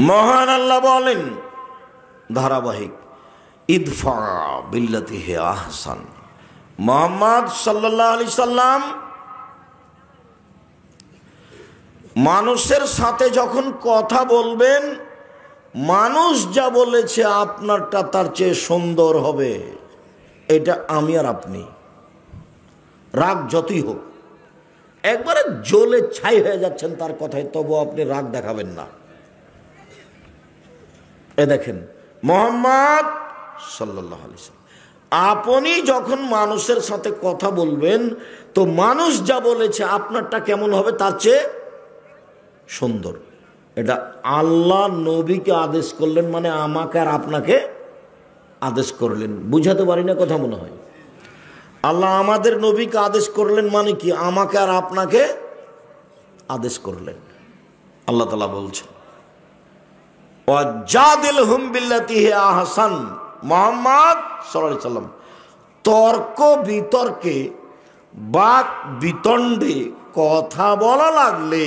মহান আল্লাহ বলেন ধারাবাহিক, ইদফা বিল্লাতি হে আহসান। মুহাম্মদ সাল্লাল্লাহু আলাইহি সাল্লাম মানুষের সাথে যখন কথা বলবেন, মানুষ যা বলেছে আপনারটা তার চেয়ে সুন্দর হবে, এটা আমি আর আপনি। রাগ যতই হোক, একবারে জ্বলে ছাই হয়ে যাচ্ছেন তার কথায়, তবু আপনি রাগ দেখাবেন না। এ দেখেন মুহাম্মদ সাল্লাল্লাহু আলাইহি সাল্লাম, আপনি যখন মানুষের সাথে কথা বলবেন তো মানুষ যা বলেছে আপনারটা কেমন হবে তার চেয়ে সুন্দর। এটা আল্লাহ নবীকে আদেশ করলেন, মানে আমাকে আর আপনাকে আদেশ করলেন। বুঝাতে পারি না কথা মনে হয়? আল্লাহ আমাদের নবীকে আদেশ করলেন মানে কি? আমাকে আর আপনাকে আদেশ করলেন। আল্লাহ তাআলা বলছেন ওয়াজাদিলহুম বিল্লাতি হি আহসান। মুহাম্মদ সাল্লাল্লাহু আলাইহি সাল্লাম তর্ক বিতর্কে, বাক বিতণ্ডে কথা বলা লাগলে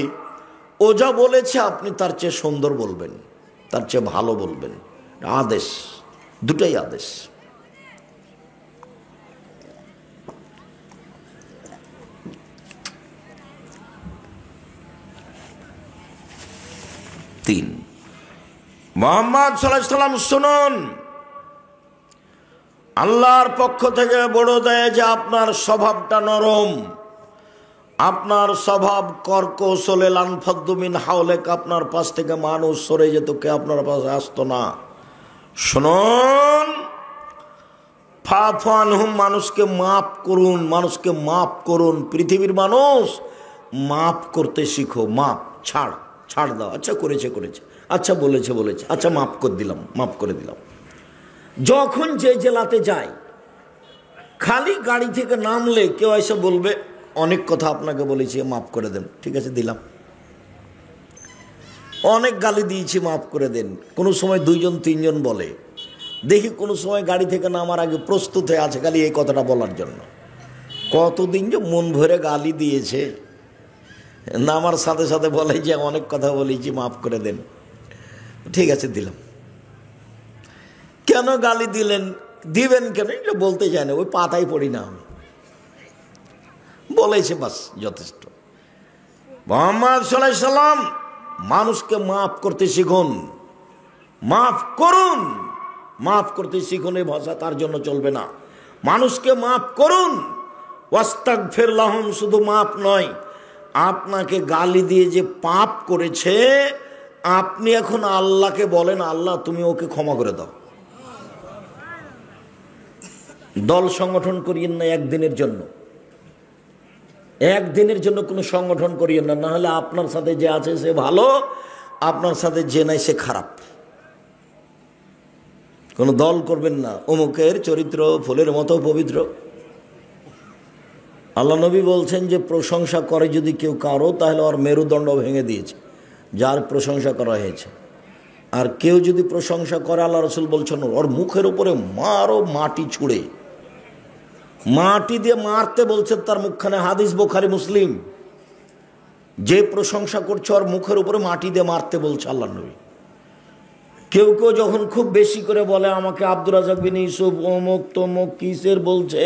ও যা বলেছে আপনি তার চেয়ে সুন্দর বলবেন, তার চেয়ে ভালো বলবেন। আদেশ, দুটাই আদেশ। তিন, মুহাম্মদ সাল্লাল্লাহু আলাইহি সাল্লাম শুনুন, আল্লাহর পক্ষ থেকে বড় দেয় যে আপনার স্বভাবটা নরম, আপনার স্বভাব কর্কশলে লানফাদ্দু মিন হাওলেক, আপনার পাশ থেকে মানুষ সরে যেত, কে আপনার পাশে আসতো না। শুনুন, ফাফু আনহুম, মানুষকে মাফ করুন, মানুষকে মাফ করুন। পৃথিবীর মানুষ মাফ করতে শিখো। মাফ, ছাড়, ছাড় দাও। আচ্ছা করেছে করেছে, আচ্ছা বলেছে বলেছে, আচ্ছা মাফ করে দিলাম, মাফ করে দিলাম। যখন যে জেলাতে যায়, খালি গাড়ি থেকে নামলে কেউ এসে বলবে অনেক কথা আপনাকে বলেছি, মাফ করে দেন। ঠিক আছে দিলাম। অনেক গালি দিয়েছি, মাফ করে দেন। কোনো সময় দুইজন তিনজন বলে, দেখি কোনো সময় গাড়ি থেকে নামার আগে প্রস্তুত হয়ে আছে খালি এই কথাটা বলার জন্য। কতদিন যে মন ভরে গালি দিয়েছে, নামার সাথে সাথে বলে যে অনেক কথা বলেছি, মাফ করে দেন। ঠিক আছে দিলাম। কেন গালি দিলেন, দিবেন কেন, এগুলো বলতে চায় না, ওই পাতায় পড়ি না আমি, বলেছে বাস যথেষ্ট। মুহাম্মদ সাল্লাল্লাহু আলাইহি সাল্লাম মানুষকে মাফ করতে শিখুন, মাফ করুন, মাফ করতে শিখুন। এই ভাষা তার জন্য চলবে না। মানুষকে মাফ করুন। ওয়াস্তাগফির লাহুম, শুধু মাফ নয়, আপনাকে গালি দিয়ে যে পাপ করেছে আপনি এখন আল্লাহকে বলেন, আল্লাহ তুমি ওকে ক্ষমা করে দাও। দল সংগঠন করিয়েন না একদিনের জন্য, একদিনের জন্য কোনো সংগঠন করিয়েন না, না হলে আপনার সাথে যে আছে সে ভালো, আপনার সাথে যে নাই সে খারাপ। কোনো দল করবেন না, অমুকের চরিত্র ফুলের মতো পবিত্র। আল্লাহ নবী বলছেন যে প্রশংসা করে যদি কেউ কারো, তাহলে ওর মেরুদণ্ড ভেঙে দিয়েছে যার প্রশংসা করা হয়েছে। আর কেউ যদি প্রশংসা করে, আল্লাহ রাসূল বলছেন ওর মুখের উপরে মারো, মাটি ছুঁড়ে, মাটি দিয়ে মারতে বলছেন তার মুখখানে। হাদিস বুখারী মুসলিম। যে প্রশংসা করছে ওর মুখের উপরে মাটি দিয়ে মারতে বলছে আল্লাহ নবী। কেউ কেউ যখন খুব বেশি করে বলে আমাকে আব্দুর রাজ্জাক বিন ইউসুফ অমুক তমুক কিসের বলছে,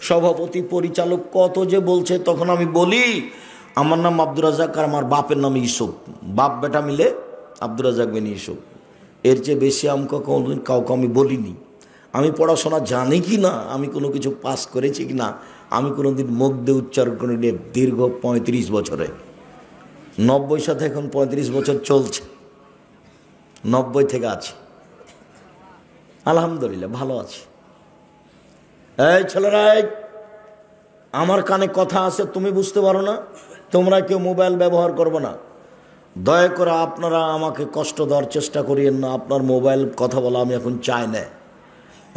সভাপতি পরিচালক কত যে বলছে, তখন আমি বলি আমার নাম আব্দুর রাজ্জাক আর আমার বাপের নাম ইউসুফ, বাপ বেটা মিলে আব্দুর রাজ্জাক বিন ইউসুফ। এর চেয়ে বেশি আমাকে কোনোদিন কাউকে আমি বলিনি। আমি পড়াশোনা জানি কি না, আমি কোনো কিছু পাস করেছি কি না, আমি কোনোদিন মুখ দিয়ে উচ্চারণ করি নি দীর্ঘ 35 বছরে। 90 সাথে এখন 35 বছর চলছে, 90 থেকে আছি, আলহামদুলিল্লাহ ভালো আছি। এই ছেলেরা, আমার কানে কথা আছে, তুমি বুঝতে পারো না, তোমরা কেউ মোবাইল ব্যবহার করবে না। দয়া করে আপনারা আমাকে কষ্ট দেওয়ার চেষ্টা করিয়েন না। আপনার মোবাইল কথা বলা আমি এখন চাই না।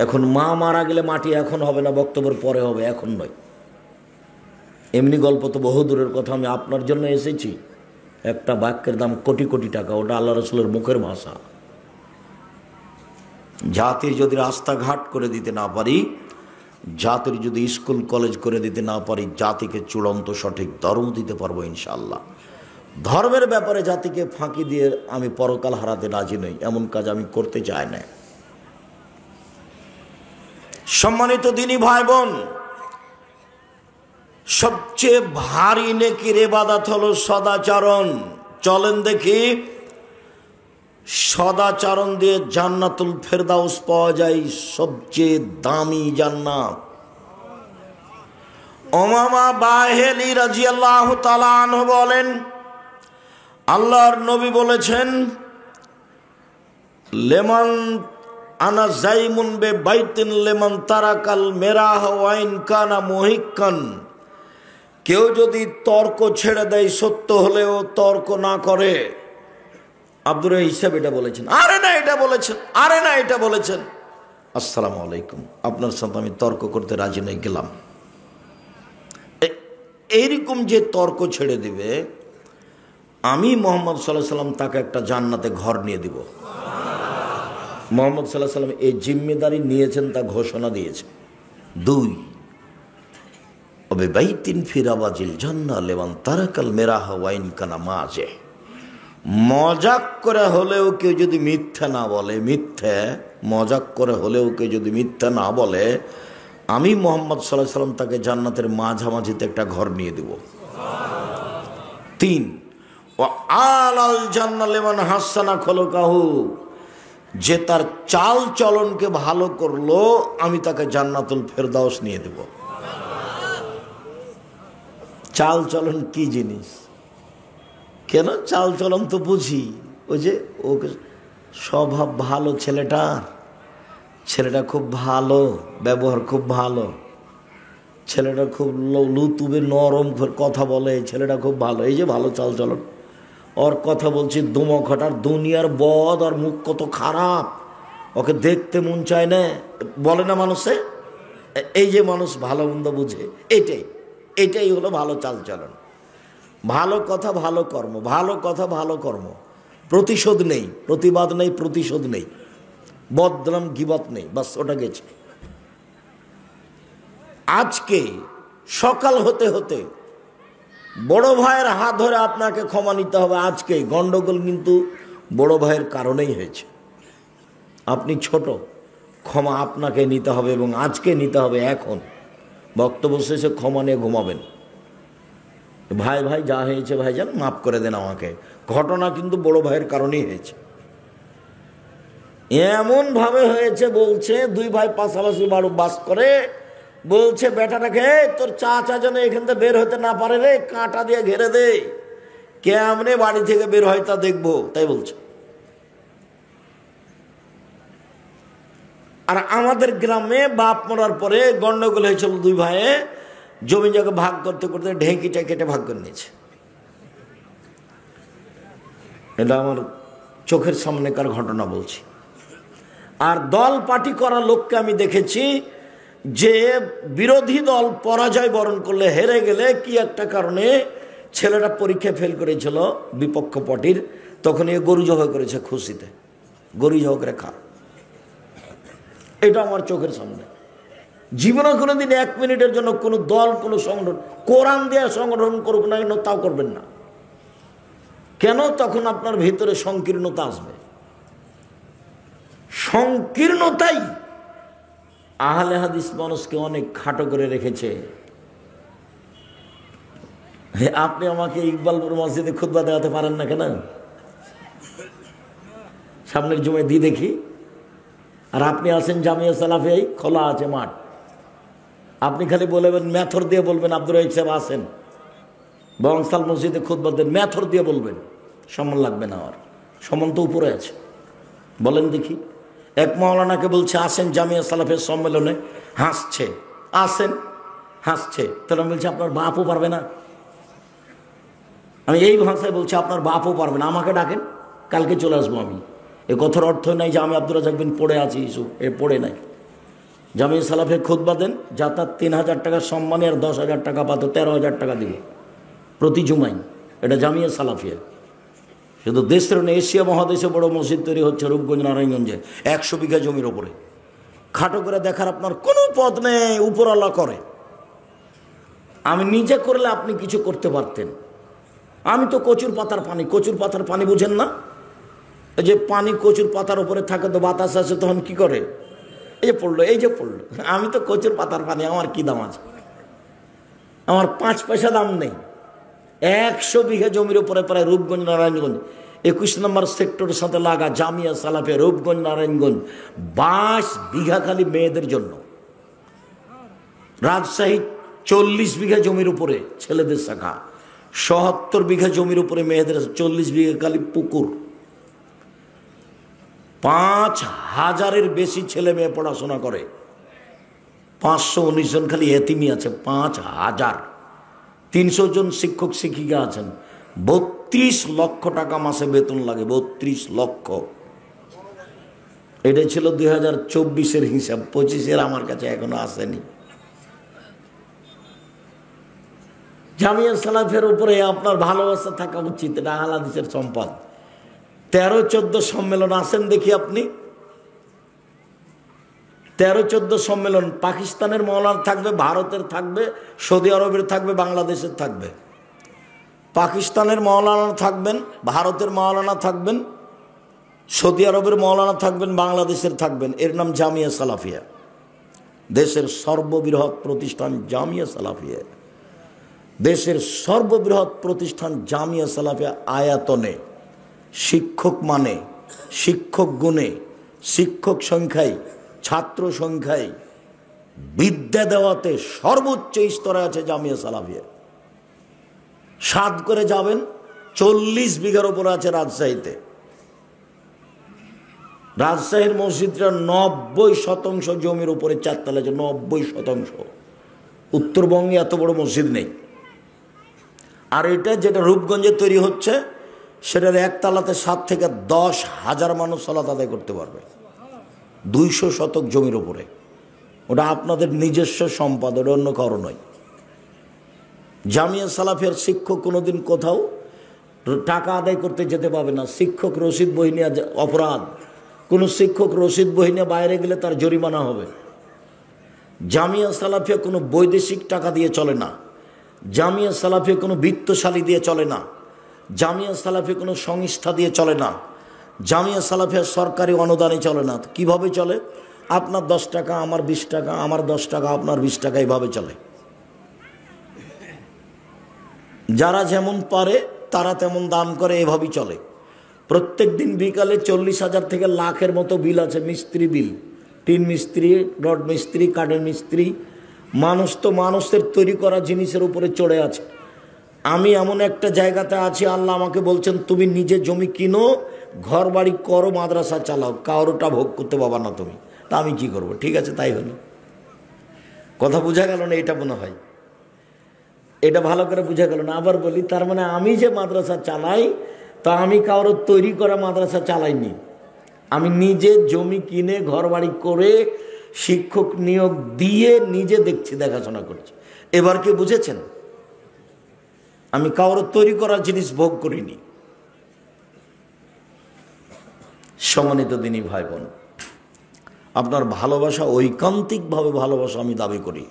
এখন মা মারা গেলে মাটি এখন হবে না, বক্তব্যের পরে হবে, এখন নয়। এমনি গল্প তো বহু দূরের কথা। আমি আপনার জন্য এসেছি। একটা বাক্যের দাম কোটি কোটি টাকা, ওটা আল্লাহ রাসূলের মুখের ভাষা। জাতির যদি রাস্তাঘাট করে দিতে না পারি, জাতির যদি স্কুল কলেজ করে দিতে না পারি, জাতিকে চূড়ান্ত সঠিক ধর্ম দিতে পারবো ইনশাআল্লাহ। ধর্মের ব্যাপারে জাতিকে ফাঁকি দিয়ে আমি পরকাল হারাতে রাজি নই, এমন কাজ আমি করতে চাই না। সম্মানিত দিনী ভাই বোন, সবচেয়ে ভারী নেকির ইবাদত হলো সদাচরণ। চলেন দেখি সদাচরণ দিয়ে জান্নাতুল ফেরদাউস পাওয়া যায়, সবচেয়ে দামি জান্নাত। উমামা বাহিলি রাদিয়াল্লাহু তাআলা আনহু বলেন, আল্লাহর নবী বলেছেন, লেমান আনা জাইমুন বে বাইতিন লেমান তারাকাল মেরাহ ওয়াইন কানা মুহিক্কান। কেউ যদি তর্ক ছেড়ে দেয়, সত্য হলেও তর্ক না করে। আব্দুর হিসাব এটা বলেছেন, আরে না এটা বলেছেন, আরে না এটা বলেছেন। আসসালামু আলাইকুম, আপনার সাথে আমি তর্ক করতে রাজি নই, গেলাম। এইরকম যে তর্ক ছেড়ে দিবে, আমি মোহাম্মদ সাল্লাল্লাহু আলাইহি সাল্লাম তাকে একটা জান্নাতে ঘর নিয়ে দিব। মোহাম্মদ সাল্লাল্লাহু আলাইহি সাল্লাম এই জিম্মেদারি নিয়েছেন, তা ঘোষণা দিয়েছেন। 2, বাইতিন ফিরাবাজিল জান্নাহ লিমান তারাকাল মিরাহ ওয়াইন কানা মাজে। মজাক করে হলেও কেউ যদি মিথ্যা না বলে, মজাক করে হলেও কেউ যদি মিথ্যা না বলে, আমি মোহাম্মদ সাল্লাল্লাহু আলাইহি সাল্লাম তাকে জান্নাতের মাঝামাঝিতে একটা ঘর নিয়ে দেব। 3, ওয়া আলাল জান্নাহ লিমান হাসানা খুলুকাহু। যে তার চাল চলনকে ভালো করলো, আমি তাকে জান্নাতুল ফেরদাউস নিয়ে দেব। চাল চলন কি জিনিস? কেন চাল চলন তো বুঝি, ওই যে ওকে স্বভাব ভালো, ছেলেটা খুব ভালো, ব্যবহার খুব ভালো, ছেলেটা খুব লুতুবে নরম কথা বলে, ছেলেটা খুব ভালো, এই যে ভালো চাল চলন। ওর কথা বলছি দুমখটার দুনিয়ার বদ, আর মুখ কত খারাপ, ওকে দেখতে মন চায় না, বলে না মানুষে। এই যে মানুষ ভালো মন্দ বুঝে, এটাই হলো ভালো চাল চলন। ভালো কথা ভালো কর্ম, ভালো কথা ভালো কর্ম, প্রতিশোধ নেই, প্রতিবাদ নেই, প্রতিশোধ নেই, বদনাম গিবত নেই, বাস ওটা গেছে। আজকে সকাল হতে হতে বড় ভাইয়ের হাত ধরে আপনাকে ক্ষমা নিতে হবে। আজকে গন্ডগোল কিন্তু বড় ভাইয়ের কারণেই হয়েছে। আপনি ছোট, ক্ষমা আপনাকে নিতে হবে, এবং আজকে নিতে হবে। এখন বক্তব্য শেষে ক্ষমা নিয়ে ঘুমাবেন। ভাই যা হয়েছে ভাইজান মাফ করে দেন আমাকে। ঘটনা কিন্তু বড় ভাইয়ের কারণেই হয়েছে। এমন ভাবে হয়েছে, বলছে 2 ভাই পাশাপাশি বাস করে, বলছে বেটাটাকে, তোর চাচা যেন এখান থেকে বের হতে না পারে রে, কাঁটা দিয়ে ঘেরে দে, কেমনে বাড়ি থেকে বের হয় তা দেখবো, তাই বলছে। আর আমাদের গ্রামে বাপ মরার পরে গন্ডগোল হয়েছিল, 2 ভাইয়ে জমি জায়গা ভাগ করতে করতে ঢেঁকিটা কেটে ভাগ করে নিয়েছে। এটা আমার চোখের সামনেকার ঘটনা বলছি। আর দল পার্টি করা লোককে আমি দেখেছি, যে বিরোধী দল পরাজয় বরণ করলে, হেরে গেলে কি একটা কারণে, ছেলেটা পরীক্ষা ফেল করেছিল বিপক্ষ পার্টির, তখন এ গরু জবাই করেছে খুশিতে, গরু জবাই করে খা। এটা আমার চোখের সামনে। জীবনে কোনোদিন 1 মিনিটের জন্য কোনো দল, কোনো সংগঠন, কোরআন দিয়ে সংগঠন করুক না কেন, তাও করবেন না। কেন? তখন আপনার ভিতরে সংকীর্ণতা আসবে। সংকীর্ণতাই আহলে হাদিস মানুষকে অনেক খাটো করে রেখেছে। আপনি আমাকে ইকবালপুর মসজিদে খুতবা দেওয়াতে পারেন না কেন? সামনের জুমায় দিয়ে দেখি। আর আপনি আছেন জামিয়া সালাফিয়ায়, খোলা আছে মাঠ, আপনি খালি বলবেন, মেথর দিয়ে বলবেন আব্দুর রহিম সাহেব আছেন, বংশাল মসজিদে খুতবা দেন, মেথর দিয়ে বলবেন, সম্মান লাগবে না। আর সম্মান তো উপরে আছে। বলেন দেখি, এক মাওলানাকে বলছে আসেন জামিয়া সালাফের সম্মেলনে, হাসছে, আসেন, হাসছে। তাহলে আমি বলছি আপনার বাপও পারবে না? আমি এই ভাষায় বলছি আপনার বাপও পারবে না, আমাকে ডাকেন, কালকে চলে আসবো আমি। এ কথার অর্থ নাই যে আমি আব্দুর রাজ্জাক বিন পড়ে আছি, ইস্যু এ পড়ে নাই। জামিয়া সালাফে খুতবা দেন, যাতায়াত 3000 টাকা সম্মানে, আর 10,000 টাকা পাতো, 13,000 টাকা দিব প্রতি জুমাই। এটা জামিয়া সালাফিয়া। শুধু দেশের না, এশিয়া মহাদেশে বড় মসজিদ তৈরি হচ্ছে রূপগঞ্জ, নারায়ণগঞ্জে, 100 বিঘা জমির ওপরে। খাটো করে দেখার আপনার কোনো পথ নেই, উপরওয়ালা করে। আমি নিজে করলে আপনি কিছু করতে পারতেন, আমি তো কচুর পাতার পানি, কচুর পাতার পানি বুঝেন না? এই যে পানি কচুর পাতার উপরে থাকে তো বাতাস আসে তখন কি করে, এই যে পড়লো, এই যে পড়লো। আমি তো কচুর পাতার পানি, আমার কি দাম আছে? আমার 5 পয়সা দাম নেই। 100 বিঘা জমির উপরে প্রায় রূপগঞ্জ নারায়ণগঞ্জ 21 নম্বর সেক্টরের সাথে লাগা জামিয়া সালাফিয়া রূপগঞ্জ নারায়ণগঞ্জ 22 বিঘা খালি মেয়েদের জন্য। রাজশাহী 40 বিঘা জমির উপরে ছেলেদের শাখা, 77 বিঘা জমির উপরে মেয়েদের, 40 বিঘা খালি পুকুর। 5000-এর বেশি ছেলে মেয়ে পড়াশোনা করে, 519 জন খালি এতিমি আছে, 5000। 300 জন শিক্ষক শিক্ষিকা আছেন, 32 লক্ষ টাকা মাসে বেতন লাগে, 32 লক্ষ। এটা ছিল 2024-এর হিসাব, 25-এর আমার কাছে এখনো আসেনি। জামিয়া সালাফের উপরে আপনার ভালোবাসা থাকা উচিত, এটা আহলে হাদিসের সম্পদ। 13-14 সম্মেলন আসেন দেখি আপনি, 13-14 সম্মেলন। পাকিস্তানের মৌলানা থাকবে, ভারতের থাকবে, সৌদি আরবের থাকবে, বাংলাদেশের থাকবে। পাকিস্তানের মৌলানা থাকবেন, ভারতের মৌলানা থাকবেন, সৌদি আরবের মৌলানা থাকবেন, বাংলাদেশের থাকবেন। এর নাম জামিয়া সালাফিয়া। দেশের সর্ববৃহৎ প্রতিষ্ঠান জামিয়া সালাফিয়া, দেশের সর্ববৃহৎ প্রতিষ্ঠান জামিয়া সালাফিয়া। আয়াতনে, শিক্ষক মানে, শিক্ষক গুণে, শিক্ষক সংখ্যায়, ছাত্র সংখ্যায়, বিদ্যা দেওয়াতে সর্বোচ্চ স্তরে আছে জামিয়া সালাফিয়া। 7 করে যাবেন, 40 বিঘার উপরে আছে রাজশাহীতে। রাজশাহীর মসজিদটা 90% জমির উপরে 4 তলা আছে, 90%। উত্তরবঙ্গে এত বড় মসজিদ নেই। আর এটা যেটা রূপগঞ্জে তৈরি হচ্ছে, সেটার 1 তলাতে 7 থেকে 10,000 মানুষ সালাত আদায় করতে পারবে, 200 শতক জমির উপরে। ওটা আপনাদের নিজস্ব সম্পদ, ওটা অন্য কারো নয়। জামিয়া সালাফিয়ার শিক্ষক কোনোদিন কোথাও টাকা আদায় করতে যেতে পাবে না। শিক্ষক রসিদ বই নিয়ে অপরাধ, কোনো শিক্ষক রসিদ বই নিয়ে বাইরে গেলে তার জরিমানা হবে। জামিয়া সালাফিয়া কোনো বৈদেশিক টাকা দিয়ে চলে না, জামিয়া সালাফিয়া কোনো বিত্তশালী দিয়ে চলে না, জামিয়া সালাফিয়া কোনো সংস্থা দিয়ে চলে না, জামিয়া সালাফিয়া সরকারি অনুদানে চলে না। কিভাবে চলে? আপনার 10 টাকা, আমার 20 টাকা, আমার 10 টাকা, আপনার 20 টাকা, এইভাবে চলে। যারা যেমন পারে তারা তেমন দান করে, এভাবেই চলে। প্রত্যেক দিন বিকালে 40,000 থেকে লাখের মতো বিল আছে, মিস্ত্রি বিল, টিন মিস্ত্রি, রড মিস্ত্রি, কাঠের মিস্ত্রি। মানুষ তো মানুষের তৈরি করা জিনিসের উপরে চড়ে আছে। আমি এমন একটা জায়গাতে আছি, আল্লাহ আমাকে বলছেন তুমি নিজে জমি কিনো, ঘর বাড়ি করো, মাদ্রাসা চালাও, কারোটা ভোগ করতে পাবা না তুমি। তা আমি কি করব? ঠিক আছে, তাই হলো। কথা বোঝা গেল না? এটা মনে হয় এটা ভালো করে বোঝা গেল না। আবার বলি, তার মানে আমি যে মাদ্রাসা চালাই, তা আমি কারোর তৈরি করা মাদ্রাসা চালাইনি। আমি নিজে জমি কিনে ঘর বাড়ি করে শিক্ষক নিয়োগ দিয়ে নিজে দেখছি, দেখাশোনা করছি। এবার কি বুঝেছেন? আমি কারোর তৈরি করা জিনিস ভোগ করিনি। সম্মানিত দিনী ভাই বোন, আপনার ভালোবাসা ঐকান্তিকভাবে ভালোবাসা আমি দাবি করি।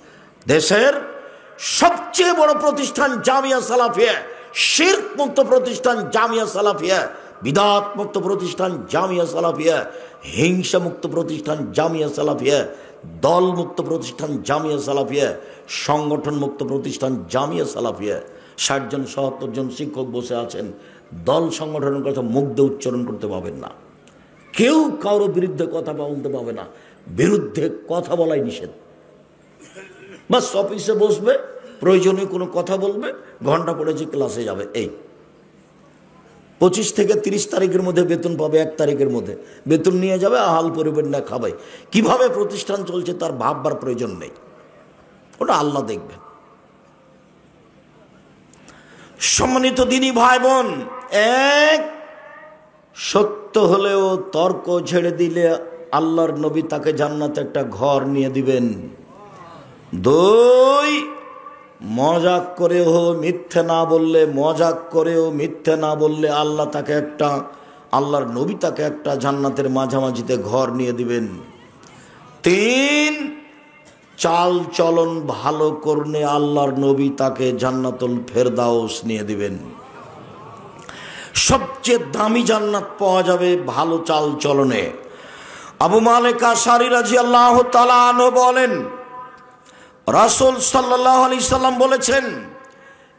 দেশের সবচেয়ে বড় প্রতিষ্ঠান জামিয়া সালাফিয়া, শিরক মুক্ত প্রতিষ্ঠান জামিয়া সালাফিয়া, বিদআত মুক্ত প্রতিষ্ঠান জামিয়া সালাফিয়া, হিংসা মুক্ত প্রতিষ্ঠান জামিয়া সালাফিয়া, দল মুক্ত প্রতিষ্ঠান জামিয়া সালাফিয়া, সংগঠন মুক্ত প্রতিষ্ঠান জামিয়া সালাফিয়া। 60 জন 70 জন শিক্ষক বসে আছেন, দল সংগঠনের কথা মুখ দিয়ে উচ্চারণ করতে পাবেন না। কেউ কারোর বিরুদ্ধে কথা বলতে পাবে না, বিরুদ্ধে কথা বলাই নিষেধ। বাস অফিসে বসবে, প্রয়োজনীয় কোনো কথা বলবে, ঘন্টা পড়েছে ক্লাসে যাবে। এই 25 থেকে 30 তারিখের মধ্যে বেতন পাবে, 1 তারিখের মধ্যে বেতন নিয়ে যাবে, আহাল পরিবার না খাবে। কিভাবে প্রতিষ্ঠান চলছে তার ভাববার প্রয়োজন নেই, ওটা আল্লাহ দেখবেন। সম্মানিত দিনী ভাই বোন, এক, সত্য হলেও তর্ক ছেড়ে দিলে আল্লাহর নবী তাকে জান্নাতে একটা ঘর নিয়ে দিবেন। 2, মজাক করেও মিথ্যে না বললে, মজাক করেও মিথ্যে না বললে আল্লাহর নবী তাকে একটা জান্নাতের মাঝামাঝিতে ঘর নিয়ে দিবেন। 3, চাল চলন ভালো করলে আল্লাহর নবী তাকে জান্নাতুল ফেরদাউস নিয়ে দিবেন। সবচেয়ে দামি জান্নাত পাওয়া যাবে ভালো চাল চলনে। আবু মালিক আশআরী রাদিয়াল্লাহু তাআলা আনহু বলেন, রাসূল সাল্লাল্লাহু আলাইহি সাল্লাম বলেছেন,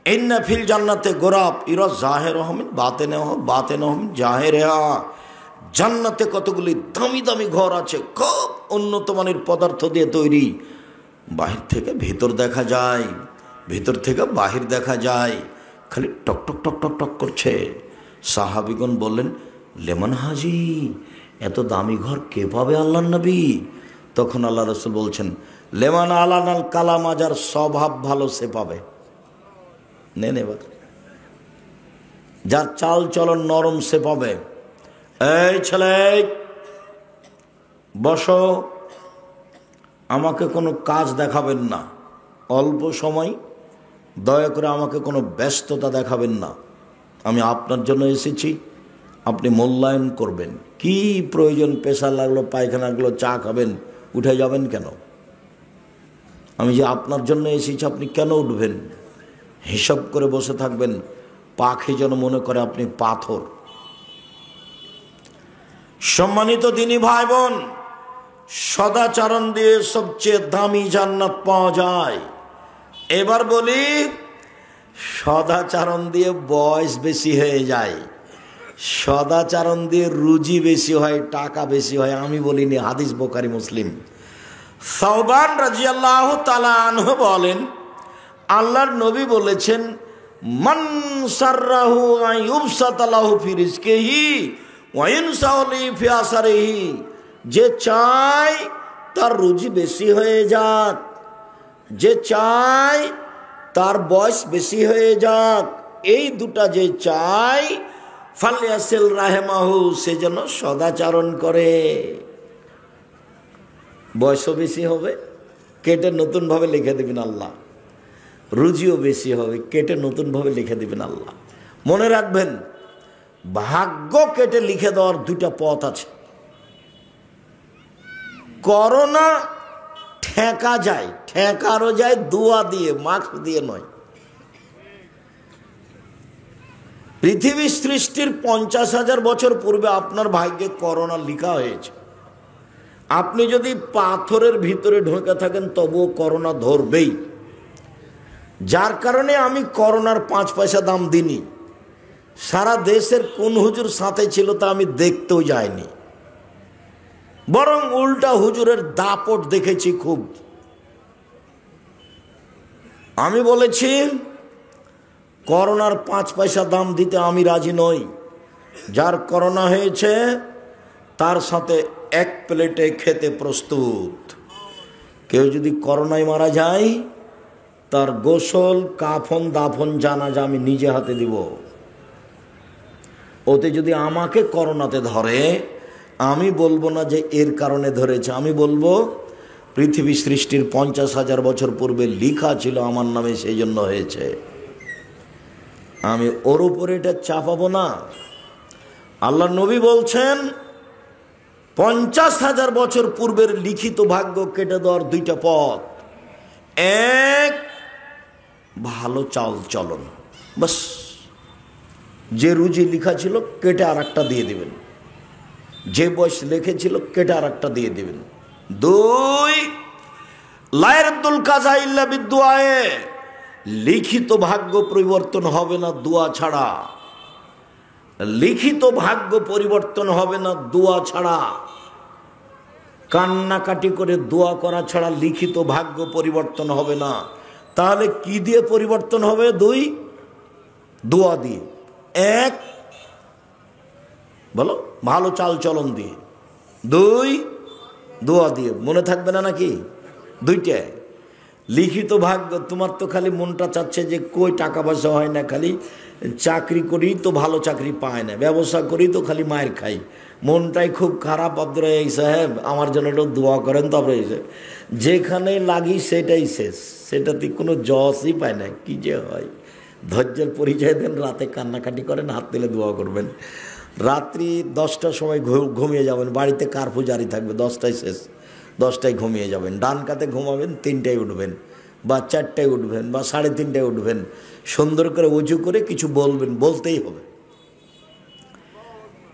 ইন্না ফিল জান্নাতে গোরাব ইরা জাহিরুহু মিন বাতিনুহু মিন জাহিরিহা। জান্নাতে কতগুলি দামি দামি ঘর আছে, খুব উন্নত মানের পদার্থ দিয়ে তৈরি। বাহির থেকে ভেতর দেখা যায়, ভেতর থেকে বাহির দেখা যায়, খালি টক টক টক টক টক করছে। সাহাবীগণ বললেন, লেমন হাজি, এত দামি ঘর কে পাবে আল্লাহর নবী? তখন আল্লাহ রাসূল বলছেন, লেমান আলানাল কালাম, যার স্বভাব ভালো সে পাবে। নেন এবার, যার চাল চলন নরম সে পাবে। এই ছেলে বসো, আমাকে কোনো কাজ দেখাবেন না, অল্প সময়, দয়া করে আমাকে কোনো ব্যস্ততা দেখাবেন না। আমি আপনার জন্য এসেছি, আপনি মূল্যায়ন করবেন। কি প্রয়োজন, পেশা লাগলো, পায়খানা লাগলো, চা খাবেন, উঠে যাবেন কেন? আমি যে আপনার জন্য এসেছি, আপনি কেন উঠবেন? হিসাব করে বসে থাকবেন, পাখি যেন মনে করে আপনি পাথর। সম্মানিত দিনী ভাই বোন, সদাচরণ দিয়ে সবচেয়ে দামি জান্নাত পাওয়া যায়। এবার বলি, সদাচরণ দিয়ে বয়স বেশি হয়ে যায়, সদাচরণ দিয়ে রুজি বেশি হয়, টাকা বেশি হয়। আমি বলিনি, হাদিস বুখারী মুসলিম। সাওবান রাদিয়াল্লাহু তাআলা আনহু বলেন, আল্লাহর নবী বলেছেন, মান সাররাহু আইয়ুবসাতা লাহু ফি রিজকিহি ওয়া ইনসাউলি ফি আসারিহি। যে চায় তার রুজি বেশি হয়ে যাক, যে চায় তার বয়স বেশি হয়ে যাক, এই দুটা যে চায়, ফালিয়াসিল রাহিমাহু, সে যেন সদাচরণ করে। বয়সও বেশি হবে, কেটে নতুনভাবে লিখে দেবেন আল্লাহ। রুজিও বেশি হবে, কেটে নতুনভাবে লিখে দেবেন আল্লাহ। মনে রাখবেন, ভাগ্য কেটে লিখে দেওয়ার দুইটা পথ আছে। করোনা ঠেকা যায়, ঠেকারও যায় দোয়া দিয়ে, মাস্ক দিয়ে নয়। পৃথিবী সৃষ্টির 50,000 বছর পূর্বে আপনার ভাগ্যে করোনা লিখা হয়েছে। আপনি যদি পাথরের ভিতরে ঢুকে থাকেন তবুও করোনা ধরবেই। যার কারণে আমি করোনার 5 পয়সা দাম দিইনি। সারা দেশের কোন হুজুর সাথে ছিল তা আমি দেখতেও যাইনি, বরং উল্টা হুজুরের দাপট দেখেছি খুব। আমি বলেছি, করোনার 5 পয়সা দাম দিতে আমি রাজি নই। যার করোনা হয়েছে তার সাথে এক প্লেটে খেতে প্রস্তুত। কেউ যদি করোনায় মারা যায়, তার গোসল, কাফন, দাফন, জানাজা আমি নিজে হাতে দিব। ওতে যদি আমাকে করোনাতে ধরে, আমি বলবো না যে এর কারণে ধরেছে, আমি বলবো পৃথিবী সৃষ্টির 50,000 বছর পূর্বে লিখা ছিল আমার নামে, সেই জন্য হয়েছে। আমি ওর উপরে এটা চাপাবো না। আল্লাহ নবী বলছেন, 50,000 বছর পূর্বের লিখিত ভাগ্য কেটে দেওয়ার দুইটা পথ। এক, ভালো চাল চলন, বাস, যে রুজি লিখা ছিল কেটে আর একটা দিয়ে দিবেন, যে বয়স লিখেছিল কেটে আর একটা দিয়ে দিবেন। দুই, লায়ারদুল কাজা ইল্লা বিদুআয়ে, লিখিত ভাগ্য পরিবর্তন হবে না দোয়া ছাড়া। লিখিত ভাগ্য পরিবর্তন হবে না দোয়া ছাড়া। কান্নাকাটি করে দোয়া করা ছাড়া লিখিত ভাগ্য পরিবর্তন হবে না। তাহলে কি দিয়ে পরিবর্তন হবে? দুই, দোয়া দিয়ে। এক, বলো, ভালো চাল চলন দিয়ে। দুই, দোয়া দিয়ে। মনে থাকবে না নাকি? দুইটা। লিখিত ভাগ্য, তোমার তো খালি মনটা চাচ্ছে যে কই টাকা পয়সা হয় না, খালি চাকরি করি তো ভালো চাকরি পায় না, ব্যবসা করি তো খালি মায়ের খাই, মনটাই খুব খারাপ। আব্দুর রাজ্জাক সাহেব আমার জন্য একটু দোয়া করেন। তারপরে যেখানে লাগি সেটাই শেষ, সেটাতে কোনো জসই পায় না। কি যে হয়, ধৈর্যের পরিচয় দেন, রাতে কান্নাকাটি করেন, হাত তুলে দোয়া করবেন। রাত্রি 10টার সময় ঘুমিয়ে যাবেন, বাড়িতে কারফিউ জারি থাকবে, 10টায় শেষ, 10টায় ঘুমিয়ে যাবেন। ডান কাতে ঘুমাবেন, 3টায় উঠবেন বা 4টায় উঠবেন বা 3:30টায় উঠবেন। সুন্দর করে উজু করে কিছু বলবেন, বলতেই হবে।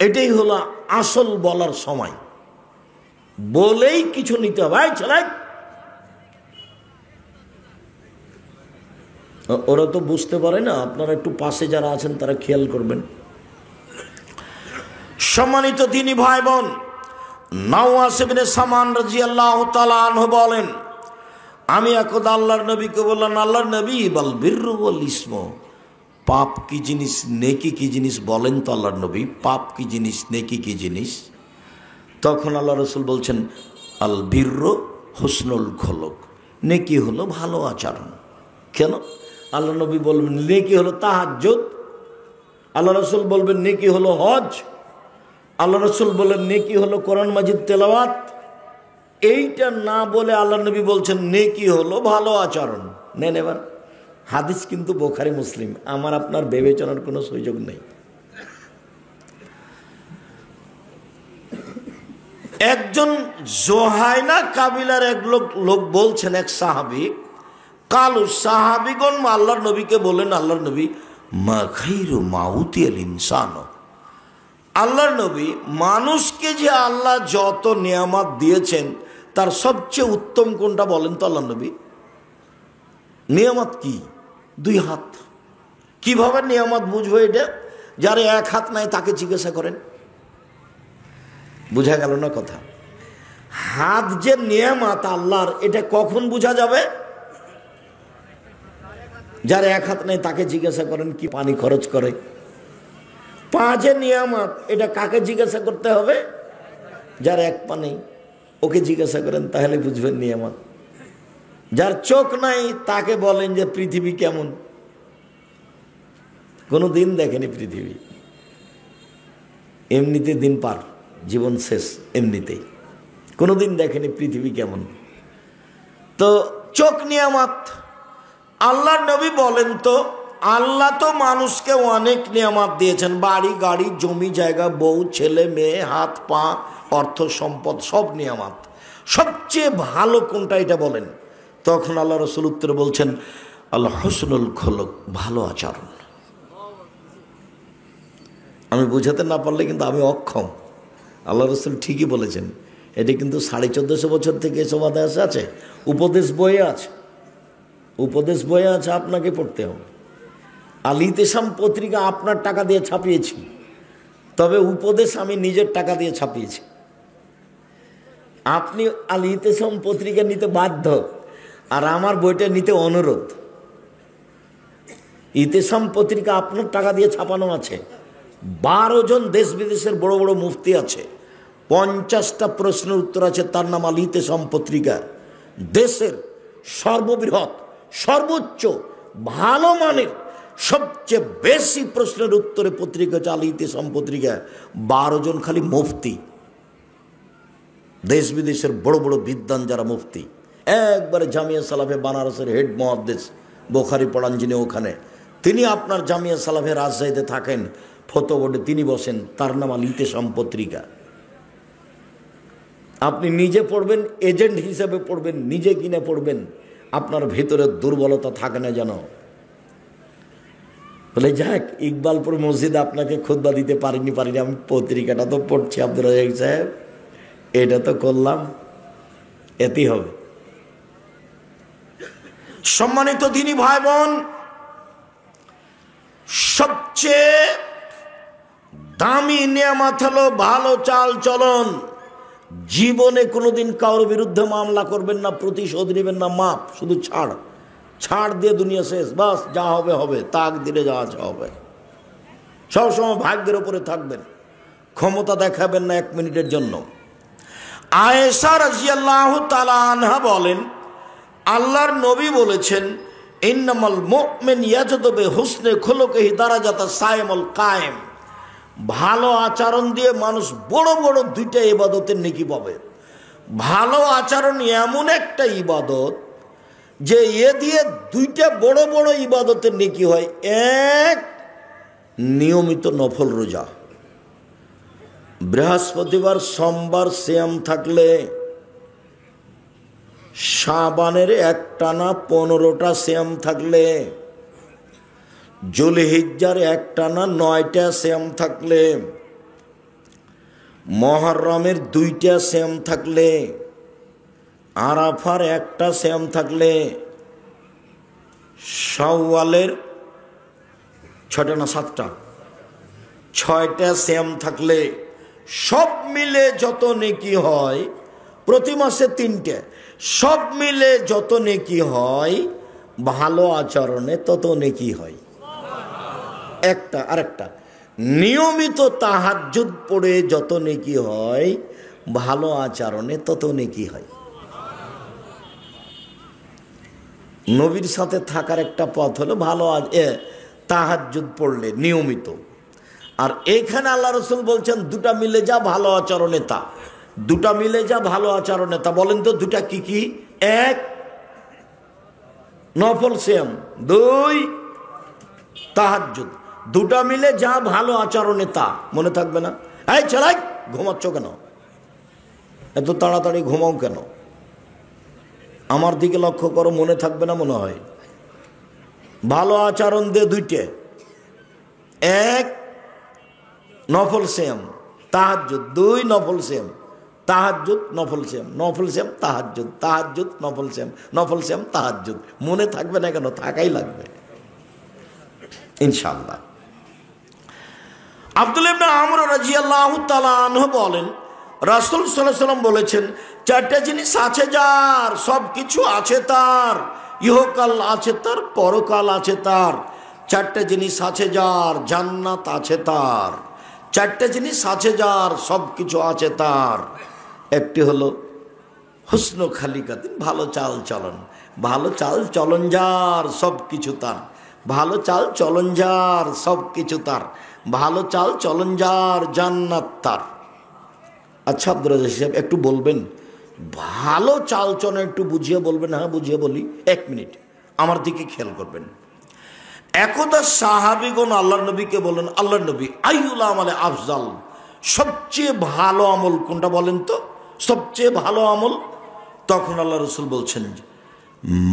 এটাই হলো আসল বলার সময়, বলেই কিছু নিতে হবে। ওরা তো বুঝতে পারে না, আপনারা একটু পাশে যারা আছেন তারা খেয়াল করবেন। সম্মানিত দ্বীনি ভাই বোন, নাওয়াস ইবনে সামান রাদিয়াল্লাহু তাআলা আনহু বলেন, আমি একদা আল্লাহর নবীকে বললাম, আল্লাহর নবী বল বিররু ওয়াল ইসমু, পাপ কি জিনিস, নেকি কি জিনিস বলেন তো আল্লাহর নবী, পাপ কি জিনিস, নেকি কি জিনিস? তখন আল্লাহ রাসূল বলছেন, আল বিররু হুসনুল খুলুক, নেকি হলো ভালো আচরণ। কেন? আল্লাহ নবী বলবেন নেকি হলো তাহাজ্জুদ, আল্লাহ রাসূল বলবেন নেকি হলো হজ, আল্লাহ রাসূল বলেন নেকি হলো কোরআন মাজিদ তেলাওয়াত। এইটা না বলে আল্লাহ নবী বলছেন নেকি হলো ভালো আচরণ। নেন এবার হাদিস কিন্তু বুখারী মুসলিম, আমার আপনার বিবেচনার কোনো সুযোগ নেই। একজন জোহাইনা কাবিলার এক লোক বলছেন, এক সাহাবী, কালু সাহাবীগণ আল্লাহর নবীকে বলেন, আল্লাহর নবী মা খাইরু মাউতিয়াল ইনসান, আল্লাহর নবী মানুষকে যে আল্লাহ যত নিয়ামত দিয়েছেন তার সবচেয়ে উত্তম কোনটা বলেন তো আল্লাহর নবী? নিয়ামত কি? 2 হাত। কিভাবে নিয়ামত বুঝবো এটা? যার 1 হাত নাই তাকে জিজ্ঞাসা করেন। বুঝা গেল না কথা? হাত যে নিয়ামত আল্লাহর, এটা কখন বোঝা যাবে? যার 1 হাত নাই তাকে জিজ্ঞাসা করেন কি পানি খরচ করে। পা যে নিয়ামত, এটা কাকে জিজ্ঞাসা করতে হবে? যার 1 পা নেই ওকে জিজ্ঞাসা করেন, তাহলে বুঝবেন নিয়ামত। যার চোখ নাই তাকে বলেন যে পৃথিবী কেমন, কোনো দিন দেখেনি পৃথিবী, এমনিতে দিন পার, জীবন শেষ এমনিতেই, কোনো দিন দেখেনি পৃথিবী কেমন। তো চোখ নিয়ামত। আল্লাহর নবী বলেন তো, আল্লাহ তো মানুষকে অনেক নিয়ামত দিয়েছেন, বাড়ি গাড়ি জমি জায়গা বউ ছেলে মেয়ে হাত পা অর্থ সম্পদ সব নিয়ামত, সবচেয়ে ভালো কোনটা এটা বলেন। তখন আল্লাহ রাসূল উত্তরে বলছেন আল হুসনুল খুলুক, ভালো আচরণ। আমি বুঝাতে না পারলে কিন্তু আমি অক্ষম, আল্লাহ রাসূল ঠিকই বলেছেন। এটা কিন্তু 1450 বছর থেকে এসব আদেশ আছে, উপদেশ বইয়ে আছে, উপদেশ বইয়ে আছে, আপনাকে পড়তে হবে। আল ইতিসাম পত্রিকা আপনার টাকা দিয়ে ছাপিয়েছি, তবে উপদেশ আমি নিজের টাকা দিয়ে ছাপিয়েছি। আপনি আল ইতিসাম পত্রিকা নিতে বাধ্য, আর আমার বইটা নিতে অনুরোধ। ইতিসাম পত্রিকা আপনার টাকা দিয়ে ছাপানো আছে, 12 জন দেশ বিদেশের বড় বড় মুফতি আছে, 50টা প্রশ্নের উত্তর আছে, তার নাম আল ইতিসাম পত্রিকা। দেশের সর্ববৃহৎ সর্বোচ্চ ভালো মানের সবচেয়ে বেশি প্রশ্নের উত্তরে পত্রিকা হচ্ছে আল ইতিসাম পত্রিকা। 12 জন খালি মুফতি, দেশ বিদেশের বড় বড় বিদ্বান যারা মুফতি, একবারে জামিয়া সালাফে বানারসের হেড মুহাদ্দিস, বুখারী পড়ান যিনি ওখানে, তিনি আপনার জামিয়া সালাফে রাজশাহীতে থাকেন, ফতোয়া বোর্ডে তিনি বসেন, তার নাম আল ইতিসাম পত্রিকা। আপনি নিজে পড়বেন, এজেন্ট হিসেবে পড়বেন, নিজে কিনে পড়বেন, আপনার ভেতরে দুর্বলতা থাকে না যেন। বলে যাক, ইকবালপুর মসজিদে আপনাকে খুতবা দিতে পারিনি, আমি পত্রিকাটা তো পড়ছি আব্দুর রাজ্জাক সাহেব, এটা তো করলাম, এতেই হবে। সম্মানিত দ্বীনি ভাই বোন, সবচেয়ে দামি নিয়ামত হলো ভালো চাল চলন। জীবনে কোনোদিন কারোর বিরুদ্ধে মামলা করবেন না, প্রতিশোধ নেবেন না, মাপ, শুধু ছাড় দিয়ে দুনিয়া শেষ, বাস যা হবে হবে, তাকদিরে যা আছে হবে। সবসময় ভাগ্যের উপরে থাকবেন, ক্ষমতা দেখাবেন না 1 মিনিটের জন্য। আয়েশা রাদিয়াল্লাহু তাআলা আনহা বলেন, আল্লাহর নবী বলেছেন, ইন্নামাল মুমিন ইয়াজদু বিহুসনি খুলুকিহি দারাজাতা সাইমুল কায়েম, ভালো আচরণ দিয়ে মানুষ বড় বড় 2টা ইবাদতের নেকি পাবে। ভালো আচরণ এমন একটা ইবাদত যে এ দিয়ে 2টা বড় বড় ইবাদতের নেকি হয়। এক, নিয়মিত নফল রোজা, বৃহস্পতিবার সোমবার সিয়াম থাকলে শাবানের একটানা 15টা সিয়াম থাকলে, জুলহিজ্জার একটানা 9টা সিয়াম থাকলে, মুহররমের 2টা শ্যাম থাকলে, আরাফার 1টা শ্যাম থাকলে, শাওয়ালের 6টা না 7টা, 6টা শ্যাম থাকলে সব মিলে যত নেকি হয়, প্রতি মাসে 3টে, সব মিলে যত নেকি হয় ভালো আচরণে তত নেকি হয়। একটা আরেকটা, নিয়মিত তাহাজ্জুদ পড়ে যত নেকি হয় ভালো আচরণে তত নেকি হয়। নবীর সাথে থাকার একটা পথ হলো ভালো তাহাজ্জুদ পড়লে নিয়মিত। আর এইখানে আল্লাহ রসুল বলছেন 2টা মিলে যা ভালো আচরণে তা, 2টা মিলে যা ভালো আচরণে তা। বলেন তো 2টা কি কি? 1 নফল সিয়াম, 2 তাহাজ্জুদ। 2টা মিলে যা ভালো আচরণে তা। মনে থাকবে না? এই ছেলাই, ঘুমাচ্ছ কেন? এত তাড়াতাড়ি ঘুমাও কেন? আমার দিকে লক্ষ্য করো, মনে থাকবে না মনে হয়? ভালো আচরণ দিয়ে 2টে, 1 নফল সিয়াম তাহাজ্জুদ, 2 নফল সিয়াম তাহাজ্জুদ নফল সিয়াম, নফল সিয়াম তাহাজ্জুদ, তাহাজ্জুদ নফল সিয়াম, নফল সিয়াম তাহাজ্জুদ। মনে থাকবে না কেন? থাকাই লাগবে ইনশাআল্লাহ। আব্দুল্লাহ ইবনে আমর রাদিয়াল্লাহু তাআলা আনহু বলেন, রাসূল সাল্লাল্লাহু আলাইহি ওয়াসাল্লাম বলেছেন, 4টা জিনিস আছে যার, সব কিছু আছে তার, ইহকাল আছে তার, পরকাল আছে তার। 4টা জিনিস আছে যার, জান্নাত আছে তার। 4টা জিনিস আছে যার, সব কিছু আছে তার। একটি হলো হুসনু খালিকাতিন, ভালো চাল চলন। ভালো চাল চলন যার, সব কিছু তার। ভালো চাল চলন যার, সব কিছু তার। ভালো চাল চলন যার, জান্নাত তার। আচ্ছা আব্দুর রাজ্জাক সাহেব একটু বলবেন, ভালো চাল চলন একটু বুঝিয়ে বলবেন? হ্যাঁ বুঝিয়ে বলি, 1 মিনিট আমার দিকে খেয়াল করবেন। একদা সাহাবীগণ আল্লাহর নবীকে বলেন, আল্লাহর নবী, আইয়ুল আমালে আফজাল, সবচেয়ে ভালো আমল কোনটা বলেন তো, সবচেয়ে ভালো আমল? তখন আল্লাহ রাসূল বলছেন,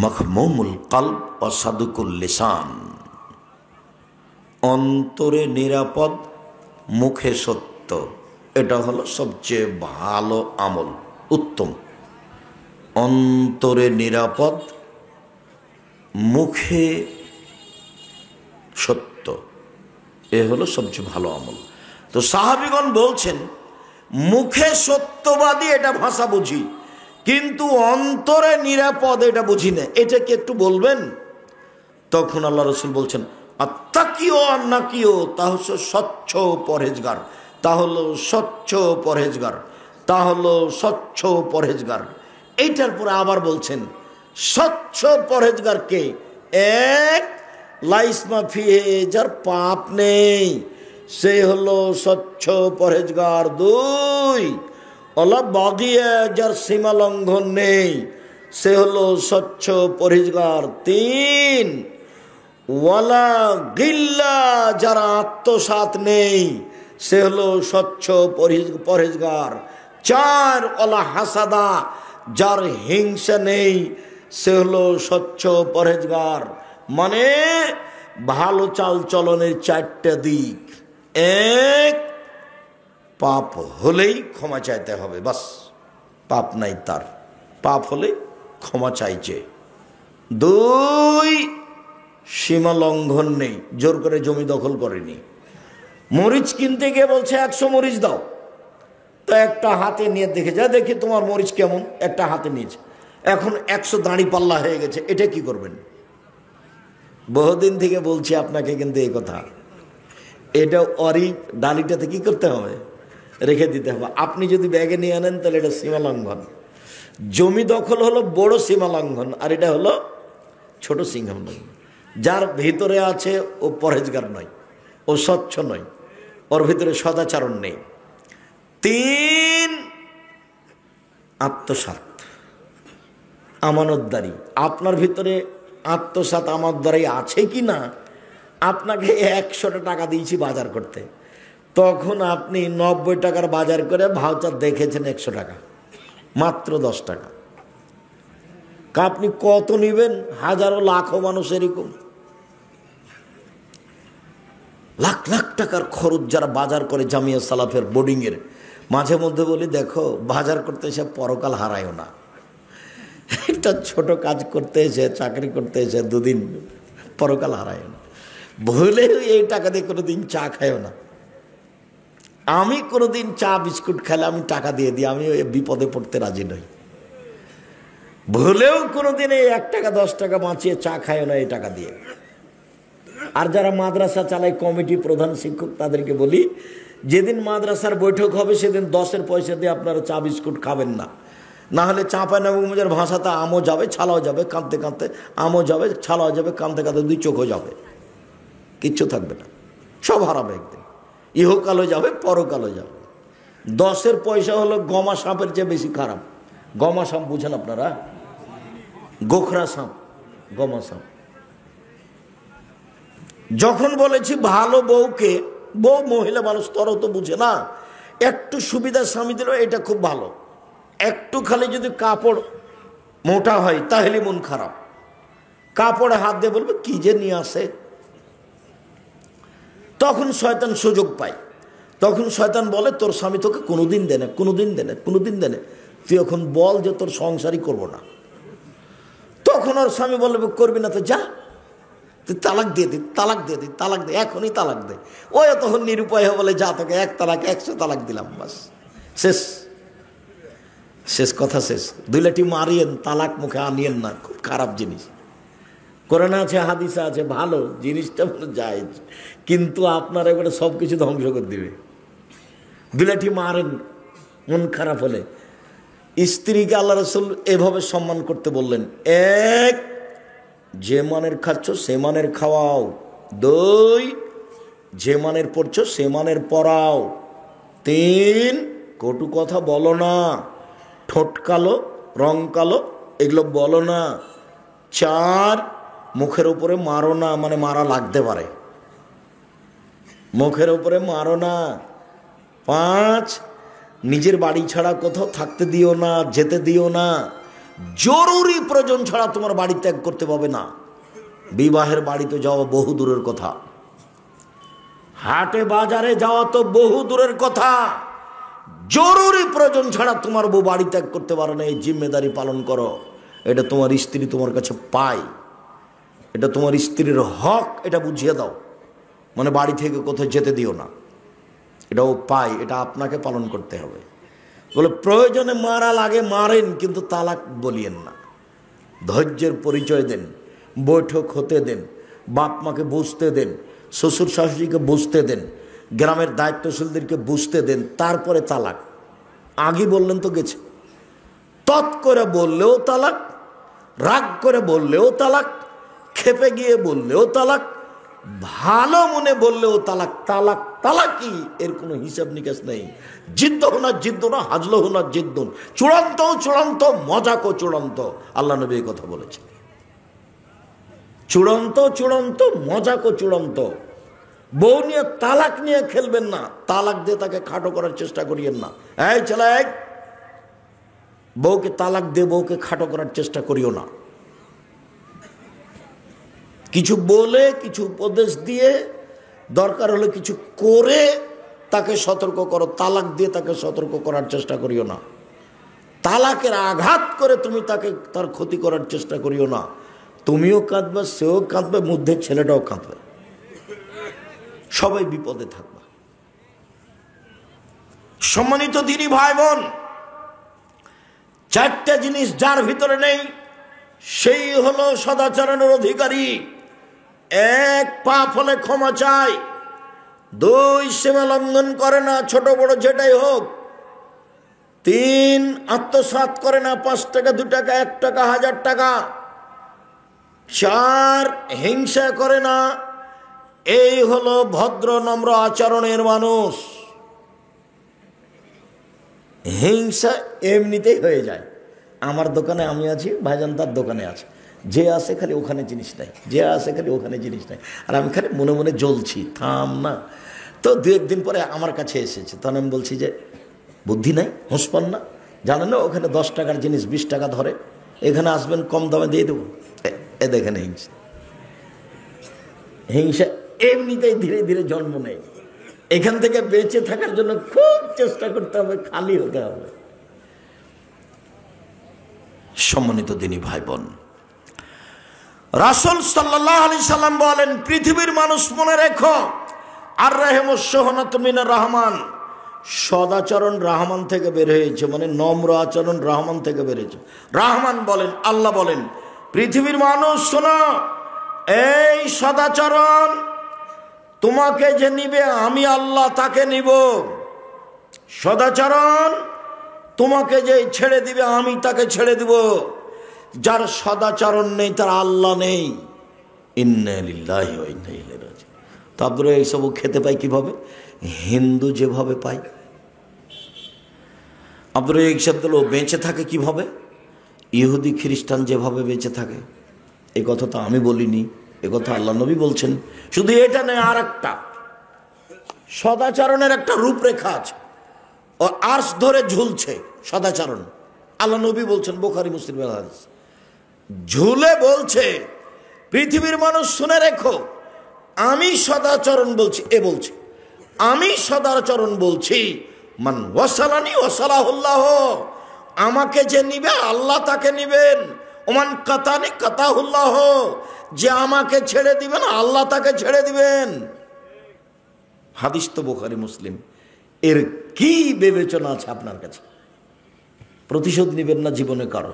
মাখমুমুল কলব ওয়া সাদুকুল লিসান, অন্তরে নিরাপদ, মুখে সত্য। এটা হলো সবচেয়ে ভালো আমল, উত্তম। অন্তরে নিরাপদ, মুখে সত্য, এ হলো সবচেয়ে ভালো আমল। তো সাহাবীগণ বলছেন, মুখে সত্যবাদী এটা ভাষা বুঝি, কিন্তু অন্তরে নিরাপদ এটা বুঝি না, এটা কি একটু বলবেন? তখন আল্লাহ রাসূল বলছেন, আত্তাকিও আর নাকিও, তা হচ্ছে স্বচ্ছ পরহেজগার, তা হলো স্বচ্ছ পরহেজগার, তা হলো স্বচ্ছ পরহেজগার। এইটার পরে আবার বলছেন, স্বচ্ছ পরহেজগারকে 1 লাইসমা ফিহে, যার পাপ নেই সে হলো স্বচ্ছ পরহেজগার। 2 ওলা বাগিয়া, যার সীমা লঙ্ঘন নেই সে হলো স্বচ্ছ পরহেজগার। 3 ওয়ালা গিল্লা, যারা আত্মসাৎ নেই সে হলো স্বচ্ছ পরহেজগার। 4 ওলা হাসাদা, যার হিংসা নেই সে হলো স্বচ্ছ পরহেজগার। মানে ভালো চাল চলনের 4টা দিক। 1 পাপ হলেই ক্ষমা চাইতে হবে, বাস, পাপ নাই তার, পাপ হলে ক্ষমা চাইছে। 2 সীমা লঙ্ঘন নেই, জোর করে জমি দখল করেনি। মরিচ কিনতে গিয়ে বলছে 100 মরিচ দাও, তো একটা হাতে নিয়ে দেখে যা, দেখি তোমার মরিচ কেমন, একটা হাতে নিয়েছে, এখন 100 দাঁড়ি পাল্লা হয়ে গেছে, এটা কি করবেন? বহুদিন থেকে বলছি আপনাকে, কিন্তু এই কথা, এটা অরি ডালিটাতে কি করতে হবে? রেখে দিতে হবে। আপনি যদি ব্যাগে নিয়ে আনেন তাহলে এটা সীমা লঙ্ঘন। জমি দখল হলো বড় সীমা লঙ্ঘন, আর এটা হলো ছোট সীমা লঙ্ঘন। যার ভিতরে আছে ও পরহেজগার নয়, ও স্বচ্ছ নয়, ওর ভিতরে সদাচরণ নেই। 3 আত্মসাৎ, আমানতদারি। আপনার ভিতরে আত্মসাৎ আমানতদারি আছে কি না? আপনাকে 100 টাকা দিয়েছি বাজার করতে, তখন আপনি 90 টাকার বাজার করে ভাউচার দেখেছেন 100 টাকা, মাত্র 10 টাকা। আপনি কত নেবেন? হাজারো লাখো মানুষ এরকম, লাখ লাখ টাকার খরচ যারা বাজার করে জামিয়া সালাফের বোর্ডিংয়ের, মাঝে মধ্যে বলি, দেখো বাজার করতে এসে পরকাল হারায়ও না। একটা ছোট কাজ করতে এসে, চাকরি করতে এসে দুদিন পরকাল হারায়ও না। ভুলেও এই টাকা দিয়ে কোনোদিন চা খায়ও না। আমি কোনোদিন চা বিস্কুট খেলে আমি টাকা দিয়ে দিই, আমি ওই বিপদে পড়তে রাজি নই। ভুলেও কোনোদিন এই 1 টাকা 10 টাকা বাঁচিয়ে চা খায়ও না এই টাকা দিয়ে। আর যারা মাদ্রাসা চালায়, কমিটি, প্রধান শিক্ষক, তাদেরকে বলি, যেদিন মাদ্রাসার বৈঠক হবে সেদিন 10-এর পয়সা দিয়ে আপনারা চা বিস্কুট খাবেন না। না হলে চাঁপাইনবাবগঞ্জের ভাষাতে আমও যাবে, ছালাও যাবে, কাঁদতে কাঁদতে আমও যাবে, ছালাও যাবে, কাঁদতে কাঁদতে 2 চোখও যাবে, কিচ্ছু থাকবে না, সব হারাবে একদিন। ইহকালও যাবে, পরকালও যাবে। 10-এর পয়সা হলো গমা সাপের চেয়ে বেশি খারাপ। গমা সাপ বুঝেন আপনারা? গোখরা সাপ, গমা সাপ। যখন বলেছি ভালো বউকে, বউ মহিলা মানুষ, তরও তো বুঝে না, একটু সুবিধা স্বামী দিল, এটা খুব ভালো। একটু খালি যদি কাপড় মোটা হয় তাহলে মন খারাপ। কাপড়ে হাত দিয়ে বলবে কি যে নিয়ে আসে, তখন শয়তান সুযোগ পায়। তখন শয়তান বলে তোর স্বামী তোকে কোনোদিন দেয় না, কোনোদিন দেয় না, কোনোদিন দেয় না, তুই এখন বল যে তোর সংসারই করবো না। তখন ওর স্বামী বলবে করবি না তো যা, তুই তালাক দিয়ে দি, তালাক দিয়ে দি, তালাক দে, এখনই তালাক দে। ওই তখন নিরুপায় বলে যা, তোকে 1 তালাক 100 তালাক দিলাম, বাস শেষ, শেষ কথা শেষ। 2 লাঠি মারিয়েন, তালাক মুখে আনিয়েন না, খুব খারাপ জিনিস। কোরআনে আছে, হাদিসে আছে, ভালো জিনিসটা বলে যায়, কিন্তু আপনার এবারে সব কিছু ধ্বংস করে দিবে। 2 লাঠি মারেন মন খারাপ হলে। স্ত্রীকে আল্লাহ রাসূল এভাবে সম্মান করতে বললেন, 1, যে মানের খাচ্ছ সে মানের খাওয়াও। 2, যে মানের পড়ছো সে মানের পড়াও। 3, কটু কথা বলো না, ঠোঁট কালো, রং কালো, এগুলো বলো না। 4, মুখের উপরে মারো না, মানে মারা লাগতে পারে, মুখের উপরে মারো না। 5, নিজের বাড়ি ছাড়া কোথাও থাকতে দিও না, যেতে দিও না। জরুরি প্রয়োজন ছাড়া তোমার বাড়ি ত্যাগ করতে পাবে না। বিবাহের বাড়িতে যাওয়া বহু দূরের কথা, হাটে বাজারে যাওয়া তো বহু দূরের কথা। জরুরি প্রয়োজন ছাড়া তোমার বউ বাড়ি ত্যাগ করতে পারে না। এই জিম্মেদারি পালন করো। এটা তোমার স্ত্রী তোমার কাছে পায়, এটা তোমার স্ত্রীর হক, এটা বুঝিয়ে দাও। মানে বাড়ি থেকে কোথাও যেতে দিও না, এটাও পায়, এটা আপনাকে পালন করতে হবে। বলে প্রয়োজনে মারা লাগে মারেন, কিন্তু তালাক বলিয়েন না। ধৈর্যের পরিচয় দেন, বৈঠক হতে দেন, বাপ মাকে বুঝতে দেন, শ্বশুর শাশুড়িকে বুঝতে দেন, গ্রামের দায়িত্বশীলদেরকে বুঝতে দেন, তারপরে তালাক। আগে বললেন তো গেছে। তৎ করে বললেও তালাক, রাগ করে বললেও তালাক, খেপে গিয়ে বললেও তালাক, ভালো মনে বললেও তালাক। তালাক তালাকই, এর কোনো হিসাব নিকাশ নেই। জিদ্দ হোনা জিদ্দ না, হাজলো হোনা জিদ্দুন, চূড়ান্ত চূড়ান্ত, মজাকো চূড়ান্ত। আল্লাহ নবী এই কথা বলেছেন, চূড়ান্ত চূড়ান্ত, মজাকো চূড়ান্ত। বউ নিয়ে তালাক নিয়ে খেলবেন না, তালাক দিয়ে তাকে খাটো করার চেষ্টা করিয়েন না। এই ছেলে, বউকে তালাক দিয়ে বউকে খাটো করার চেষ্টা করিও না। কিছু বলে, কিছু উপদেশ দিয়ে, দরকার হলে কিছু করে তাকে সতর্ক করো। তালাক দিয়ে তাকে সতর্ক করার চেষ্টা করিও না। তালাকের আঘাত করে তুমি তাকে, তার ক্ষতি করার চেষ্টা করিও না। তুমিও কাঁদবে, সেও কাঁদবে, মধ্যে ছেলেটাও কাঁদবে, সবাই বিপদে থাকবে। সম্মানিত দিনী ভাই বোন, 4টে জিনিস যার ভিতরে নেই সেই হলো সদাচরণের অধিকারী। 1, পাপ হলে ক্ষমা চায়। 2, সীমা লঙ্ঘন করে না, ছোট বড় যেটাই হোক। 3, আত্মসাৎ করে না, 5 টাকা 2 টাকা 1 টাকা 1000 টাকা। 4, হিংসা করে না। এই হলো ভদ্র নম্র আচরণের মানুষ। হিংসা এমনিতেই হয়ে যায়। আমার দোকানে আমি আছি, ভাইজান তার দোকানে আছে, যে আসে খালি ওখানে জিনিস নেয়, যে আসে খালি ওখানে জিনিস নেয়, আর আমি খালি মনে মনে জ্বলছি, থাম না। তো 2-1 দিন পরে আমার কাছে এসেছে, তখন আমি বলছি যে বুদ্ধি নাই, হুঁশ পান না, জানেন না ওখানে 10 টাকার জিনিস 20 টাকা ধরে, এখানে আসবেন কম দামে দিয়ে দেবো। এ দেখেন হিংসা, হিংসা এমনিতেই ধীরে ধীরে জন্ম নেয়। এখান থেকে বেঁচে থাকার জন্য খুব চেষ্টা করতে হবে, খালি হতে হবে। সম্মানিত দিনী ভাই বোন, রাসূল সাল্লাল্লাহু আলাইহি সাল্লাম বলেন, পৃথিবীর মানুষ মনে রেখো, আর রাহমুস সোহনাত মিনার রহমান, সদাচরণ রহমান থেকে বের হয়েছে, মানে নম্র আচরণ রহমান থেকে বের হয়েছে। রহমান বলেন, আল্লাহ বলেন, পৃথিবীর মানুষ শোনো, এই সদাচরণ তোমাকে যে নিবে আমি আল্লাহ তাকে নিব, সদাচরণ তোমাকে যে ছেড়ে দিবে আমি তাকে ছেড়ে দিব। যার সদাচরণ নেই তার আল্লাহ নেই। ইন্না লিল্লাহি ওয়া ইন্না ইলাইহি রাজিউন। তারপরে এইসব খেতে পাই কিভাবে? হিন্দু যেভাবে পাই। আপনার এই শব্দগুলো বেঁচে থাকে কিভাবে? ইহুদি খ্রিস্টান যেভাবে বেঁচে থাকে। এই কথা তো আমি বলিনি, এ কথা আল্লাহ নবী বলছেন। শুধু এটা নয়, আর একটা সদাচরণের একটা রূপরেখা আছে, ও আর্শ ধরে ঝুলছে সদাচরণ। আল্লাহ নবী বলছেন, বুখারী মুসলিমের হাদিস, ঝুলে বলছে, পৃথিবীর মানুষ শুনে রেখো, আমি সদাচরণ বলছি, এ বলছে আমি সদাচরণ বলছি, মান ওয়াসালানি ওয়াসালাহুল্লাহ, আমাকে যে নিবে আল্লাহ তাকে নিবেন, ওমান কাতানি কাতাহুল্লাহ, যে আমাকে ছেড়ে দিবেন আল্লাহ তাকে ছেড়ে দিবেন। হাদিস তো বুখারী মুসলিম। এর কি বিবেচনা আছে আপনার কাছে? প্রতিশোধ নিবেন না জীবনে কারো,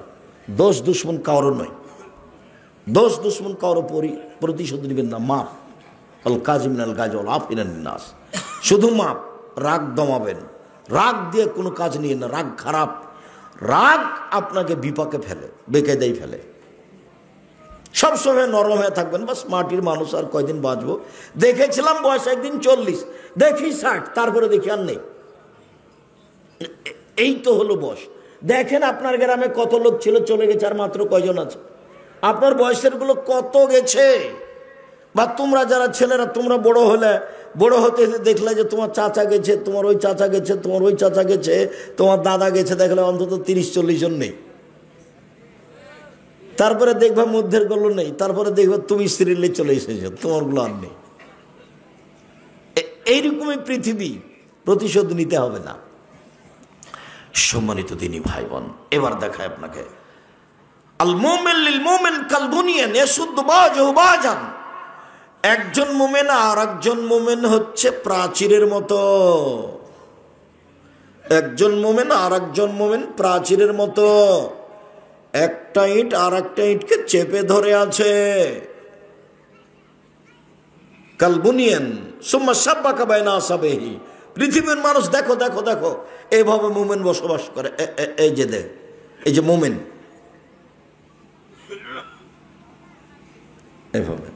দোষ দুশ্মন কারো নয়, দোষ দুশ্মন কারো প্রতিশোধ নিবেন না। মাপ, আল কাজিমিনাল গায়জ ওয়াল আফিনান নাস, শুধু মাপ, রাগ দমাবেন। রাগ দিয়ে কোনো কাজ নিয়ে না, রাগ খারাপ। রাগ আপনাকে বিপাকে ফেলে, বেকায়দায় ফেলে। সবসময় নরম হয়ে থাকবেন, বাস মাটির মানুষ, আর কয়দিন বাঁচবো। দেখেছিলাম বয়স একদিন 40, দেখি 60, তারপরে দেখি আর নেই। এই তো হলো বয়স। দেখেন আপনার গ্রামে কত লোক ছিল, চলে গেছে, আর মাত্র কয়জন আছে। আপনার বয়সের গুলো কত গেছে। বা তোমরা যারা ছেলেরা, তোমরা বড় হলে, বড় হতে দেখলে যে তোমার চাচা গেছে, তোমার ওই চাচা গেছে, তোমার ওই চাচা গেছে, তোমার দাদা গেছে, দেখলে অন্তত 30-40 জন নেই। তারপরে দেখবা মধ্যের গুলো নেই, তারপরে দেখবা তুমি স্ত্রীলে চলে এসেছো, তোমার গুলো আর নেই। এইরকমই পৃথিবী, প্রতিশোধ নিতে হবে না। সম্মানিত দিনী ভাই বোন, এবার দেখায় আপনাকে, আল মুমিন লিল মুমিন কাল বুনিয়ান ইয়াসুদ্দু বাযুহু বাযান, একজন মুমিন আর একজন মুমিন হচ্ছে প্রাচীরের মতো। একজন মুমিন আর একজন মুমিন প্রাচীরের মতো, একটা ইট আর একটা ইটকে চেপে ধরে আছে। কাল বুনিয়ান সুম্মা শাব্বাকা বাইনা আসাবিহি, পৃথিবীর মানুষ দেখো দেখো দেখো, এইভাবে মুমিন বসবাস করে। এই যে দেখ, এই যে মুমিন, এভাবে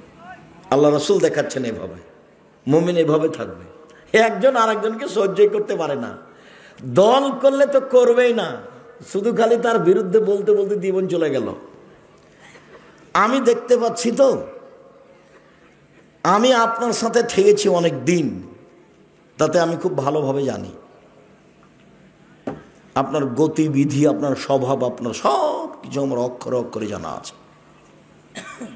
আল্লাহ রাসূল দেখাচ্ছেন, এভাবে মুমিন এভাবে থাকবে। একজন আরেকজনকে সহ্যই করতে পারে না, দল করলে তো করবেই না, শুধু খালি তার বিরুদ্ধে বলতে বলতে জীবন চলে গেল। আমি দেখতে পাচ্ছি তো, আমি আপনার সাথে থেকেছি অনেক দিন, তাতে আমি খুব ভালোভাবে জানি আপনার গতিবিধি, আপনার স্বভাব, আপনার সব কিছু আমার অক্ষরে অক্ষরে জানা আছে।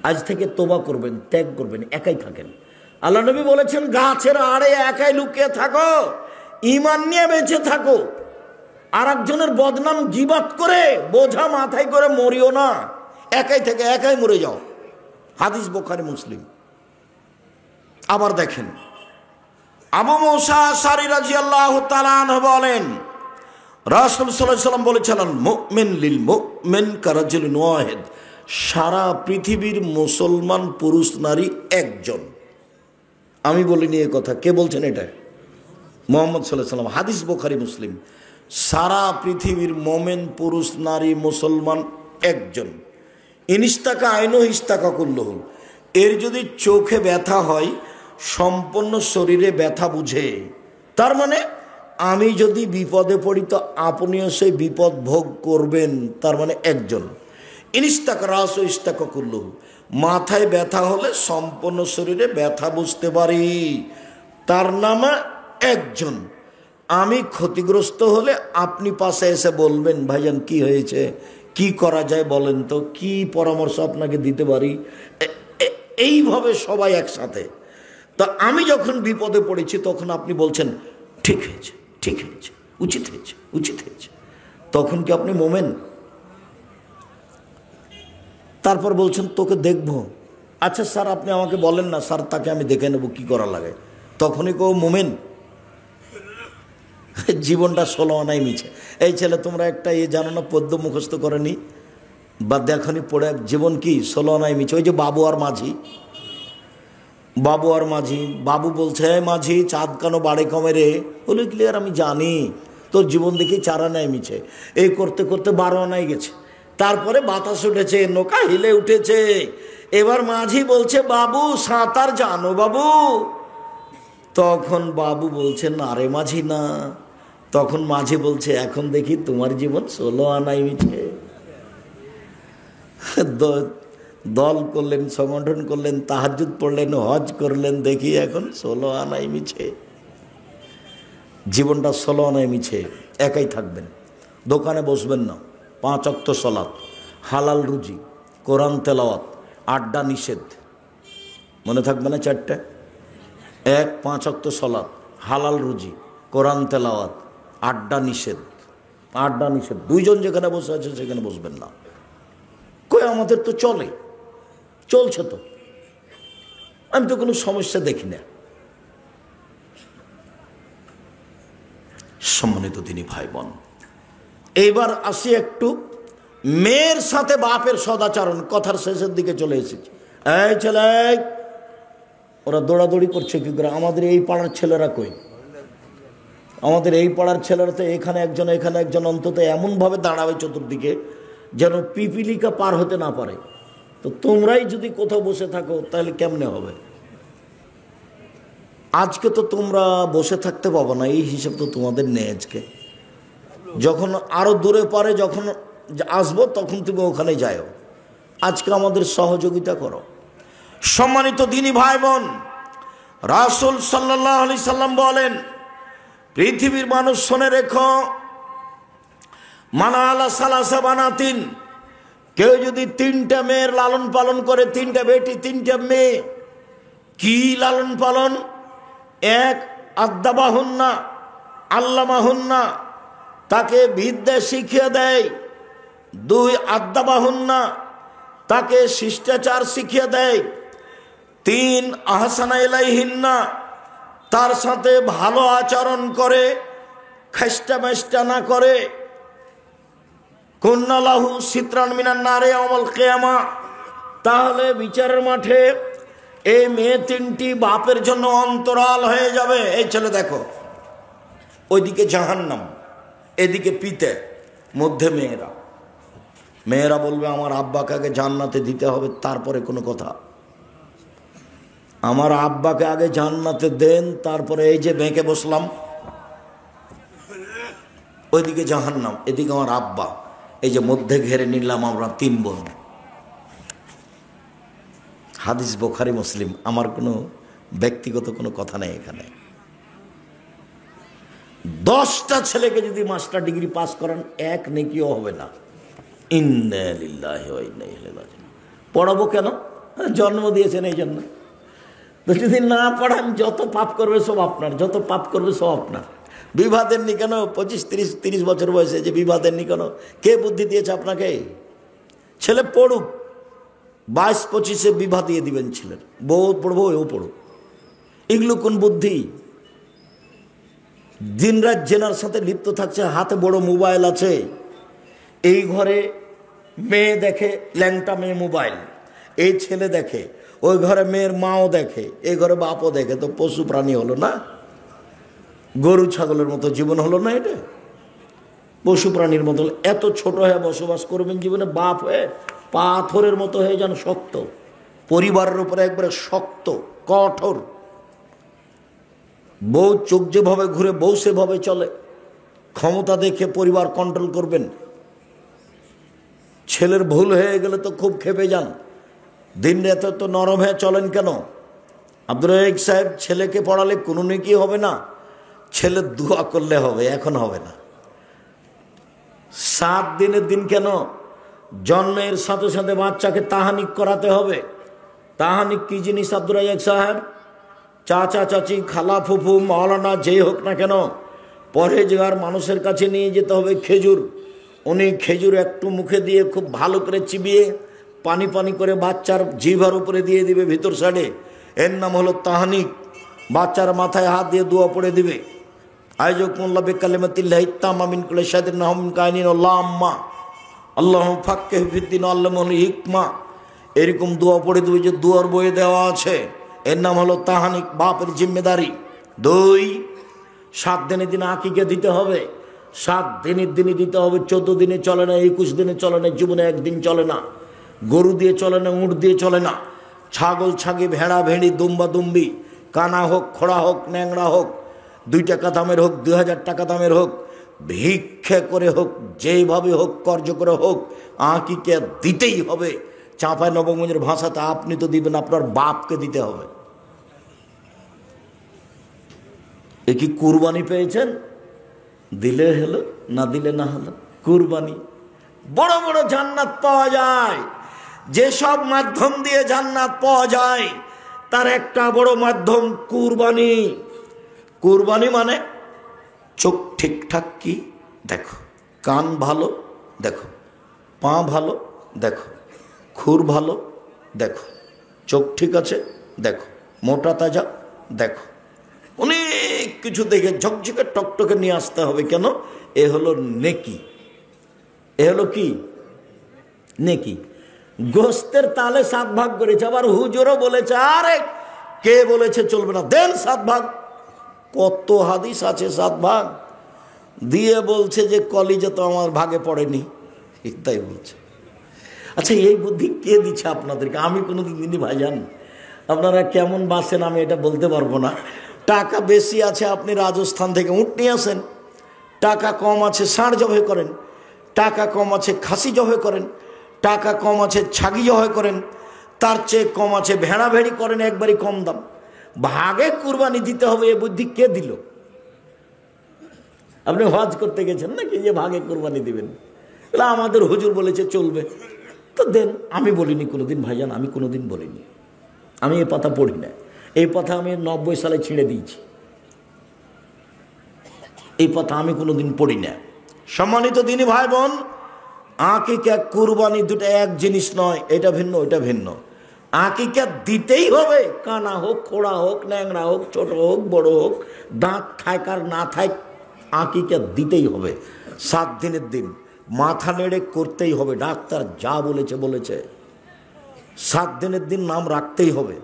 আজ থেকে তোবা করবেন, ত্যাগ করবেন, একাই থাকেন। আল্লাহ নবী বলেছেন, গাছের আড়ে একাই লুকিয়ে থাকো, ঈমান নিয়ে বেঁচে থাকো। আর একজনের বদনাম গীবত করে বোঝা মাথায় করে মরিও না, একাই থেকে একাই মরে যাও। হাদিস বুখারী মুসলিম। আবার দেখেন, আবু মুসা আশআরী রাদিয়াল্লাহু তাআলা আনহু বলেন, রাসূল সাল্লাল্লাহু আলাইহি ওয়াসাল্লাম বলেছিলেন, মুমিন লিল মুমিন কারাজুলিন ওয়াহিদ, সারা পৃথিবীর মুসলমান পুরুষ নারী একজন। আমি বলিনি এ কথা, কে বলছেন এটা? মুহাম্মদ সাল্লাল্লাহু আলাইহি ওয়াসাল্লাম। হাদিস বুখারী মুসলিম। সারা পৃথিবীর মোমেন পুরুষ নারী মুসলমান একজন। ইনিস্তাকা আইনু ইস্তাকা কুল্লুহু, এর যদি চোখে ব্যথা হয় সম্পূর্ণ শরীরে ব্যথা বুঝে। তার মানে আমি যদি বিপদে পড়ি তো আপনিও সেই বিপদ ভোগ করবেন, তার মানে একজন। ইনিস্তাকা রাসু ইস্তাকা কুল্লুহু, মাথায় ব্যথা হলে সম্পূর্ণ শরীরে ব্যথা বুঝতে পারি, তার নামে একজন। আমি ক্ষতিগ্রস্ত হলে আপনি পাশে এসে বলবেন, ভাইজান কি হয়েছে, কি করা যায় বলেন তো, কি পরামর্শ আপনাকে দিতে পারি। এইভাবে সবাই একসাথে। তো আমি যখন বিপদে পড়েছি তখন আপনি বলছেন ঠিক হয়েছে, ঠিক হয়েছে, উচিত হয়েছে, উচিত হয়েছে, তখন কি আপনি মোমেন? তারপর বলছেন তোকে দেখবো। আচ্ছা স্যার আপনি আমাকে বলেন না, স্যার তাকে আমি দেখে নেব কি করা লাগে, তখনই কেউ মোমেন? জীবনটা 16 আনাই মিছে। এই ছেলে তোমরা একটা জানো না, পদ্য মুখস্থ করেনি বা দেখনি পড়ে, জীবন কি 16 আনাই মিছে। ওই যে বাবু আর মাঝি, বাবু আর মাঝি, বাবু বলছে মাঝি চাঁদ কেন বাড়ে কমে রে? বলে ক্লিয়ার আমি জানি তোর জীবন দেখি 4 আনাই মিছে। এই করতে করতে 12 আনাই গেছে, তারপরে বাতাস উঠেছে, নৌকা হিলে উঠেছে। এবার মাঝি বলছে বাবু সাঁতার জানো বাবু? তখন বাবু বলছে না রে মাঝি না। তখন মাঝি বলছে এখন দেখি তোমার জীবন 16 আনাই মিছে। দল করলেন, সংগঠন করলেন, তাহাজ্জুদ পড়লেন, হজ করলেন, দেখি এখন 16 আনাই মিছে। জীবনটা 16 আনাই মিছে। একাই থাকবেন, দোকানে বসবেন না, 5 ওয়াক্ত সালাত, হালাল রুজি, কোরআন তেলাওয়াত, আড্ডা নিষেধ। মনে থাকবে না 4টা? 1 5 ওয়াক্ত সালাত, হালাল রুজি, কোরআন তেলাওয়াত, আড্ডা নিষেধ। আড্ডা নিষেধ। 2 জন যেখানে বসে আছে সেখানে বসবেন না। কই আমাদের তো চলে, চলছে তো, আমি তো কোনো সমস্যা দেখি না। সম্মানিত দিনী ভাই বোন, এইবার আসি একটু মেয়ের সাথে বাপের সদাচরণ। কথার শেষের দিকে চলে এসেছি। এই ছেলে, ওরা দৌড়াদৌড়ি করছে কি করে? আমাদের এই পাড়ার ছেলেরা কই? আমাদের এই পাড়ার ছেলেরা তো এখানে একজন এখানে একজন, অন্তত এমনভাবে দাঁড়াবে চতুর্দিকে যেন পিপিলিকা পার হতে না পারে। তো তোমরাই যদি কোথাও বসে থাকো তাহলে কেমনে হবে? আজকে তো তোমরা বসে থাকতে পাবো না, এই হিসাব তো তোমাদের নেই। আজকে যখন আরো দূরে পারে যখন আসবো তখন তুমি ওখানে যাও। আজকে আমাদের সহযোগিতা করো। সম্মানিত দিনী ভাই বোন, রাসূল সাল্লাল্লাহু আলাইহি সাল্লাম বলেন, পৃথিবীর মানুষ শুনে রেখো, মানা আলা সালাসা বানাতিন, কেউ যদি 3টা মেয়ের লালন পালন করে, 3টা বেটি 3টা মেয়ে, কি লালন পালন? 1 আদ্দাবাহুন্না আল্লামাহুন্না, তাকে বিদ্যা শিখিয়ে দেয়। 2 আদ্দাবাহুন্না, তাকে শিষ্টাচার শিখিয়ে দেয়। 3 আহসানা ইলাইহিন্না, তার সাথে ভালো আচরণ করে, খেষ্টা মেষ্টা না করে। কুন্না লাহু সিতরান মিনান নারে ইয়াউমাল কিয়ামা, তাহলে বিচারের মাঠে এই মেয়ে 3টি বাপের জন্য অন্তরাল হয়ে যাবে। এই ছেলে দেখো, ওইদিকে জাহান্নাম, এদিকে পিতে, মধ্যে মেয়েরা। মেয়েরা বলবে আমার আব্বাকে আগে জান্নাতে দিতে হবে, তারপরে কোনো কথা। আমার আব্বাকে আগে জান্নাতে দেন, তারপরে এই যে বেঁকে বসলাম, ওইদিকে জাহান্নাম, এদিকে আমার আব্বা, এই যে মধ্যে ঘেরে নিলাম আমরা 3 বোন। হাদিস বুখারী মুসলিম, আমার কোনো ব্যক্তিগত কোনো কথা নেই এখানে। 10টা ছেলেকে যদি মাস্টার ডিগ্রি পাস করান, 1 নেকিও হবে না। ইন্না লিল্লাহি ওয়া ইন্না ইলাইহি রাজিউন। পড়াবো কেন? জন্ম দিয়েছেন এই জন্য। তো যদি না পড়ান, যত পাপ করবে সব আপনার, যত পাপ করবে সব আপনার। বিবাহ দেননি কেন? 25-30 বছর বয়সে যে বিবাহ দেননি কেন? কে বুদ্ধি দিয়েছে আপনাকে? ছেলে পড়ুক, 22-25-এ বিবাহ দিয়ে দিবেন ছেলের। বউ পড়বো, এও পড়ুক। এগুলো কোন বুদ্ধি? দিনরাত জেনার সাথে লিপ্ত থাকছে, হাতে বড় মোবাইল আছে, এই ঘরে মেয়ে দেখে, ল্যাংটা মেয়ে মোবাইল, এই ছেলে দেখে, ওই ঘরে মেয়ের মাও দেখে, এই ঘরে বাপও দেখে। তো পশু প্রাণী হলো না? গরু ছাগলের মতো জীবন হলো না? এটা পশু প্রাণীর মতো। এত ছোট হয়ে বসবাস করবেন জীবনে, বাপ হয়ে পাথরের মতো হয়ে যান শক্ত, পরিবারের উপরে একবারে শক্ত কঠোর। বউ চোখ যেভাবে ঘুরে বউ সেভাবে চলে, ক্ষমতা দেখে পরিবার কন্ট্রোল করবেন। ছেলের ভুল হয়ে গেলে তো খুব খেপে যান, দিন রাতে তো নরম হয়ে চলেন কেন? আব্দুর রাজ্জাক সাহেব, ছেলেকে পড়ালে কোনো নেকি হবে না, ছেলে দোয়া করলে হবে, এখন হবে না। 7 দিনের দিন কেন? জন্মের সাথে সাথে বাচ্চাকে তাহানিক করাতে হবে। তাহানিক কি জিনিস আব্দুর রাজ্জাক সাহেব? চাচা চাচি খালা ফুফু মাওলানা যেই হোক না কেন, পরহেজগার মানুষের কাছে নিয়ে যেতে হবে খেজুর। উনি খেজুর একটু মুখে দিয়ে খুব ভালো করে চিবিয়ে পানি পানি করে বাচ্চার জিভার উপরে দিয়ে দিবে ভিতর সাইডে। এর নাম হলো তাহানিক। বাচ্চার মাথায় হাত দিয়ে দোয়া পড়ে দিবে, আইজুকুমুল্লাহ বিকালিমাতিল্লাহি তাম্মা মিন কুল্লি শাইতানিন ওয়া মিন কাইনিন আল্লাহুম্মা আল্লাহুম্মা ফাক্কিহু ফিদ্দীন আল্লামহুল হিকমা। এরকম দোয়া পড়ে দেবে, যে দোয়ার বইয়ে দেওয়া আছে। এর নাম হলো তাহানিক, বাপের জিম্মেদারি। 2, 7 দিনের দিন আকিকা দিতে হবে। 7 দিনের দিনই দিতে হবে, 14 দিনে চলে না, 21 দিনে চলে না, জীবনে একদিন চলে না। গরু দিয়ে চলে না, উঁট দিয়ে চলে না। ছাগল ছাগি, ভেড়া ভেড়ি, দুম্বা দুম্বি, কানা হোক, খোড়া হোক, ন্যাংরা হোক, 2 টাকা দামের হোক, 2000 টাকা দামের হোক, ভিক্ষে করে হোক, যেইভাবে হোক, কর্জ করে হোক, আকিকা দিতেই হবে। চাঁপাই নবগঞ্জের ভাষাতে আপনি তো দিবেন, আপনার বাপকে দিতে হবে। এ কি কুরবানি পেয়েছেন? দিলে হলো, না দিলে না হলো। কুরবানি। বড় বড় জান্নাত পাওয়া যায়, যেসব মাধ্যম দিয়ে জান্নাত পাওয়া যায় তার একটা বড় মাধ্যম কুরবানি। কুরবানি মানে চোখ ঠিকঠাক কি দেখো, কান ভালো দেখো, পা ভালো দেখো, খুর ভালো দেখো, চোখ ঠিক আছে দেখো, মোটা তাজা দেখো, অনেক কিছু দেখে ঝকঝকে টকটকে নিয়ে আসতে হবে। কেন? এ হলো নেকি। এ হলো কি? নেকি। গোস্তের তালে 7 ভাগ করেছে, আবার হুজুরও বলেছে, আরে কে বলেছে চলবে না, দেন 7 ভাগ। কত হাদিস আছে 7 ভাগ দিয়ে বলছে যে কলিজা তো আমার ভাগে পড়েনি, তাই বলছে। আচ্ছা, এই বুদ্ধি কে দিচ্ছে আপনাদেরকে? আমি কোনোদিন দিনই ভাইজান, আপনারা কেমন বাঁচেন আমি এটা বলতে পারবো না। টাকা বেশি আছে, আপনি রাজস্থান থেকে উট নিয়ে আসেন। টাকা কম আছে, ষাঁড় জবাই করেন। টাকা কম আছে, খাসি জবাই করেন। টাকা কম আছে, ছাগি জবাই করেন। তার চেয়ে কম আছে, ভেড়া ভেড়ি করেন, একবারই কম দাম। ভাগে কুরবানি দিতে হবে, এ বুদ্ধি কে দিল? আপনি হজ করতে গেছেন নাকি যে ভাগে কুরবানি দিবেন? আমাদের হুজুর বলেছে চলবে, তো দেন। আমি বলিনি কোনোদিন ভাইজান, আমি কোনোদিন বলিনি। আমি এই কথা পড়ি না। এই কথা আমি 90 সালে ছিঁড়ে দিয়েছি। এই কথা আমি কোনোদিন পড়ি না। সম্মানিত দিনী ভাই বোন, আকিকা কুরবানি দুটো এক জিনিস নয়, এটা ভিন্ন ওইটা ভিন্ন। আকিকা দিতেই হবে, কানা হোক, খোড়া হোক, ন্যাংরা হোক, ছোট হোক, বড় হোক, দাঁত থাক আর না থাক, আকিকা দিতেই হবে। 7 দিনের দিন মাথা নেড়ে করতেই হবে। ডাক্তার যা বলেছে বলেছে। 7 দিনের দিন নাম রাখতেই হবে।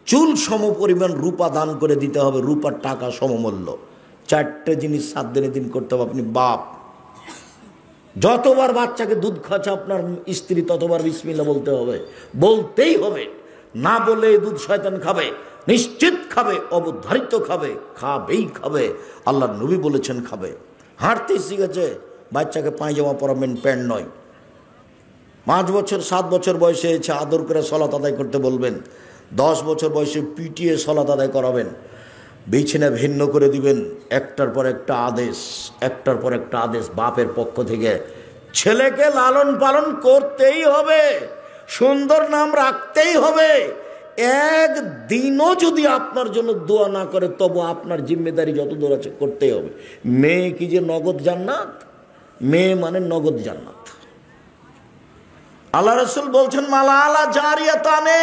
চুল সম পরিমাণ রূপা দান করে দিতে হবে, রূপার টাকা সমমূল্য। 4টে জিনিস 7 দিনের দিন করতে হবে। আপনি বাপ, যতবার বাচ্চাকে দুধ খাচ্ছে আপনার স্ত্রী, ততবার বিসমিল্লাহ বলতে হবে, বলতেই হবে। না বলে দুধ শয়তান খাবে, নিশ্চিত খাবে, অবধারিত খাবে, খাবেই খাবে। আল্লাহর নবী বলেছেন খাবে। হাঁটতে শিখেছে, বাচ্চাকে পায়জামা পরাবেন, প্যান্ট নয়। 5 বছর 7 বছর বয়সে এসে আদর করে সলাত আদায় করতে বলবেন। 10 বছর বয়সে পিটিয়ে সলাত আদায় করাবেন। বিছানা ভিন্ন করে দিবেন। একটার পর একটা আদেশ, একটার পর একটা আদেশ বাপের পক্ষ থেকে। ছেলেকে লালন পালন করতেই হবে, সুন্দর নাম রাখতেই হবে। একদিনও যদি আপনার জন্য দোয়া না করে, তবু আপনার জিম্মেদারি যত দূর আছে করতেই হবে। মেয়ে কি যে নগদ জান্নাত? মেয়ে মানে নগদ জান্নাত। আল্লাহ রাসূল বলছেন, মালা আলা জারিয়াতানে,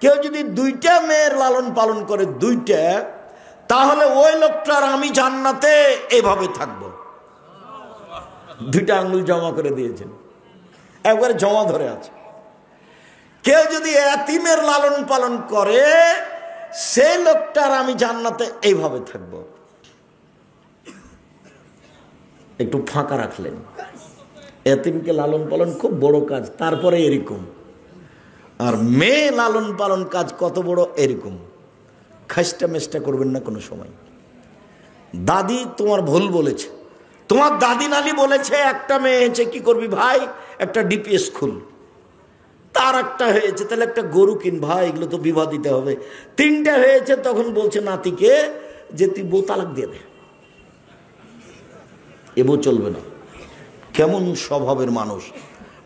কেউ যদি 2টা মেয়ের লালন পালন করে, 2টা, তাহলে ওই লোকটার আমি জান্নাতে এভাবে থাকবো। 2টা আঙ্গুল জমা করে দিয়েছেন, একবারে জমা ধরে আছে। কেউ যদি এতিমের লালন পালন করে, সেই লোকটার আমি জান্নাতে এইভাবে থাকবো। একটু ফাঁকা রাখলেন। এতিমকে লালন পালন খুব বড় কাজ, তারপরে এরকম। আর মেয়ে লালন পালন কাজ কত বড়, এরকম। খাস্টা মেস্টা করবেন না কোনো সময়। দাদি তোমার ভুল বলেছে, তোমার দাদি নানি বলেছে একটা মেয়ে হয়েছে, কি করবি ভাই? একটা ডিপিএস খুল। তার একটা হয়েছে, তাহলে একটা গরু কিন ভাই, এগুলো তো বিবাহ দিতে হবে। 3টা হয়েছে, তখন বলছে নাতিকে যে তুই বউ তালাক দিয়ে দে। এ বউ চলবে না। কেমন স্বভাবের মানুষ!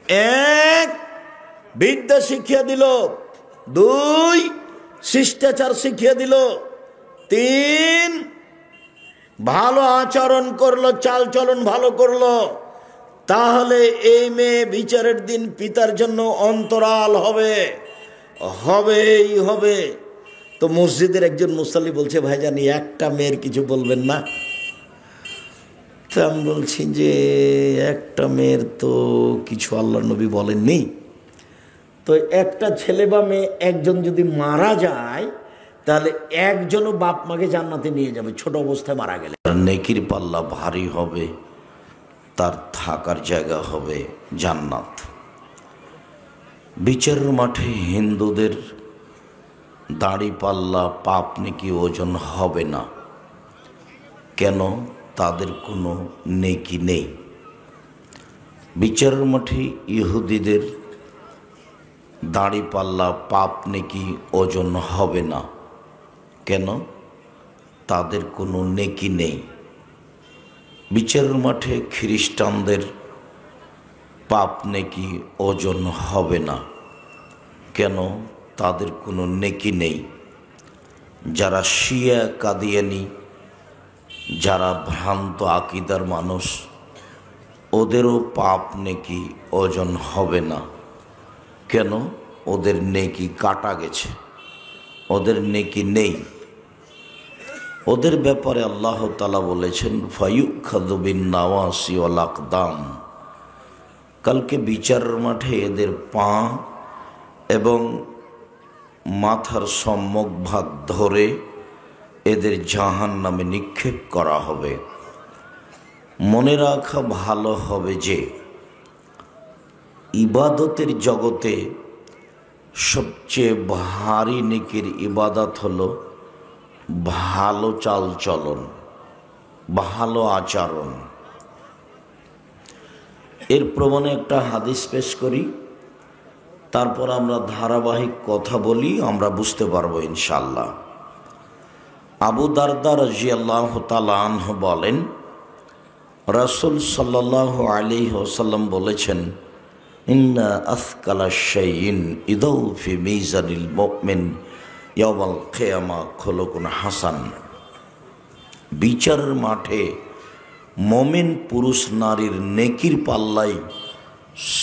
1 বিদ্যা শিখিয়ে দিল, 2 শিষ্টাচার শিখিয়ে দিল। 3, ভালো আচরণ করলো, চাল চলন ভালো করলো, তাহলে এই মেয়ে বিচারের দিন পিতার জন্য অন্তরাল হবে, হবেই হবে। তো মসজিদের একজন মুসাল্লি বলছে, ভাইজান একটা মেয়ের কিছু বলবেন না? তো আমি বলছি যে একটা মেয়ের তো কিছু আল্লাহর নবী বলেননি। তো একটা ছেলে বা মেয়ে একজন যদি মারা যায়, তাহলে একজনও বাপ মাকে জান্নাতে নিয়ে যাবে ছোট অবস্থায় মারা গেলে। নেকির পাল্লা ভারী হবে, তার থাকার জায়গা হবে জান্নাত। বিচারের মাঠে হিন্দুদের দাড়ি পাল্লা পাপ নেকি ওজন হবে না। কেন? তাদের কোনো নেকি নেই। বিচারের মাঠে ইহুদিদের দাড়ি পাল্লা পাপ নেকি ওজন হবে না। কেন? তাদের কোনো নেকি নেই। বিচারের মাঠে খ্রিস্টানদের পাপ নেকি ওজন হবে না। কেন? তাদের কোনো নেকি নেই। যারা শিয়া কাদিয়ানি, যারা ভ্রান্ত আকীদার মানুষ, ওদেরও পাপ নেকি ওজন হবে না। কেন? ওদের নেকি কাটা গেছে, ওদের নেকি নেই। ওদের ব্যাপারে আল্লাহ তাআলা বলেছেন, ফায়ুখাযু বিন-নাওয়াসি ওয়াল আকদাম। কালকে বিচারের মাঠে এদের পা এবং মাথার সম্মুখ ভাগ ধরে এদের জাহান্নামে নিক্ষেপ করা হবে। মনে রাখা ভালো হবে যে ইবাদতের জগতে সবচেয়ে ভারী নেকির ইবাদত হলো ভালো চালচলন, ভালো আচরণ। এর প্রমাণে একটা হাদিস পেশ করি, তারপর আমরা ধারাবাহিক কথা বলি, আমরা বুঝতে পারবো ইনশাআল্লাহ। আবু দারদা রাদিয়াল্লাহু তাআলা আনহু বলেন, রাসূল সাল্লাল্লাহু আলাইহি ওয়াসাল্লাম বলেছেন, ইন্না আথকালা শাইইন ইদাউ ফি মিজানিল মুমিন ইয়াওমাল কিয়ামা খুলুকুন হাসান। বিচারের মাঠে মুমিন পুরুষ নারীর নেকির পাল্লায়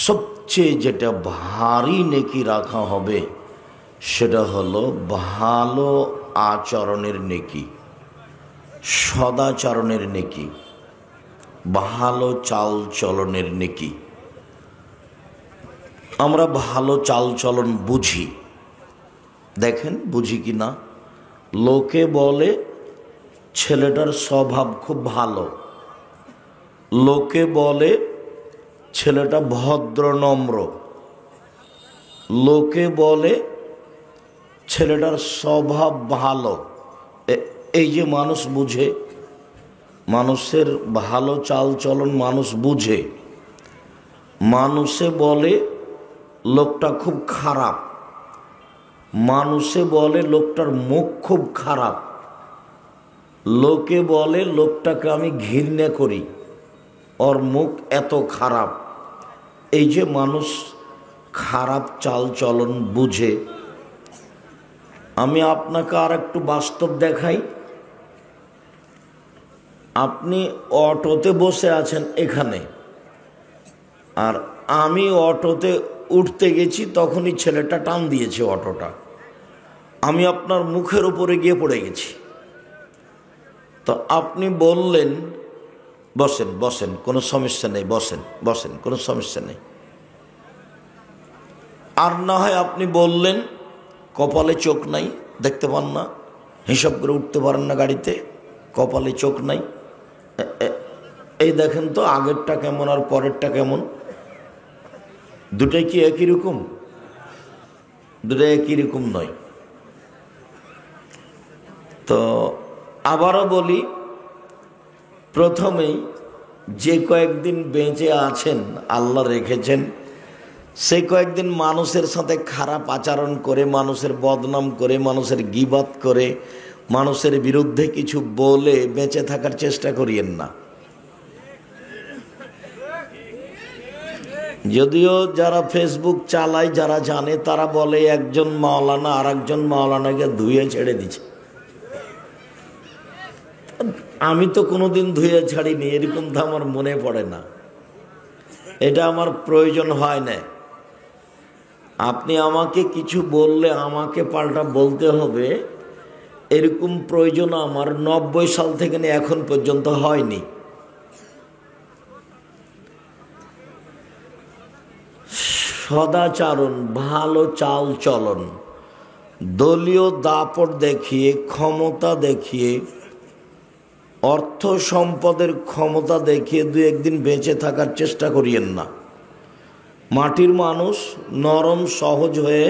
সবচেয়ে যেটা ভারী নেকি রাখা হবে সেটা হলো ভালো আচরণের নেকি, সদাচরণের নেকি, ভালো চাল চলনের নেকি। আমরা ভালো চাল চলন বুঝি, দেখেন বুঝি কি না। লোকে বলে ছেলেটার স্বভাব খুব ভালো, লোকে বলে ছেলেটা ভদ্র নম্র, লোকে বলে ছেলেটার স্বভাব ভালো। এই যে মানুষ বুঝে, মানুষের ভালো চাল চলন মানুষ বুঝে। মানুষে বলে লোকটা খুব খারাপ, মানুষে বলে লোকটার মুখ খুব খারাপ, লোকে বলে লোকটাকে আমি ঘৃণা করি, ওর মুখ এত খারাপ। এই যে মানুষ খারাপ চাল চলন বুঝে। আমি আপনাকে আর একটু বাস্তব দেখাই। আপনি অটোতে বসে আছেন এখানে, আর আমি অটোতে উঠতে গেছি, তখনই ছেলেটা টান দিয়েছে অটোটা, আমি আপনার মুখের উপরে গিয়ে পড়ে গেছি। তো আপনি বললেন বসেন বসেন, কোনো সমস্যা নেই, বসেন বসেন, কোনো সমস্যা নেই। আর না হয় আপনি বললেন কপালে চোখ নাই, দেখতে পান না, হিসাব করে উঠতে পারেন না গাড়িতে, কপালে চোখ নাই। এই দেখেন তো আগেরটা কেমন আর পরেরটা কেমন, দুটাই কি একই রকম? দুটাই একই রকম নয়। তো আবারও বলি, প্রথমেই যে কয়েকদিন বেঁচে আছেন আল্লাহ রেখেছেন, সেই কয়েকদিন মানুষের সাথে খারাপ আচরণ করে, মানুষের বদনাম করে, মানুষের গীবাত করে, মানুষের বিরুদ্ধে কিছু বলে বেঁচে থাকার চেষ্টা করিয়েন না। যদিও যারা ফেসবুক চালায়, যারা জানে, তারা বলে একজন মাওলানা আর একজন মাওলানাকে ধুয়ে ছেড়ে দিচ্ছে। আমি তো কোনোদিন ধুয়ে ছাড়িনি, এরকম তো আমার মনে পড়ে না, এটা আমার প্রয়োজন হয় না। আপনি আমাকে কিছু বললে আমাকে পাল্টা বলতে হবে, এরকম প্রয়োজন আমার 90 সাল থেকে নিয়ে এখন পর্যন্ত হয়নি। সদাচরণ, ভালো চাল চলন, দলীয় দাপট দেখিয়ে, ক্ষমতা দেখিয়ে, অর্থ সম্পদের ক্ষমতা দেখিয়ে দু একদিন বেঁচে থাকার চেষ্টা করিয়েন না। মাটির মানুষ নরম সহজ হয়ে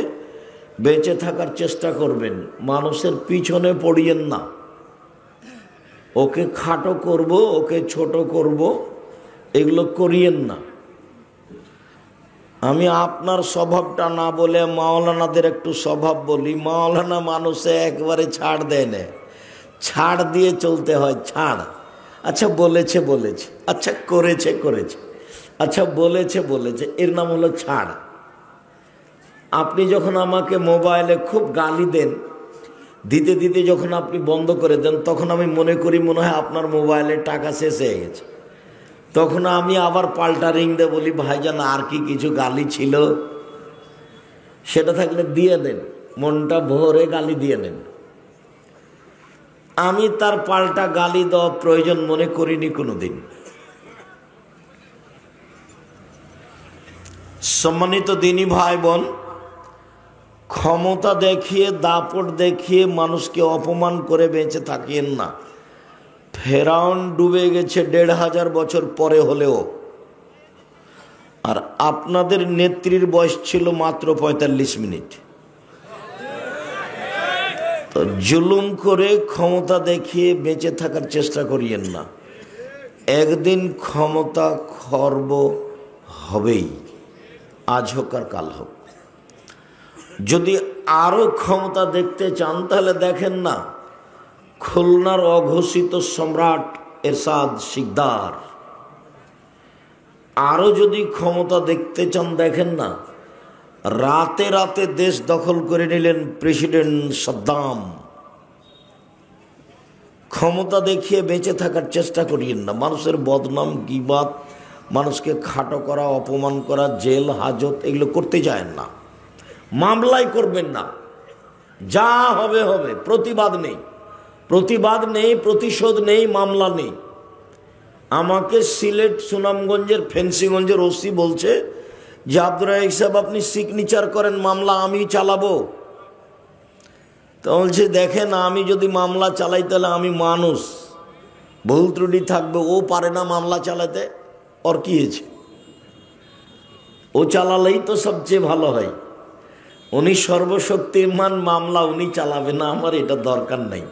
বেঁচে থাকার চেষ্টা করবেন, মানুষের পিছনে পড়িয়েন না। ওকে খাটো করব, ওকে ছোট করব, এগুলো করিয়েন না। আমি আপনার স্বভাবটা না বলে মাওলানাদের একটু স্বভাব বলি। মাওলানা মানুষে একবারে ছাড় দেয় না, ছাড় দিয়ে চলতে হয়। ছাড়, আচ্ছা বলেছে বলেছে, আচ্ছা করেছে করেছে, আচ্ছা বলেছে বলেছে, এর নাম হলো ছাড়। আপনি যখন আমাকে মোবাইলে খুব গালি দেন, দিতে দিতে যখন আপনি বন্ধ করে দেন, তখন আমি মনে করি মনে হয় আপনার মোবাইলে টাকা শেষ হয়ে গেছে। তখন আমি আবার পাল্টা রিং দিয়ে বলি, ভাইজান আর কি কিছু গালি ছিল? সেটা থাকলে দিয়ে দেন, মনটা ভরে গালি দিয়ে নেন। আমি তার পাল্টা গালি দেওয়া প্রয়োজন মনে করিনি কোনোদিন। সম্মানিত দিনী ভাই বোন, ক্ষমতা দেখিয়ে, দাপট দেখিয়ে মানুষকে অপমান করে বেঁচে থাকিয়েন না। ফেরাউন ডুবে গেছে 1500 বছর পরে হলেও, আর আপনাদের নেত্রীর বয়স ছিল মাত্র 45 মিনিট। তো জুলুম করে ক্ষমতা দেখিয়ে বেঁচে থাকার চেষ্টা করিয়েন না। একদিন ক্ষমতা খর্ব হবেই, আজ হোক আর কাল হোক। যদি আরো ক্ষমতা দেখতে চান তাহলে দেখেন না, খুলনার অঘোষিত সম্রাট এরশাদ শিকদার। আরো যদি ক্ষমতা দেখতে চান দেখেন না, রাতে রাতে দেশ দখল করে নিলেন প্রেসিডেন্ট সাদ্দাম। ক্ষমতা দেখিয়ে বেঁচে থাকার চেষ্টা করিয়েন না। মানুষের বদনাম, গীবাত, মানুষকে খাটো করা, অপমান করা, জেল হাজত, এগুলো করতে যায়েন না। মামলাই করবেন না, যা হবে হবে। প্রতিবাদ নেই, প্রতিবাদ নেই, প্রতিশোধ নেই, মামলা নেই। আমাকে সিলেট সুনামগঞ্জের ফেন্সিগঞ্জের ওসি বলছে যে আব্দুর রাজ্জাক সাহেব আপনি সিগনেচার করেন, মামলা আমি চালাবো। তো বলছে দেখেন, আমি যদি মামলা চালাই তাহলে আমি মানুষ, ভুল ত্রুটি থাকবে। ও পারে না মামলা চালাতে, ওর কি হয়েছে? ও চালালেই তো সবচেয়ে ভালো হয়। উনি সর্বশক্তিমান, মামলা উনি চালাবে না, আমার এটা দরকার নাই।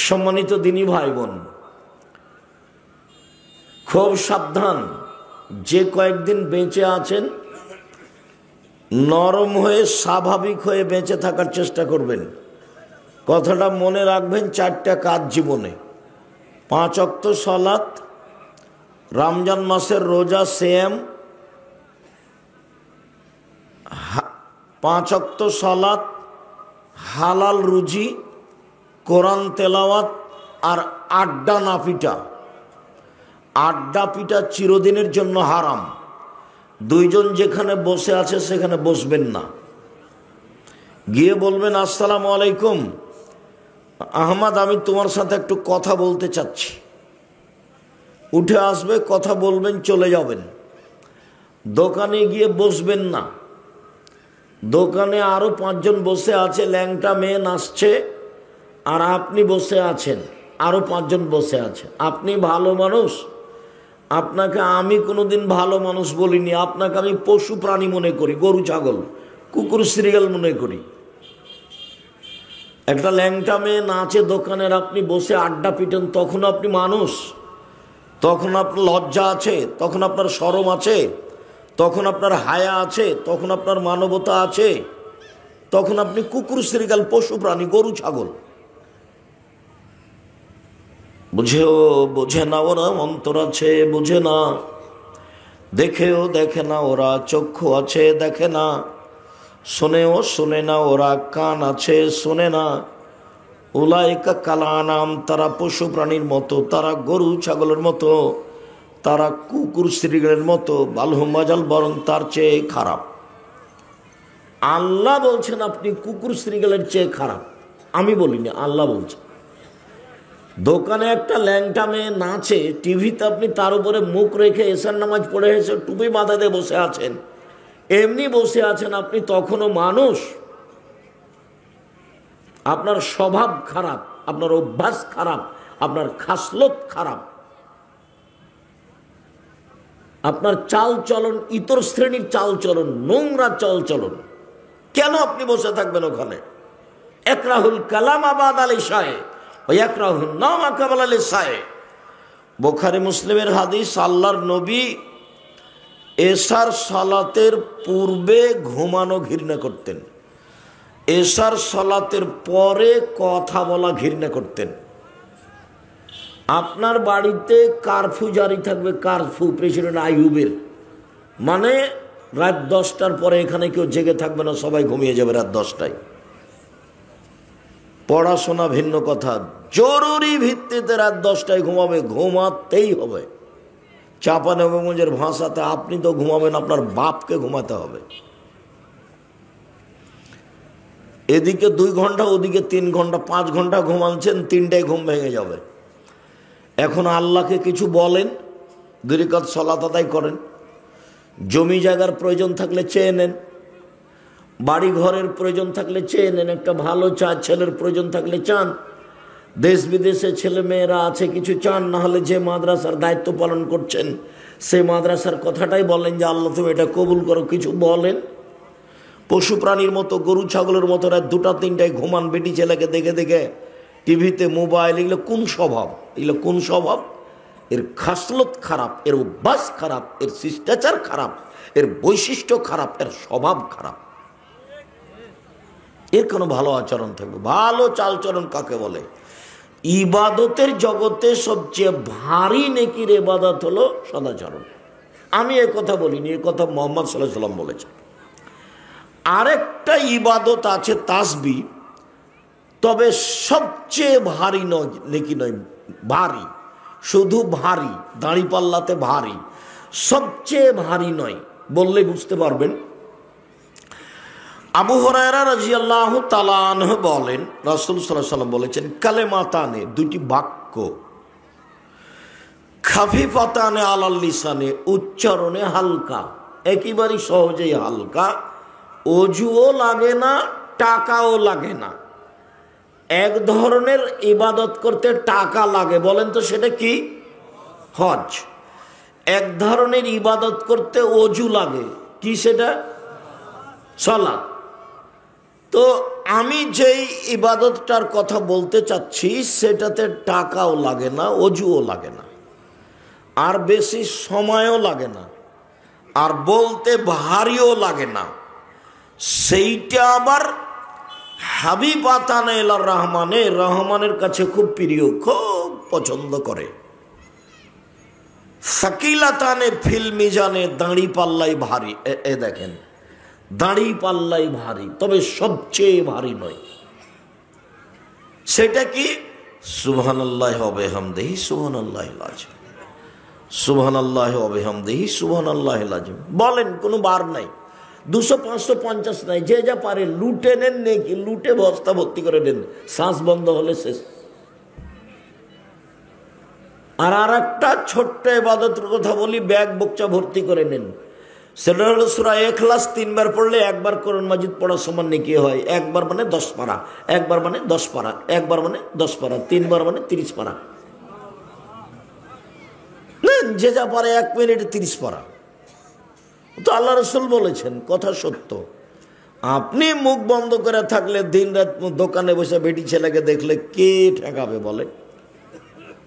সম্মানিত দিনী ভাই বোন, খুব সাবধান। যে কয়েকদিন বেঁচে আছেন, নরম হয়ে স্বাভাবিক হয়ে বেঁচে থাকার চেষ্টা করবেন। কথাটা মনে রাখবেন, 4টা কাজ জীবনে: 5 ওয়াক্ত সালাত, রমজান মাসের রোজা, সিয়াম, 5 ওয়াক্ত সালাত, হালাল রুজি, কোরআন তেলাওয়াত, আর আড্ডা না পিটা। আড্ডা পিটা চিরদিনের জন্য হারাম। 2 জন যেখানে বসে আছে সেখানে বসবেন না। গিয়ে বলবেন আসসালামু আলাইকুম আহমদ, আমি তোমার সাথে একটু কথা বলতে চাচ্ছি। উঠে আসবে, কথা বলবেন, চলে যাবেন। দোকানে গিয়ে বসবেন না। দোকানে আরো 5 জন বসে আছে, ল্যাংটা মেয়ে নাচছে, আর আপনি বসে আছেন, আরো 5 জন বসে আছে। আপনি ভালো মানুষ, আপনাকে আমি কোনোদিন ভালো মানুষ বলিনি। আপনাকে আমি পশু প্রাণী মনে করি, গরু ছাগল কুকুর সিরিয়াল মনে করি। একটা ল্যাংটা মেয়ে নাচে দোকানের, আপনি বসে আড্ডা পিটেন, তখন আপনি মানুষ? তখন আপনার লজ্জা আছে? তখন আপনার শরম আছে? তখন আপনার হায়া আছে? তখন আপনার মানবতা আছে? তখন আপনি কুকুর সিরিয়াল, পশু প্রাণী, গরু ছাগল। বুঝেও বোঝে না ওরা, অন্তর আছে বুঝে না, দেখেও দেখে না ওরা, চক্ষু আছে দেখে না, শোনেও শোনে না ওরা, কান আছে শোনে না। উলাইকা কাল আনাম, তারা পশু প্রাণীর মতো, তারা গরু ছাগলের মতো, তারা কুকুর শ্রীগণের মতো, বালহুম আযাল, বরং তার চেয়ে খারাপ। আল্লাহ বলছেন আপনি কুকুর শ্রীগণের চেয়ে খারাপ, আমি বলিনি, আল্লাহ বলছেন। দোকানে একটা ল্যাংটা মেয়ে নাচে, টিভিতে আপনি তার উপরে মুখ রেখে এশার নামাজ পড়ে এসে টুপি মাথা দিয়ে বসে আছেন, এমনি বসে আছেন আপনি, তখনও মানুষ। আপনার স্বভাব খারাপ, আপনার অভ্যাস খারাপ, আপনার খাসলত খারাপ, আপনার চাল চলন ইতর শ্রেণীর চাল চলন, নোংরা চাল চলন। কেন আপনি বসে থাকবেন ওখানে? একরাহুল কালাম আবাদ আল ইশায়ে ওয়া ইয়াকরাহুন নাওমা ক্বাবলা আল ইশায়ে। বুখারী মুসলিমের হাদিস, আল্লাহর নবী এশার সালাতের পূর্বে ঘুমানো ঘৃণা করতেন, এশার সালাতের পরে কথা বলা ঘৃণা করতেন। আপনার বাড়িতে কারফিউ জারি থাকবে, কারফিউ প্রেসিডেন্ট আইয়ুবের, মানে রাত 10টার পরে এখানে কেউ জেগে থাকবে না, সবাই ঘুমিয়ে যাবে রাত 10টায়। পড়াশোনা ভিন্ন কথা, জরুরি ভিত্তিতে রাত 10টায় ঘুমাবে, ঘুমাতেই হবে। চাঁপানগঞ্জের ভাষাতে আপনি তো ঘুমাবেন, আপনার বাপকে ঘুমাতে হবে। এদিকে 2 ঘন্টা, ওদিকে 3 ঘন্টা, 5 ঘন্টা ঘুমাচ্ছেন, 3টায় ঘুম ভেঙে যাবে। এখন আল্লাহকে কিছু বলেন, 2 রাকাত সালাত আদায় করেন, জমি জায়গার প্রয়োজন থাকলে চেয়ে নেন, বাড়ি ঘরের প্রয়োজন থাকলে চেয়ে নেন, একটা ভালো ছেলের প্রয়োজন থাকলে চান, দেশ বিদেশে ছেলে মেয়েরা আছে কিছু চান, না হলে যে মাদ্রাসার দায়িত্ব পালন করছেন সেই মাদ্রাসার কথাটাই বলেন যে আল্লাহ তুমি এটা কবুল করো, কিছু বলেন। পশু প্রাণীর মতো, গরু ছাগলের মতো রাত 2টা 3টায় ঘুমান, বেটি ছেলেকে দেখে দেখে, টিভিতে, মোবাইল, এগুলো কোন স্বভাব? এগুলো কোন স্বভাব? এর খাসলত খারাপ, এর অভ্যাস খারাপ, এর শিষ্টাচার খারাপ, এর বৈশিষ্ট্য খারাপ, এর স্বভাব খারাপ। এর কোনো ভালো আচরণ থাকবে? ভালো চালচরণ কাকে বলে? ইবাদতের জগতে সবচেয়ে ভারী নেকির ইবাদত হলো সদাচরণ। আমি এ কথা বলিনি, এ কথা মুহাম্মদ সাল্লাল্লাহু আলাইহি ওয়াসাল্লাম বলেছেন। আরেকটা ইবাদত আছে তাসবিহ, তবে সবচেয়ে ভারী নয়, নেকি নয়, ভারী, শুধু ভারী, দাঁড়িপাল্লাতে ভারী, সবচেয়ে ভারী নয়, বললে বুঝতে পারবেন। আবু হুরায়রা রাদিয়াল্লাহু তাআলা আনহু বলেন, রাসূল সাল্লাল্লাহু আলাইহি ওয়াসাল্লাম বলেছেন, কালেমাতানে, 2টি বাক্য, খাফিফাতানে আলাল লিসানে, উচ্চারণে হালকা, একেবারে সহজেই হালকা, অজুও লাগে না, টাকাও লাগে না। এক ধরনের ইবাদত করতে টাকা লাগে, বলেন তো সেটা কি? হজ। এক ধরনের ইবাদত করতে অজু লাগে, কি সেটা? সালাত। তো আমি যেই ইবাদতটার কথা বলতে চাচ্ছি সেটাতে টাকাও লাগে না, অজুও লাগে না, আর বেশি সময়ও লাগে না, আর বলতে ভারীও লাগে না। সেইটা আবার হাবিবাতানে ইলার রহমানে, রহমানের কাছে খুব প্রিয়, খুব পছন্দ করে। সাকিলাতানে ফিল মিজানে, দাঁড়ি পাল্লাই ভারী। এ দেখেন, দাঁড়ি পাল্লাই ভারী, তবে সবচেয়ে ভারী নয়। সেটা কি? সুবহানাল্লাহি ওয়া বিহামদিহি সুবহানাল্লাহিল আযীম, সুবহানাল্লাহি ওয়া বিহামদিহি সুবহানাল্লাহিল আযীম বলেন, কোনো বার নাই, 200, 500, 50 নাই, যে যা পারে লুটে নেন, নেকি লুটে বস্তা ভর্তি করে নেন, শ্বাস বন্ধ হলে শেষ। আর একটা ছোট্ট ইবাদতের কথা বলি, ব্যাগ বোকচা ভর্তি করে নেন, সেটা হলো সূরা ইখলাস 3 বার পড়লে 1 বার কোরআন মাজিদ পড়ার সমান নেকি হয়। 1 বার মানে 10 পারা, 1 বার মানে 10 পারা, 1 বার মানে 10 পারা, 3 বার মানে 30 পারা। যে যা পারে 1 মিনিটে 30 পারা, তো আল্লাহ রাসূল বলেছেন, কথা সত্য। আপনি মুখ বন্ধ করে থাকলে, দিন রাত দোকানে বসে বেটি ছেলেকে দেখলে কে ঠেকাবে বলে?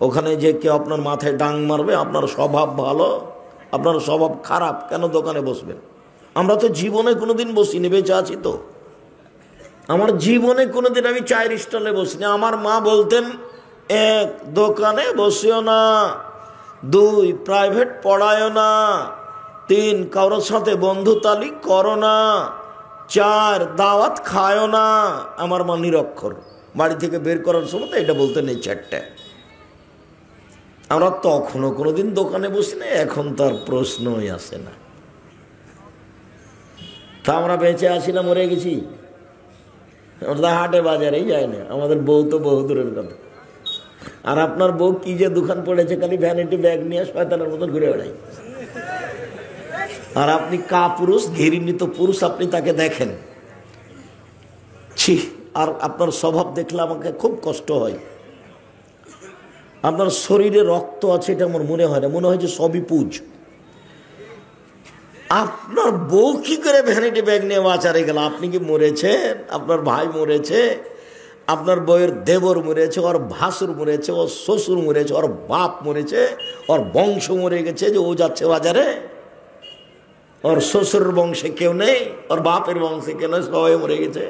ওখানে যে কেউ আপনার মাথায় ডাং মারবে? আপনার স্বভাব ভালো, আপনার স্বভাব খারাপ, কেন দোকানে বসবেন? আমরা তো জীবনে কোনোদিন বসিনি, বেঁচে আছি তো। আমার জীবনে কোনোদিন আমি চায়ের স্টলে বসিনি। আমার মা বলতেন, এক, দোকানে বসিও না। দুই, প্রাইভেট পড়ায়ও না। তিন, কারোর সাথে বন্ধুতালিক করো না। চার, দাওয়াত খায়ও না। আমার মা নিরক্ষর, বাড়ি থেকে বের করার সময় এটা বলতে নেই চারটে। আমরা তখনও কোনোদিন দোকানে বসি না, এখন তার প্রশ্নই আসে না। তা আমরা বেঁচে আসি না মরে গেছি? আমরা হাটে বাজারেই যায় না। আমাদের বউ তো বহু দূরের কথা। আর আপনার বউ কি যে দোকান পড়েছে, খালি ভ্যানিটি ব্যাগ নিয়ে শয়তানের মতন ঘুরে বেড়াই। আর আপনি কাপুরুষ, ঘৃণিত পুরুষ, আপনি তাকে দেখেন, ছি। আর আপনার স্বভাব দেখলে আমাকে খুব কষ্ট হয়। আপনার শরীরে রক্ত আছে এটা আমার মনে হয় না, মনে হয় যে সবই পুজ। আপনার বউ কি করে ভ্যানিটি ব্যাগ নিয়ে বাজারে গেল? আপনি কি মরেছেন? আপনার ভাই মরেছে, আপনার বউয়ের দেবর মরেছে, ওর ভাসুর মরেছে, ওর শ্বশুর মরেছে, ওর বাপ মরেছে, ওর বংশ মরে গেছে যে ও যাচ্ছে বাজারে। ওর শ্বশুরের বংশে কেউ নেই, ওর বাপের বংশে কেউ নেই, সবাই মরে গেছে।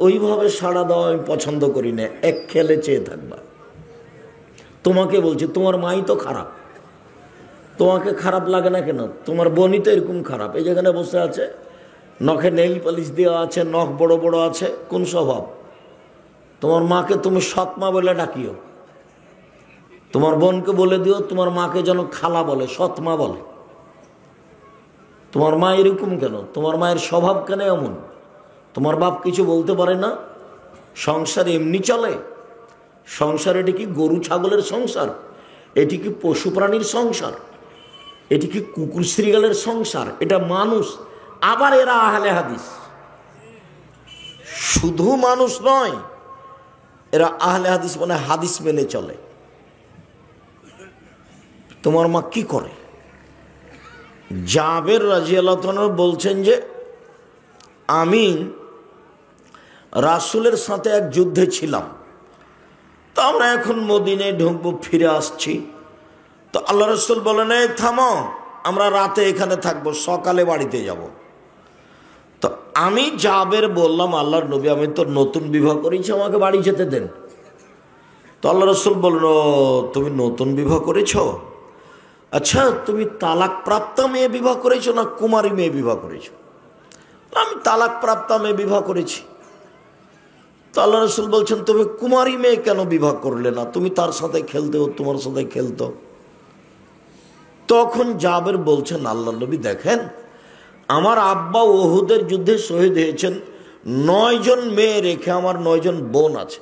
ওইভাবে সাড়া দেওয়া আমি পছন্দ করি না। এক খেলে চেয়ে থাকবা। তোমাকে বলছি, তোমার মাই তো খারাপ, তোমাকে খারাপ লাগে না কেন? তোমার বোনই তো এরকম খারাপ। এই যেখানে বসে আছে, নখে নেইল পালিশ দেওয়া আছে, নখ বড় বড় আছে, কোন স্বভাব? তোমার মাকে তুমি সৎমা বলে ডাকিও। তোমার বোনকে বলে দিও তোমার মাকে যেন খালা বলে, সৎমা বলে। তোমার মা এরকম কেন? তোমার মায়ের স্বভাব কেন এমন? তোমার বাপ কিছু বলতে পারে না? সংসার এমনি চলে? সংসার এটি কি গরু ছাগলের সংসার? এটি কি পশু প্রাণীর সংসার? এটি কি কুকুর শ্রীগালের সংসার? এটা মানুষ। আবার এরা আহলে হাদিস। শুধু মানুষ নয়, এরা আহলে হাদিস মানে হাদিস মেনে চলে। তোমার মা কি করে? জাবের রাদিয়াল্লাহু তাআলা বলছেন যে আমি রাসূলের সাথে এক যুদ্ধে ছিলাম। তো আমরা এখন মদিনায় ঢুকবো, ফিরে আসছি। তো আল্লাহ রাসূল বলেন, এই থামো, আমরা রাতে এখানে থাকবো, সকালে বাড়িতে যাব। তো আমি জাবের বললাম, আল্লাহর নবী, আমি তো নতুন বিবাহ করেছি, আমাকে বাড়ি যেতে দেন। তো আল্লাহ রাসূল বলল, তুমি নতুন বিবাহ করেছ? আচ্ছা, তুমি তালাক প্রাপ্ত মেয়ে বিবাহ করেছো না কুমারী মেয়ে বিবাহ করেছো? আমি তালাক প্রাপ্ত মেয়ে বিবাহ করেছি। তো আল্লাহ রাসূল বলছেন, তুমি কুমারী মেয়ে কেন বিবাহ করলে না? তুমি তার সাথে খেলতে, তোমার সাথে খেলতো। তখন জাবের বলছেন, আল্লাহ নবী দেখেন, আমার আব্বা উহুদের যুদ্ধে শহীদ হয়েছেন, 9 জন মেয়ে রেখে আমার 9 জন বোন আছে।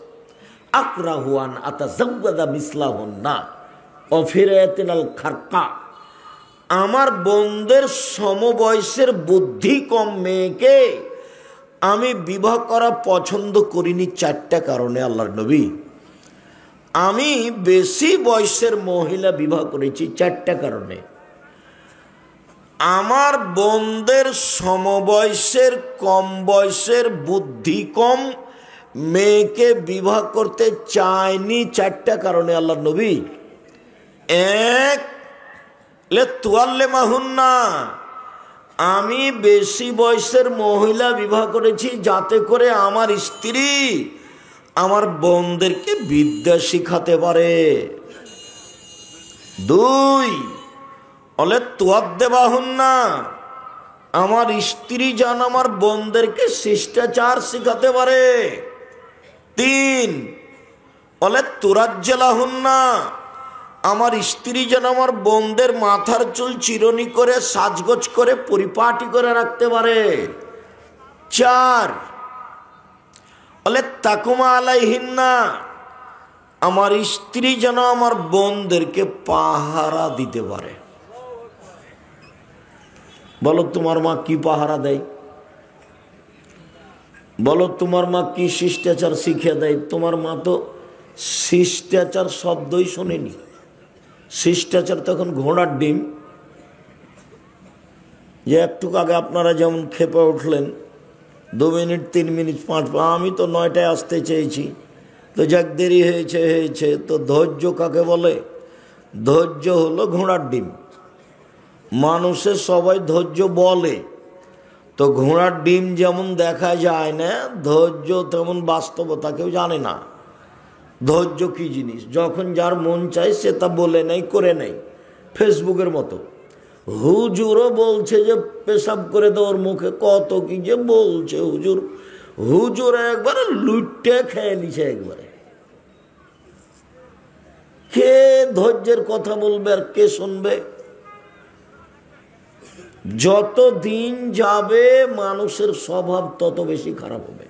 আকরাহুয়ান আতাজাওয়াদা মিসলাহুন্না অফিরায়াতিনাল খারকা। আমার বোনদের সমবয়সের বুদ্ধি কম মেয়েকে আমি বিবাহ করা পছন্দ করিনি 4টা কারণে। আল্লাহর নবী, আমি বেশি বয়সের মহিলা বিবাহ করেছি 4টা কারণে। আমার বোনদের সমবয়সের কম বয়সের বুদ্ধি কম মেয়েকে বিবাহ করতে চাইনি 4টা কারণে। আল্লাহর নবী, এক, লেতুয়াল্লেমাহুন্না, আমি বেশি বয়সের মহিলা বিবাহ করেছি যাতে করে আমার স্ত্রী আমার বোনদেরকে বিদ্যা শিখাতে পারে। 2, অলেতুয়াদ্দেবাহুন্না, আমার স্ত্রী যেন আমার বোনদেরকে শিষ্টাচার শিখাতে পারে। 3, অলেতুরাজ্জালাহুন্না, আমার স্ত্রী যেন আমার বোনদের মাথার চুল চিরনি করে সাজগোজ করে পরিপাটি করে রাখতে পারে। 4, তাকুমা আলাইহিন্না, আমার স্ত্রী যেন আমার বোনদেরকে পাহারা দিতে পারে। বলো তোমার মা কি পাহারা দেয়? বলো তোমার মা কি শিষ্টাচার শিখিয়ে দেয়? তোমার মা তো শিষ্টাচার শব্দই শোনেনি। শিষ্টাচার তখন ঘোড়ার ডিম। যে একটু আগে আপনারা যেমন খেপে উঠলেন, 2 মিনিট 3 মিনিট 5, আমি তো 9টায় আসতে চেয়েছি, তো যাক দেরি হয়েছে। তো ধৈর্য কাকে বলে? ধৈর্য হলো ঘোড়ার ডিম। মানুষের সবাই ধৈর্য বলে, তো ঘোড়ার ডিম যেমন দেখা যায় না, ধৈর্য তেমন বাস্তবতা কেউ জানে না। ধৈর্য কি জিনিস, যখন যার মন চায় সে তা বলে নেই, করে নেই। ফেসবুকের মতো হুজুরও বলছে যে পেশাব করে দেওয়ার মুখে, কত কি যে বলছে হুজুর। হুজুর একবারে লুটে খেয়ে নিছে একবারে। কে ধৈর্যের কথা বলবে আর কে শুনবে? যত দিন যাবে মানুষের স্বভাব তত বেশি খারাপ হবে,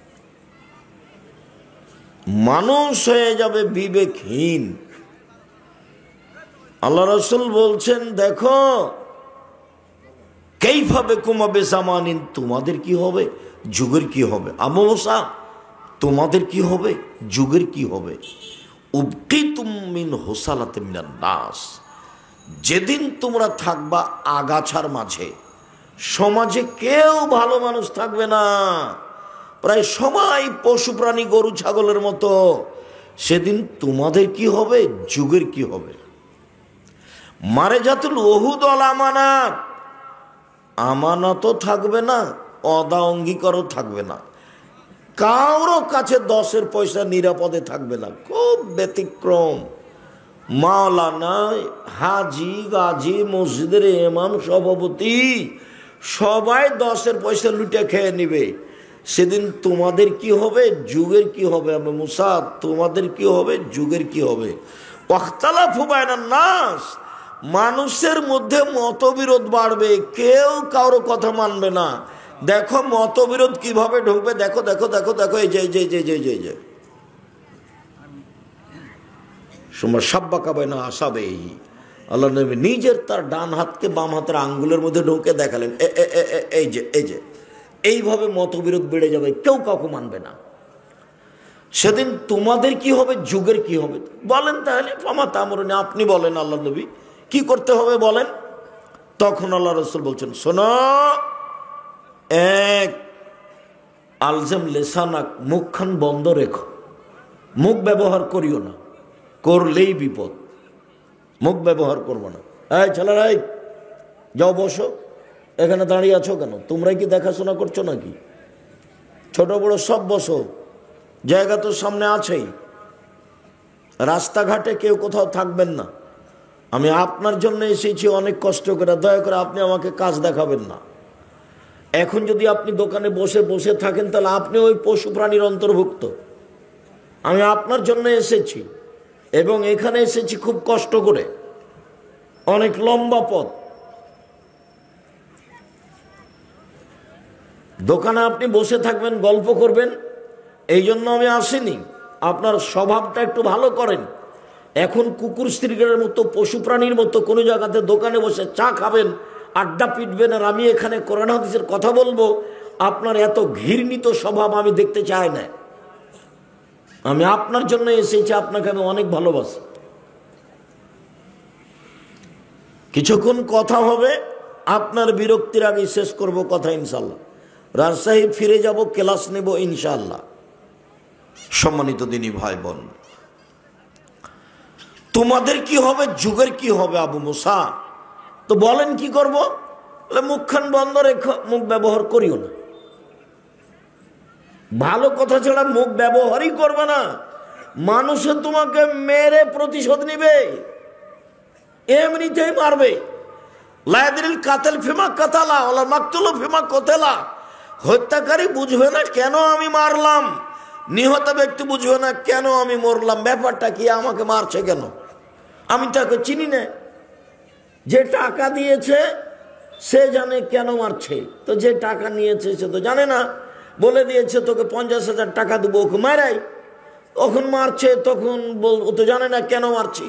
মানুষ হয়ে যাবে বিবেকহীন। আল্লাহ রাসূল বলছেন, দেখো কাইফা কুমাবে জামানিন, তোমাদের কি হবে, যুগের কি হবে। আবু মুসা, তোমাদের কি হবে, যুগের কি হবে। উবকিতুম মিন হুসালাতি মিনান নাস, যেদিন তোমরা থাকবা আগাছার মাঝে, সমাজে কেউ ভালো মানুষ থাকবে না, প্রায় সবাই পশু প্রাণী গরু ছাগলের মতো। সেদিন তোমাদের কি হবে, যুগের কি হবে। মারে জাতুল ওহুদ আল আমানাত, আমানতও থাকবে না, অদা অঙ্গীকারও থাকবে না, কারো কাছে 10 পয়সা নিরাপদে থাকবে না। খুব ব্যতিক্রম। মাওলানা, হাজি, গাজী, মসজিদের ইমাম, সভাপতি সবাই 10 পয়সা লুটে খেয়ে নিবে। সেদিন তোমাদের কি হবে, যুগের কি হবে। আবু মুসা, তোমাদের কি হবে, যুগের কি হবে। ওয়াখতালাফু বাইনান নাস, মানুষের মধ্যে মতবিরোধ বাড়বে, কেউ কারো কথা মানবে না। দেখো মতবিরোধ কিভাবে ঢুকবে, দেখো দেখো দেখো দেখো, এই যে যে যে যে যে যে সময় সাব্বাকাবে না আসাবে। আল্লাহ নবী নিজের তার ডান হাতকে বাম হাতের আঙ্গুলের মধ্যে ঢুকে দেখালেন, এই যে এই যে, এইভাবে মতবিরোধ বেড়ে যাবে, কেউ কাউকে মানবে না। সেদিন তোমাদের কি হবে, যুগের কি হবে। বলেন তাহলে, ফামা তামরুন, আপনি বলেন আল্লাহ নবী কি করতে হবে বলেন। তখন আল্লাহ রাসূল বলছেন, শোনো, এক, আলজাম লেসানাক, মুখখান বন্ধ রেখো, মুখ ব্যবহার করিও না, করলেই বিপদ। মুখ ব্যবহার করবো না। এই ছেলেরাই যাও বসো, এখানে দাঁড়িয়ে আছো কেন, তোমরাই কি দেখাশোনা করছো নাকি? ছোট বড় সব বসো, জায়গা তো সামনে আছেই। রাস্তাঘাটে কেউ কোথাও থাকবেন না। আমি আপনার জন্য এসেছি অনেক কষ্ট করে, দয়া করে আপনি আমাকে কাজ দেখাবেন না। এখন যদি আপনি দোকানে বসে বসে থাকেন তাহলে আপনি ওই পশু প্রাণীর অন্তর্ভুক্ত। আমি আপনার জন্য এসেছি এবং এখানে এসেছি খুব কষ্ট করে, অনেক লম্বা পথ। দোকানে আপনি বসে থাকবেন, গল্প করবেন, এই জন্য আমি আসিনি। আপনার স্বভাবটা একটু ভালো করেন। এখন কুকুর স্ত্রীর মতো, পশু প্রাণীর মতো কোনো জায়গাতে দোকানে বসে চা খাবেন, আড্ডা পিটবেন, আর আমি এখানে কোরআন হাদিসের কথা বলবো, আপনার এত ঘৃণিত স্বভাব আমি দেখতে চাই না। আমি আপনার জন্য এসেছি, আপনাকে আমি অনেক ভালোবাসি। কিছুক্ষণ কথা হবে, আপনার বিরক্তির আগে শেষ করব কথা ইনশাল্লাহ। রাজশাহী ফিরে যাব, ক্লাস নেব ইনশাল্লাহ। সম্মানিত দিনী ভাই বোন, তোমাদের কি হবে, যুগের কি হবে। আবু মুসা, তো বলেন কি করব। মুখখান বন্ধ রেখো, মুখ ব্যবহার করিও না। ভালো কথা ছাড়া মুখ ব্যবহারই করবে না। মানুষে তোমাকে মেরে প্রতিশোধ নিবে, এমনিতেই মারবে। লায়াদিল কাতেল ফিমা কাতালা ওলা মাকতুল ফিমা কতেলা। হত্যাকারী বুঝবে না কেন আমি মারলাম, নিহত ব্যক্তি বুঝবে না কেন আমি মরলাম। ব্যাপারটা কি, আমাকে মারছে কেন, আমি তাকে চিনি না। যে টাকা দিয়েছে সে জানে কেন মারছে, তো যে টাকা নিয়েছে সে তো জানে না। বলে দিয়েছে তোকে 50,000 টাকা দেবো, ওকে মারাই, তখন মারছে, তখন ও তো জানে না কেন মারছি।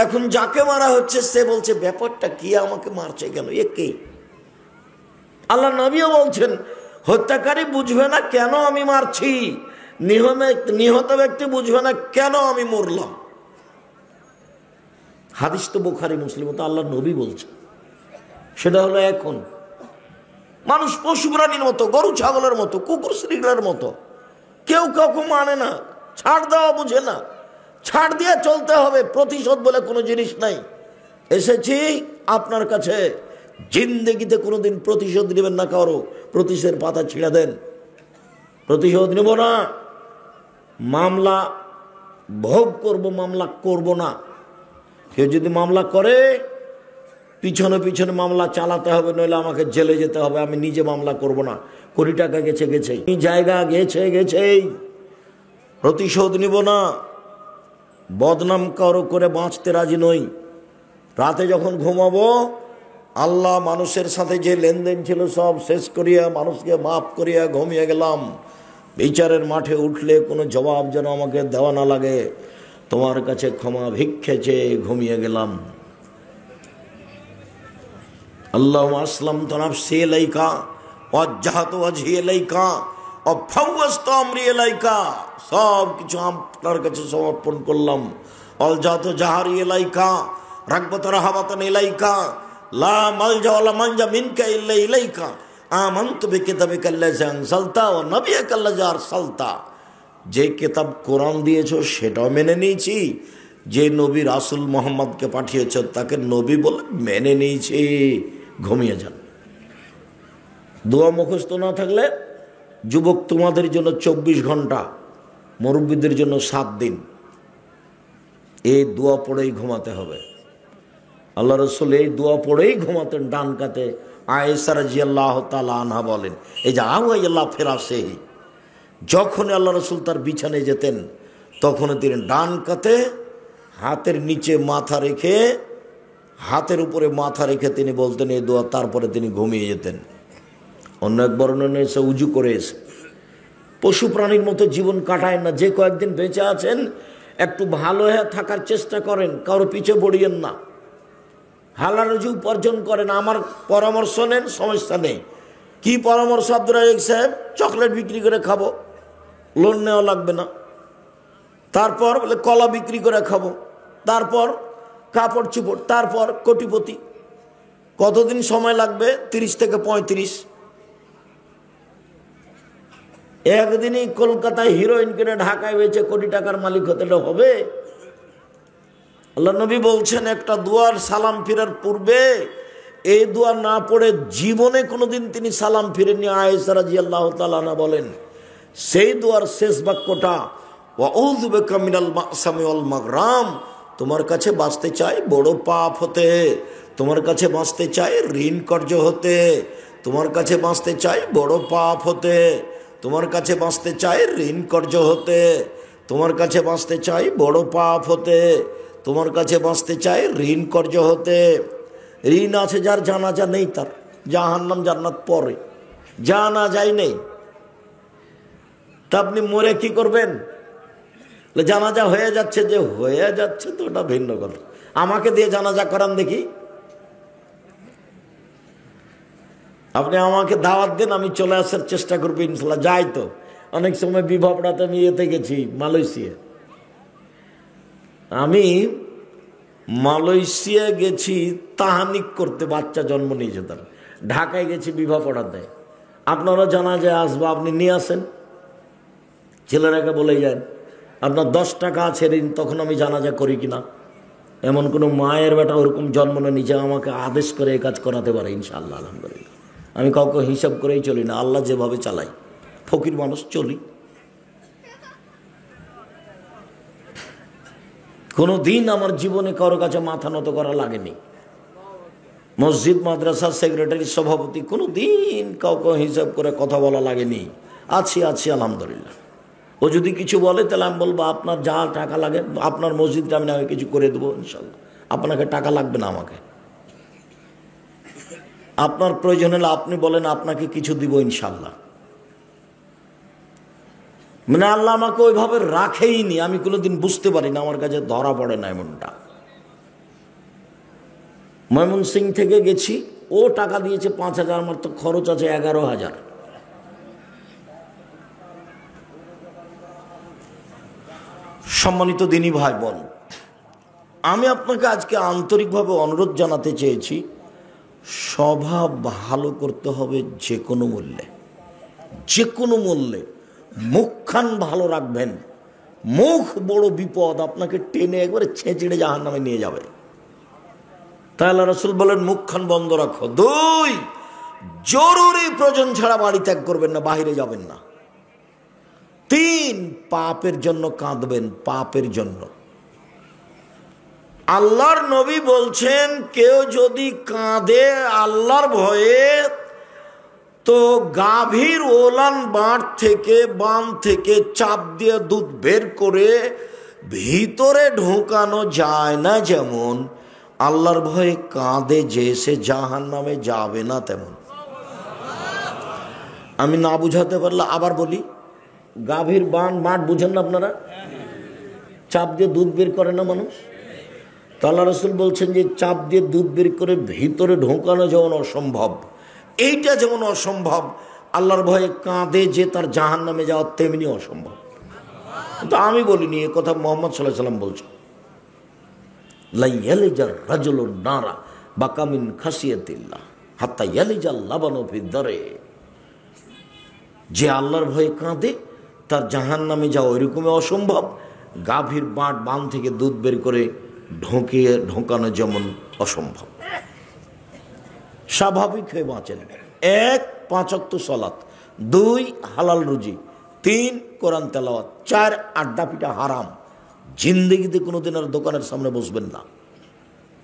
এখন যাকে মারা হচ্ছে সে বলছে ব্যাপারটা কি, আমাকে মারছে কেন, এ কে। আল্লাহ নবীও বলছেন হত্যাকারী বুঝবে না কেন আমি মারছি, নিহত ব্যক্তি বুঝবে না কেন আমি মরলাম। হাদিস তো বুখারী মুসলিম, তো আল্লাহ নবী বলছে। সেটা হলো এখন মানুষ পশু প্রাণীর মতো, গরু ছাগলের মতো, কুকুর শ্রীগুলোর মতো, কেউ কাউকে মানে না, ছাড় দেওয়া বুঝে না। ছাড় দিয়ে চলতে হবে, প্রতিশোধ বলে কোনো জিনিস নাই। এসেছি আপনার কাছে জিন্দেগিতে কোনোদিন প্রতিশোধ নেবেন না, কারো প্রতিশোধের পাতা ছিঁড়ে দেন, প্রতিশোধ নেব না, মামলা ভোগ করব, মামলা করব না। কেউ যদি মামলা করে পিছনে পিছনে মামলা চালাতে হবে, নইলে আমাকে জেলে যেতে হবে, আমি নিজে মামলা করব না। কোটি টাকা গেছে গেছে, জায়গা গেছে গেছেই, প্রতিশোধ নিব না। বদনাম কারো করে বাঁচতে রাজি নই। রাতে যখন ঘুমাবো, আল্লাহ মানুষের সাথে যে লেনদেন ছিল সব শেষ করিয়া মানুষকে মাফ করিয়া ঘুমিয়ে গেলাম। বিচারের মাঠে উঠলে কোনো জবাব যেন আমাকে দেওয়া না লাগে, তোমার কাছে ক্ষমা ভিক্ষে চেয়ে ঘুমিয়ে গেলাম। আল্লাহুম্মা আসলামতু নাফসি ইলাইকা ওয়াজ্জাহতু ওয়াজহি ইলাইকা ওয়া ফাওয়াজতু আমরি ইলাইকা, সব কিছু আপনার কাছে সমর্পণ করলাম। আলজাতু জাহারি ইলাইকা রাগবাত রাহাবাতান ইলাইকা লা মালজা ওয়ালা মানজা মিনকা ইল্লা ইলাইকা আমানতু বিকিতাবিকা আল্লাযী আনজালতা ওয়া নাবিয়্যাকা আল্লাযী আরসালতা। যে কিতাব কোরআন দিয়েছো সেটাও মেনে নিয়েছি, যে নবী রাসূল মুহাম্মদকে পাঠিয়েছ তাকে নবী বলে মেনে নিয়েছি। ঘুমিয়ে যান। দোয়া মুখস্থ না থাকলে, যুবক তোমাদের জন্য 24 ঘন্টা, মুরব্বীদের জন্য 7 দিন, এই দোয়া পড়েই ঘুমাতে হবে। আল্লাহ রসুল এই দোয়া পড়েই ঘুমাতেন ডান কাতে। আয়েশা রাদিয়াল্লাহু তাআলা আনহা বলেন, এই যে আওয়াইল্লাহ ফিরাসেহি, যখন আল্লাহ রসুল তার বিছানায় যেতেন তখন তিনি ডান কাতে হাতের নিচে মাথা রেখে, হাতের উপরে মাথা রেখে তিনি বলতেন এই দোয়া, তারপরে তিনি ঘুমিয়ে যেতেন। অন্য এক বর্ণনা এসে উজু করে এসে। পশু প্রাণীর মতো জীবন কাটায় না। যে কয়েকদিন বেঁচে আছেন একটু ভালো হয়ে থাকার চেষ্টা করেন, কারো পিছে পড়িয়েন না, হালাল রুজি উপার্জন করেন। আমার পরামর্শ নেন, সমস্যা নেই। কি পরামর্শ আব্দুর রাজ্জাক সাহেব? চকলেট বিক্রি করে খাবো, লোন নেওয়া লাগবে না। তারপর বলে কলা বিক্রি করে খাবো, তারপর কাপড় চুপড়, তারপর কোটিপতি। কতদিন সময় লাগবে? 30 থেকে 35। একদিনই কলকাতায় হিরোইন কিনে ঢাকায় বেচে কোটি টাকার মালিক হতে হবে? আল্লাহ নবী বলছেন একটা দুয়ার সালাম ফিরার পূর্বে এই দোয়া না পড়ে জীবনে কোনোদিন তিনি সালাম ফিরেননি। আয়েশা রাদিয়াল্লাহু তাআলা আনহা বলেন, সেই দোয়ার শেষ বাক্যটা ওয়াউযু বিকা মিনাল মাসামি ওয়াল মাগরাম, তোমার কাছে বাঁচতে চাই বড় পাপ হতে, তোমার কাছে বাঁচতে চাই ঋণ কর্য হতে, তোমার কাছে বাঁচতে চাই বড় পাপ হতে, তোমার কাছে বাঁচতে চাই ঋণ কর্য হতে, তোমার কাছে বাঁচতে চাই বড় পাপ হতে, তোমার কাছে বাঁচতে চাই ঋণ কর্য হতে। ঋণ আছে যার, জানাজা নেই তার, জাহান্নাম জান্নাত পরে, জানাজাই নেই, তা আপনি মরে কি করবেন? জানাজা হয়ে যাচ্ছে, যে হয়ে যাচ্ছে তো ওটা ভিন্ন কথা। আমাকে দিয়ে জানাজা করান দেখি। আপনি আমাকে দাওয়াত দেন, আমি চলে আসার চেষ্টা করবো ইনশাল্লাহ। যাই তো অনেক সময় বিভাবনাতে আমি এতে গেছি মালয়েশিয়া। আমি মালয়েশিয়া গেছি তাহানিক করতে, বাচ্চা জন্ম নিয়েছে তার। ঢাকায় গেছি বিবাহ পড়াতে। আপনারা জানাজায় আসবো, আপনি নিয়ে আসেন, ছেলেরাকে বলে যান আপনার 10 টাকা আছে ঋণ, তখন আমি জানাজা করি কিনা। এমন কোনো মায়ের বেটা ওরকম জন্ম না নিজে আমাকে আদেশ করে এই কাজ করাতে পারে ইনশাআল্লাহ, আলহামদুলিল্লাহ। আমি কাউকে হিসাব করেই চলি না, আল্লাহ যেভাবে চালাই, ফকির মানুষ চলি। কোনো দিন আমার জীবনে কারোর কাছে মাথা নত করা লাগেনি। মসজিদ মাদ্রাসার সেক্রেটারি সভাপতি, কোনো দিন কাউকে হিসাব করে কথা বলা লাগেনি। আছি আলহামদুলিল্লাহ। ও যদি কিছু বলে তাহলে আমি বলবো আপনার যা টাকা লাগে, আপনার মসজিদটা আমি কিছু করে দেবো ইনশাল্লাহ, আপনাকে টাকা লাগবে না আমাকে। আপনার প্রয়োজন হলে আপনি বলেন, আপনাকে কিছু দিব ইনশাল্লাহ। মানে আল্লাহ আমাকে ওইভাবে রাখেইনি, আমি কোনোদিন বুঝতে পারি না, আমার কাছে ধরা পড়ে না এমনটা। ময়মনসিংহ থেকে গেছি, ও টাকা দিয়েছে 5,000, আমার তো খরচ আছে 11,000। সম্মানিত দিনী ভাই বোন, আমি আপনাকে আজকে আন্তরিকভাবে অনুরোধ জানাতে চেয়েছি, স্বভাব ভালো করতে হবে যে কোনো মূল্যে, যে কোনো মূল্যে। মুখখান ভালো রাখবেন, মুখ বড় বিপদ, আপনাকে টেনে একবারে ছেঁচড়ে জাহান্নামে নিয়ে যাবে। তাহলে রাসূল বলেন মুখখান বন্ধ রাখো। 2, জরুরি প্রয়োজন ছাড়া বাড়ি ত্যাগ করবেন না, বাহিরে যাবেন না। 3, পাপের জন্য কাঁদবেন, পাপের জন্য। আল্লাহর নবী বলছেন কেউ যদি কাঁদে আল্লাহর ভয়ে, তো গাভীর ওলান বাঁট থেকে বাম থেকে চাপ দিয়ে দুধ বের করে ভিতরে ঢোকানো যায় না, যেমন আল্লাহর ভয়ে কাঁদে যে সে জাহান্নামে যাবে না তেমন। আমি না বুঝাতে পারলে আবার বলি, গাভীর বাঁট বুঝেন না আপনারা? চাপ দিয়ে দুধ বের করে না মানুষ, তো আল্লাহ রাসূল বলছেন যে চাপ দিয়ে দুধ বের করে ভিতরে ঢোকানো যেমন অসম্ভব, এইটা যেমন অসম্ভব, আল্লাহর ভয়ে কাঁদে যে তার জাহান্নামে যাওয়া তেমনি অসম্ভব। কিন্তু আমি বলিনি, এ কথা মুহাম্মদ সাল্লাল্লাহু আলাইহি ওয়াসাল্লাম বলছেন। লা ইয়ালিজার রাজুলুন নারা বাকা মিন খাসিয়াতিল্লাহ হাত্তা ইয়ালিজাল লাবানু ফিদ দারে। যে আল্লাহর ভয়ে কাঁদে তার জাহান্নামে যাওয়া ওইরকমই অসম্ভব, গাভীর বাঁট থেকে দুধ বের করে ঢোকানো যেমন অসম্ভব। স্বাভাবিক হয়ে বাঁচেন। 1, 5 ওয়াক্ত সালাত, 2, হালাল রুজি, 3, কোরআন তেলাওয়াত, 4, আড্ডা পিটা হারাম। জিন্দেগিতে কোনোদিন আর দোকানের সামনে বসবেন না।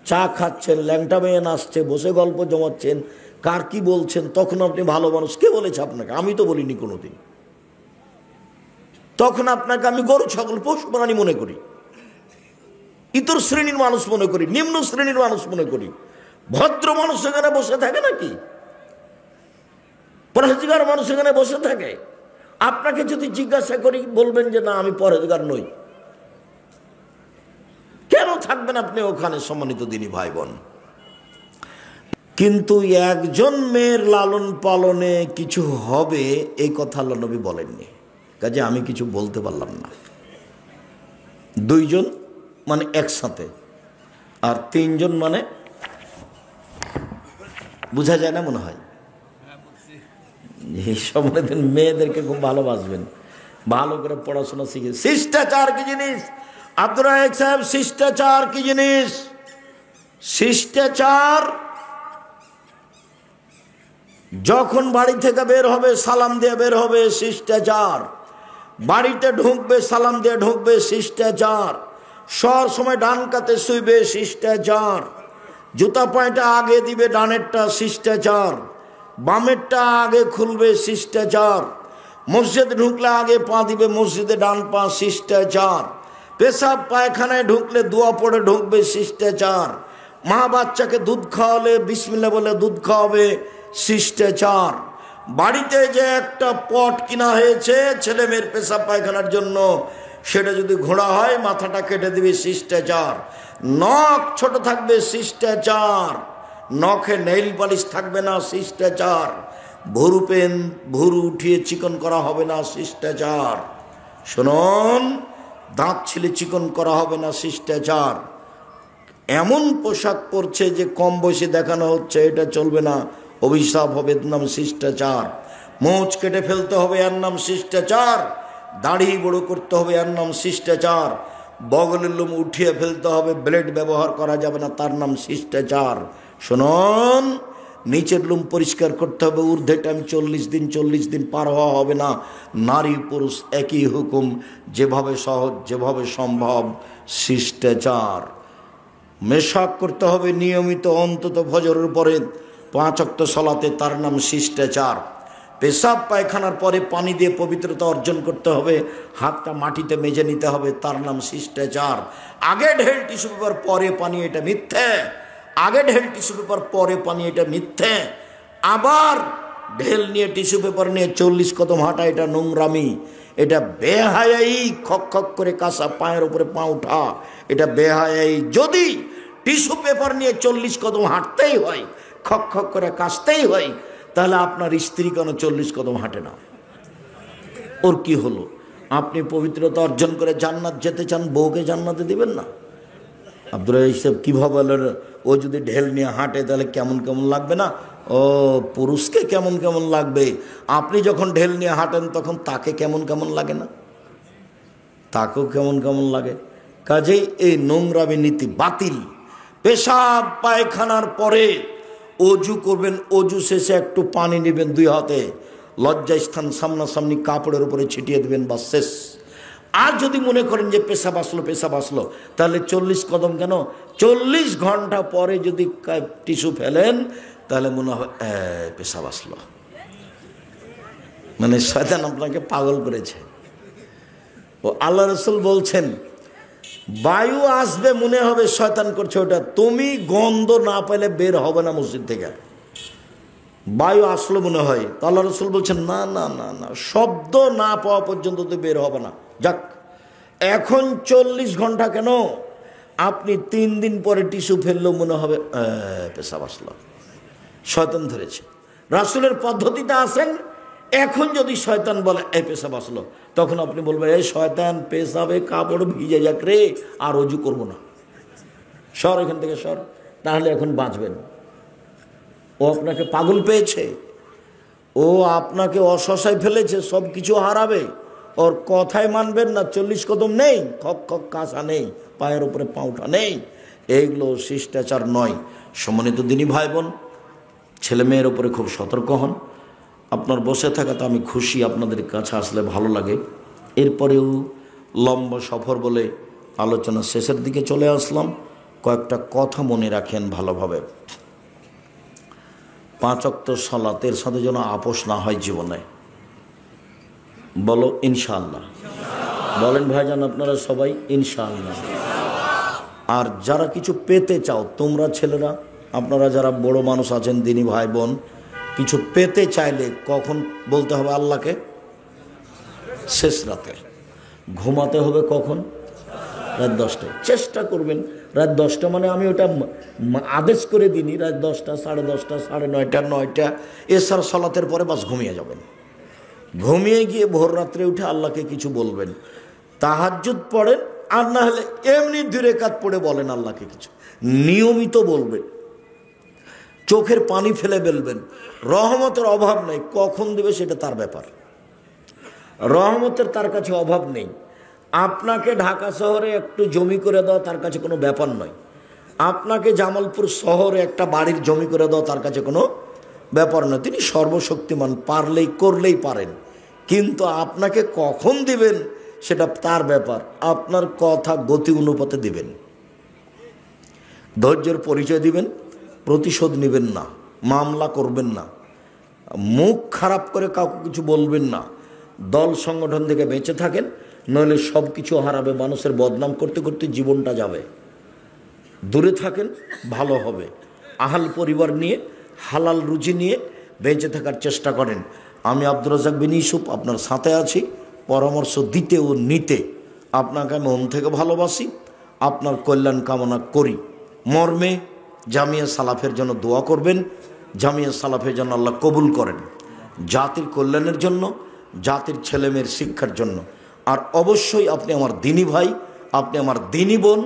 চা খাচ্ছেন, ল্যাংটা মেয়ে নাচছে, বসে গল্প জমাচ্ছেন, কার কি বলছেন, তখন আপনি ভালো মানুষ। কে বলেছে আপনাকে? আমি তো বলিনি কোনোদিন। তখন আপনাকে আমি গরু ছাগল পশু প্রাণী মনে করি, ইতর শ্রেণীর মানুষ মনে করি, নিম্ন শ্রেণীর মানুষ মনে করি। ভদ্র মানুষ এখানে বসে থাকে নাকি? পরহেজগার মানুষ এখানে বসে থাকে? আপনাকে যদি জিজ্ঞাসা করি বলবেন যে না আমি পরহেজগার নই। কেন থাকবেন আপনি ওখানে? সম্মানিত দিনী ভাই বোন, কিন্তু একজন মেয়ের লালন পালনে কিছু হবে এই কথা আল্লাহ নবী বলেননি, কাজে আমি কিছু বলতে পারলাম না। 2 জন মানে একসাথে, আর 3 জন মানে বোঝা যায় না মনে হয়। সম্মানিত মেয়েদেরকে খুব ভালোবাসবেন, ভালো করে পড়াশোনা শিখে। শিষ্টাচার কি জিনিস? আব্দুর রাজ্জাক সাহেব, শিষ্টাচার কি জিনিস? শিষ্টাচার যখন বাড়ি থেকে বের হবে সালাম দিয়ে বের হবে, শিষ্টাচার। বাড়িতে ঢুকবে সালাম দিয়ে ঢুকবে, শিষ্টাচার। শোয়ার সময় ডান কাতে শুইবে, শিষ্টাচার। জুতা পায়টা আগে দিবে ডানেরটা, শিষ্টাচার। বামেরটা আগে খুলবে, শিষ্টাচার। মসজিদে ঢুকলে আগে পা দিবে মসজিদে ডান পা, শিষ্টাচার। পেশাব পায়খানায় ঢুকলে দোয়া পড়ে ঢুকবে, শিষ্টাচার। মা বাচ্চাকে দুধ খাওয়ালে বিসমিল্লাহ বলে দুধ খাওয়াবে, শিষ্টাচার। বাড়িতে যে একটা পট কিনা হয়েছে ছেলে মেয়ের পেশাব পায়খানার জন্য, সেটা যদি ঘোড়া হয় মাথাটা কেটে দিবে, শিষ্টাচার। নখ ছোট থাকবে, শিষ্টাচার। নখে নেইল পালিশ থাকবে না, শিষ্টাচার। ভুরু উঠিয়ে চিকন করা হবে না, শিষ্টাচার। শুনুন, দাঁত ছিলে চিকন করা হবে না, শিষ্টাচার। এমন পোশাক পরছে যে কম বয়সে দেখানো হচ্ছে, এটা চলবে না, অভিশাপ হবে, এর নাম শিষ্টাচার। মোচ কেটে ফেলতে হবে, এর নাম শিষ্টাচার। দাড়ি বড় করতে হবে, এর নাম শিষ্টাচার। বগলের লোম উঠিয়ে ফেলতে হবে, ব্লেড ব্যবহার করা যাবে না, তার নাম শিষ্টাচার। শুনুন, নিচের লোম পরিষ্কার করতে হবে, ঊর্ধ্বে টাইম 40 দিন পার হওয়া হবে না। নারী পুরুষ একই হুকুম, যেভাবে সহজ যেভাবে সম্ভব, শিষ্টাচার। মেশাক করতে হবে নিয়মিত, অন্তত ফজরের পরে 5 ওয়াক্ত সালাতে, তার নাম শিষ্টাচার। পেশাব পায়খানার পরে পানি দিয়ে পবিত্রতা অর্জন করতে হবে, হাতটা মাটিতে মেজে নিতে হবে, তার নাম শিষ্টাচার। আগে ঢেল টিস্যু পেপার পরে পানি, এটা মিথ্যে। আগে ঢেল টিস্যু পেপার পরে পানি, এটা মিথ্যে। আবার ঢেল নিয়ে টিস্যু পেপার নিয়ে 40 কদম হাঁটা, এটা নোংরামি, এটা বেহায়াই। খক খক করে কাঁসা পায়ের উপরে পা উঠা, এটা বেহায়াই। যদি টিস্যু পেপার নিয়ে 40 কদম হাঁটতেই হয়, খক খক করে কাঁচতেই হয়, তাহলে আপনার স্ত্রী কেন 40 কদম হাঁটে না? ওর কি হলো? আপনি পবিত্রতা অর্জন করে জান্নাত যেতে চান, বউকে জান্নাতে দিবেন না? আব্দুর রাজ্জাক কিভাবে বলেন, ও যদি ঢেল নিয়ে হাঁটে তাহলে কেমন কেমন লাগবে না? ও পুরুষকে কেমন কেমন লাগবে? আপনি যখন ঢেল নিয়ে হাঁটেন তখন তাকে কেমন কেমন লাগে না? তাকেও কেমন কেমন লাগে। কাজেই এই নোংরামি নীতি বাতিল। পেশাব পায়খানার পরে অজু করবেন, অজু শেষে একটু পানি নেবেন 2 হাতে, লজ্জাস্থান সামনাসামনি কাপড়ের উপরে ছিটিয়ে দেবেন, বা শেষ। আর যদি মনে করেন যে পেশাব আসলো, তাহলে 40 কদম কেন, 40 ঘন্টা পরে যদি টিস্যু ফেলেন তাহলে মনে হয় পেশাব আসলো। মানে শয়তান আপনাকে পাগল করেছে। ও আল্লাহ রাসূল বলছেন বায়ু আসবে মনে হবে শয়তান করছে ওটা, তুমি গন্ধ না পেলে বের হবে না মসজিদ থেকে। বায়ু আসলো মনে হয়, তো আল্লাহ রাসূল বলছেন না না না না, শব্দ না পাওয়া পর্যন্ত তো বের হবে না। যাক, এখন 40 ঘন্টা কেন, আপনি 3 দিন পরে টিস্যু ফেললেও মনে হবে পেশাব আসলো, শয়তান ধরেছে। রাসূলের পদ্ধতিটা আসেন, এখন যদি শয়তান বলে এই পেশাব আসলো, তখন আপনি বলবেন এই শয়তান পেশাবে কাপড় ভিজে যাক রে, আর অজু করবো না, সর এখান থেকে সর, তাহলে এখন বাঁচবেন। ও আপনাকে পাগল পেয়েছে, ও আপনাকে অশশায় ফেলেছে, সব কিছু হারাবে, ওর কথায় মানবেন না। 40 কদম নেই, খক খক কাঁচা নেই, পায়ের উপরে পাউঠা নেই, এইগুলো শিষ্টাচার নয়। সম্মানিত দিনী ভাই বোন, ছেলে মেয়ের উপরে খুব সতর্ক হন। আপনার বসে থাকাতে আমি খুশি, আপনাদের কাছে আসলে ভালো লাগে। এরপরেও লম্বা সফর বলে আলোচনা শেষের দিকে চলে আসলাম। কয়েকটা কথা মনে রাখেন ভালোভাবে। 5 ওয়াক্ত সালাতের সাথে যেন আপোষ না হয় জীবনে, বলো ইনশাআল্লাহ। বলেন ভাইজান আপনারা সবাই ইনশাআল্লাহ। আর যারা কিছু পেতে চাও, তোমরা ছেলেরা, আপনারা যারা বড় মানুষ আছেন, দিনী ভাই বোন, কিছু পেতে চাইলে কখন বলতে হবে আল্লাহকে? শেষ রাতে। ঘুমাতে হবে কখন? রাত 10টায়। চেষ্টা করবেন রাত 10টা, মানে আমি ওটা আদেশ করে দিইনি, রাত 10টা, 10:30, 9:30, 9টা, এছাড়া সালাতের পরে বাস ঘুমিয়ে যাবেন। ঘুমিয়ে গিয়ে ভোর রাত্রে উঠে আল্লাহকে কিছু বলবেন, তাহাজ্জুদ পড়েন, আর না হলে এমনি 2 রাকাত পড়ে বলেন আল্লাহকে কিছু, নিয়মিত বলবেন, চোখের পানি ফেলে বলবেন। রহমতের অভাব নেই, কখন দেবে সেটা তার ব্যাপার, রহমতের তার কাছে অভাব নেই। আপনাকে ঢাকা শহরে একটু জমি করে দেওয়া তার কাছে কোনো ব্যাপার নয়, আপনাকে জামালপুর শহরে একটা বাড়ির জমি করে দেওয়া তার কাছে কোনো ব্যাপার নয়। তিনি সর্বশক্তিমান, পারলেই করলেই পারেন, কিন্তু আপনাকে কখন দিবেন সেটা তার ব্যাপার। আপনার কথা গতি অনুপাতে দিবেন, ধৈর্যের পরিচয় দিবেন, প্রতিশোধ নেবেন না, মামলা করবেন না, মুখ খারাপ করে কাউকে কিছু বলবেন না। দল সংগঠন থেকে বেঁচে থাকেন, নইলে সব কিছু হারাবে, মানুষের বদনাম করতে করতে জীবনটা যাবে। দূরে থাকেন, ভালো হবে। আহাল পরিবার নিয়ে, হালাল রুজি নিয়ে বেঁচে থাকার চেষ্টা করেন। আমি আব্দুর রাজ্জাক বিন ইউসুফ আপনার সাথে আছি, পরামর্শ দিতে ও নিতে। আপনাকে মন থেকে ভালোবাসি, আপনার কল্যাণ কামনা করি। মর্মে জামিয়া সালাফের জন্য দোয়া করবেন, জামিয়া সালাফের জন্য আল্লাহ কবুল করেন, জাতির কল্যাণের জন্য, জাতির ছেলেমেয়ের শিক্ষার জন্য। আর অবশ্যই আপনি আমার দিনী ভাই, আপনি আমার দিনী বোন,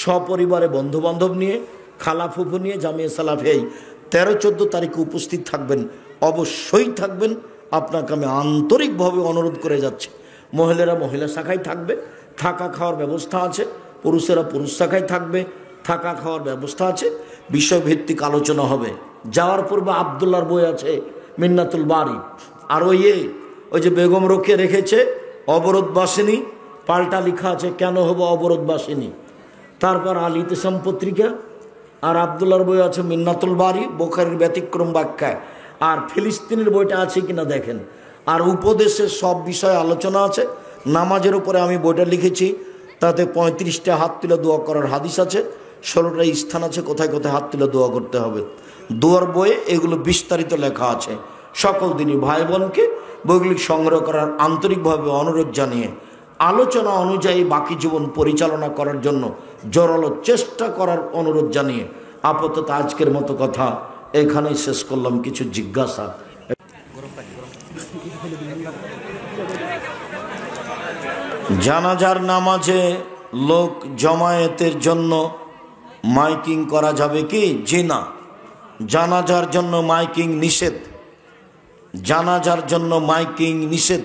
সপরিবারে বন্ধুবান্ধব নিয়ে, খালা ফুফু নিয়ে জামিয়া সালাফে এই 13-14 তারিখে উপস্থিত থাকবেন, অবশ্যই থাকবেন। আপনাকে আমি আন্তরিকভাবে অনুরোধ করে যাচ্ছি। মহিলারা মহিলা শাখায় থাকবে, থাকা খাওয়ার ব্যবস্থা আছে, পুরুষেরা পুরুষ শাখায় থাকবে, থাকা খাওয়ার ব্যবস্থা আছে, বিষয়ভিত্তিক আলোচনা হবে। যাওয়ার পূর্বে আবদুল্লাহর বই আছে মিন্নাতুল বারি, আর ওই যে বেগম রোকেয়া রেখেছে অবরোধবাসিনী, পাল্টা লেখা আছে কেন হবো অবরোধবাসিনী। তারপর আল ইতিসাম পত্রিকা, আর আবদুল্লাহর বই আছে মিন্নাতুল বারি, বুখারীর ব্যতিক্রম ব্যাখ্যায়। আর ফিলিস্তিনের বইটা আছে কিনা দেখেন। আর উপদেশের সব বিষয়ে আলোচনা আছে। নামাজের উপরে আমি বইটা লিখেছি, তাতে 35টা হাত তুলে দোয়া করার হাদিস আছে, 16টা স্থান আছে কোথায় কোথায় হাত তুলে দোয়া করতে হবে। দোয়ার বইয়ে এগুলো বিস্তারিত লেখা আছে। সকল দিনই ভাই বোনকে বইগুলি সংগ্রহ করার আন্তরিকভাবে অনুরোধ জানিয়ে আলোচনা অনুযায়ী বাকি জীবন পরিচালনা করার জন্য জোরালো চেষ্টা করার অনুরোধ জানিয়ে আপাতত আজকের মতো কথা এখানেই শেষ করলাম। কিছু জিজ্ঞাসা, জানাজার নামাজে লোক জমায়েতের জন্য মাইকিং করা যাবে কি? জি না, জানাজার জন্য মাইকিং নিষেধ, জানাজার জন্য মাইকিং নিষেধ।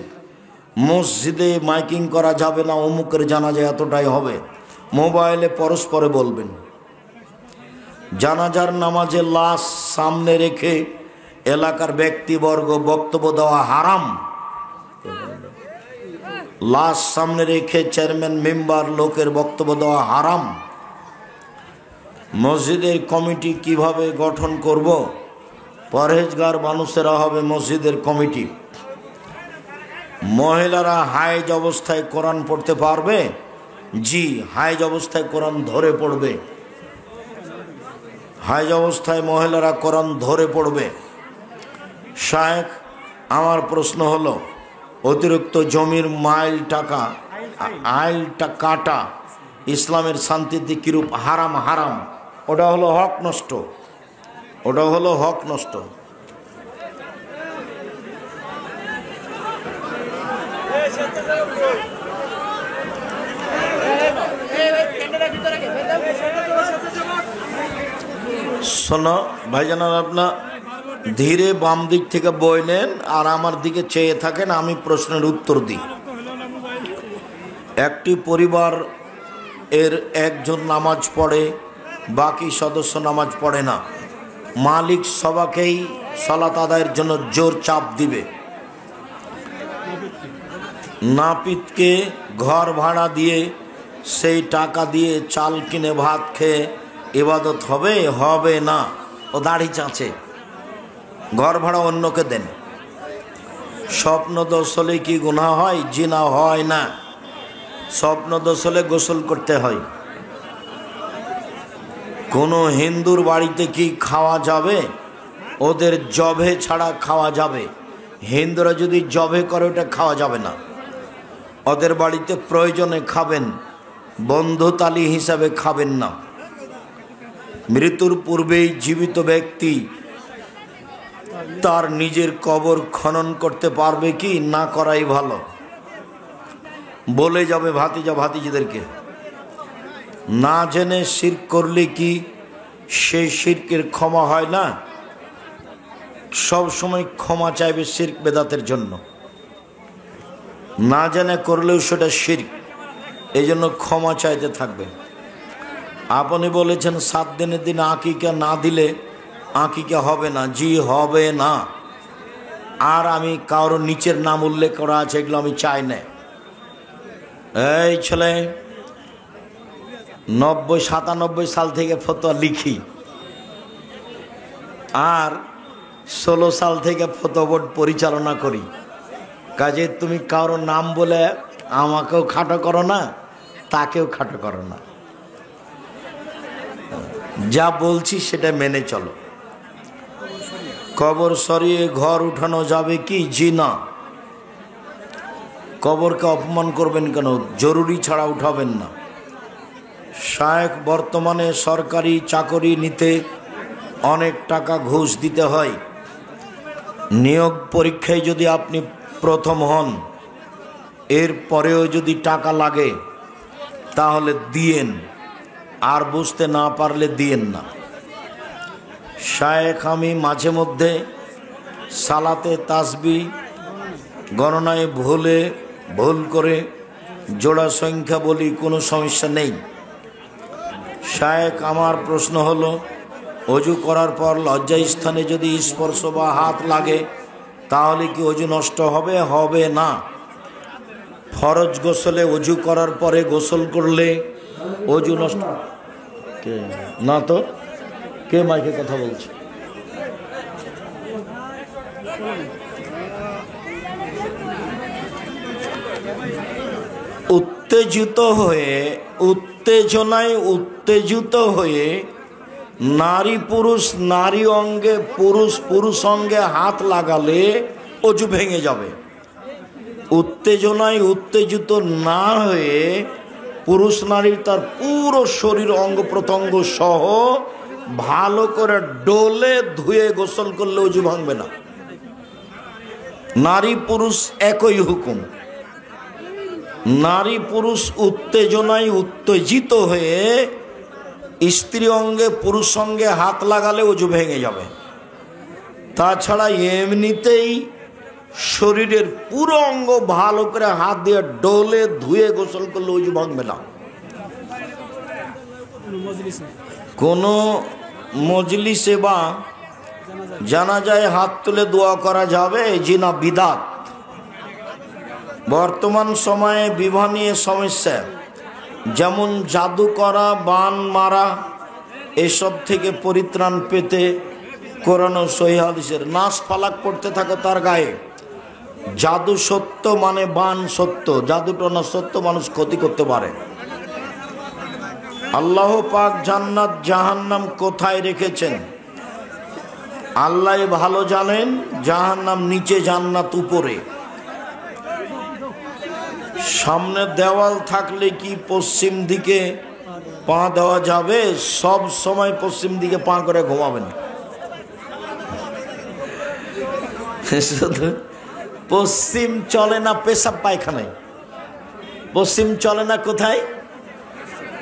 মসজিদে মাইকিং করা যাবে না, অমুকের জানাজা এতটাই হবে, মোবাইলে পরস্পরে বলবেন। জানাজার নামাজে লাশ সামনে রেখে এলাকার ব্যক্তিবর্গ বক্তব্য দেওয়া হারাম। লাশ সামনে রেখে চেয়ারম্যান মেম্বার লোকের বক্তব্য দেওয়া হারাম। মসজিদের কমিটি কিভাবে গঠন করব? পরহেজগার মানুষেরা হবে মসজিদের কমিটি। মহিলারা হায়েজ অবস্থায় কোরআন পড়তে পারবে? জি, হায়েজ অবস্থায় কোরআন ধরে পড়বে। হায়েজ অবস্থায় মহিলারা কোরআন ধরে পড়বে। শায়েখ, আমার প্রশ্ন হলো, অতিরিক্ত জমির আইলটা কাটা ইসলামের শান্তিতে কিরূপ? হারাম। হারাম, ওটা হলো হক নষ্ট, ওটা হলো হক নষ্ট। শোনো ভাইজানার, আপনার ধীরে বাম দিক থেকে বই নেন আর আমার দিকে চেয়ে থাকেন, আমি প্রশ্নের উত্তর দিই। একটি পরিবার এর একজন নামাজ পড়ে, বাকি সদস্য নামাজ পড়ে না। মালিক সবাইকেই সালাত আদায়ের জন্য জোর চাপ দিবে। নাপিতকে ঘর ভাড়া দিয়ে সেই টাকা দিয়ে চাল কিনে ভাত খেয়ে ইবাদত হবে? হবে না। ও দাড়ি চাঁচে, ঘর ভাড়া অন্যকে দেন। স্বপ্ন দোষ হলে কি গুনাহ হয়? জিনা হয় না। স্বপ্ন দোষ হলে গোসল করতে হয়। কোনো হিন্দুর বাড়িতে কি খাওয়া যাবে? ওদের জবে ছাড়া খাওয়া যাবে। হিন্দুরা যদি জবে করে ওটা খাওয়া যাবে না। ওদের বাড়িতে প্রয়োজনে খাবেন, বন্ধুতালি হিসাবে খাবেন না। মৃত্যুর পূর্বেই জীবিত ব্যক্তি তার নিজের কবর খনন করতে পারবে কি? না করাই ভালো। বলে যাবে ভাতিজা ভাতিজিদেরকে। না জেনে শিরক করলে কি সেই শিরকের ক্ষমা হয় না? সব সময় ক্ষমা চাইবে শিরক বেদাতের জন্য। না জেনে করলেও সেটা শিরক, এই জন্য ক্ষমা চাইতে থাকবে। আপনি বলেছেন 7 দিনের দিন আকিকা না দিলে আকিকা হবে না। জি, হবে না। আর আমি কারোর নিচের নাম উল্লেখ করা আছে, এগুলো আমি চাই না। এই ছেলে, 90-97 সাল থেকে ফতোয়া লিখি, আর 16 সাল থেকে ফতোয়া বোর্ড পরিচালনা করি। কাজে তুমি কারোর নাম বলে আমাকেও খাটো করো না, তাকেও খাটো করো না। যা বলছি সেটা মেনে চলো। কবর সরিয়ে ঘর উঠানো যাবে কি? জি না। কবরকে অপমান করবেন কেন? জরুরি ছাড়া উঠাবেন না। শায়েখ, বর্তমানে সরকারি চাকরি নিতে অনেক টাকা ঘুষ দিতে হয়। নিয়োগ পরীক্ষায় যদি আপনি প্রথম হন, এর পরেও যদি টাকা লাগে তাহলে দিয়েন, আর বুঝতে না পারলে দিয়েন না। শায়েখ, আমি মাঝে মধ্যে সালাতে তাসবিহ গণনায় ভুল করে জোড়া সংখ্যা বলি, কোনো সমস্যা নেই। শায়েখ, আমার প্রশ্ন হলো, অজু করার পর লজ্জাস্থানে যদি স্পর্শ বা হাত লাগে তাহলে কি অজু নষ্ট হবে? হবে না। ফরজ গোসলে অজু করার পরে গোসল করলে অজু নষ্ট না। তো কে মাইকে কথা বলছে? উত্তেজনায় উত্তেজিত হয়ে নারী অঙ্গে পুরুষ অঙ্গে হাত লাগালে অজু ভেঙে যাবে। উত্তেজনায় উত্তেজিত না হয়ে পুরুষ নারী তার পুরো শরীর অঙ্গ প্রত্যঙ্গ সহ ভালো করে ডোলে ধুয়ে গোসল করলে অজু ভাঙবে না। নারী পুরুষ একই হুকুম। নারী পুরুষ উত্তেজনায় উত্তেজিত হয়ে স্ত্রী অঙ্গে পুরুষ অঙ্গে হাত লাগালে অজু ভেঙে যাবে। তাছাড়া এমনিতেই শরীরের পুরো অঙ্গ ভালো করে হাত দিয়ে ডোলে ধুয়ে গোসল করলে অজু ভাঙবে না। কোনো মজলিসে বা জানাজায় হাত তুলে দোয়া করা যাবে, জি না বিদাত। বর্তমান সময়ে বিবাহ নিয়ে সমস্যা, যেমন জাদু করা, বান মারা, এসব থেকে পরিত্রাণ পেতে কোরআন ও সহিহ হাদিসের নাস ফালাক করতে থাকো তার গায়ে। জাদু সত্য মানে বান সত্য, জাদুটনা সত্য, মানুষ ক্ষতি করতে পারে। আল্লাহ পাক জান্নাত জাহান্নাম কোথায় রেখেছেন আল্লাহ ভালো জানেন। জাহান্নাম নিচে, জান্নাত উপরে। সামনে দেওয়াল থাকলে কি পশ্চিম দিকে পা দেওয়া যাবে? সব সময় পশ্চিম দিকে পা করে ঘুমাবেন। পশ্চিম চলে না পেশাব পায়খানায়, পশ্চিম চলে না কোথায়?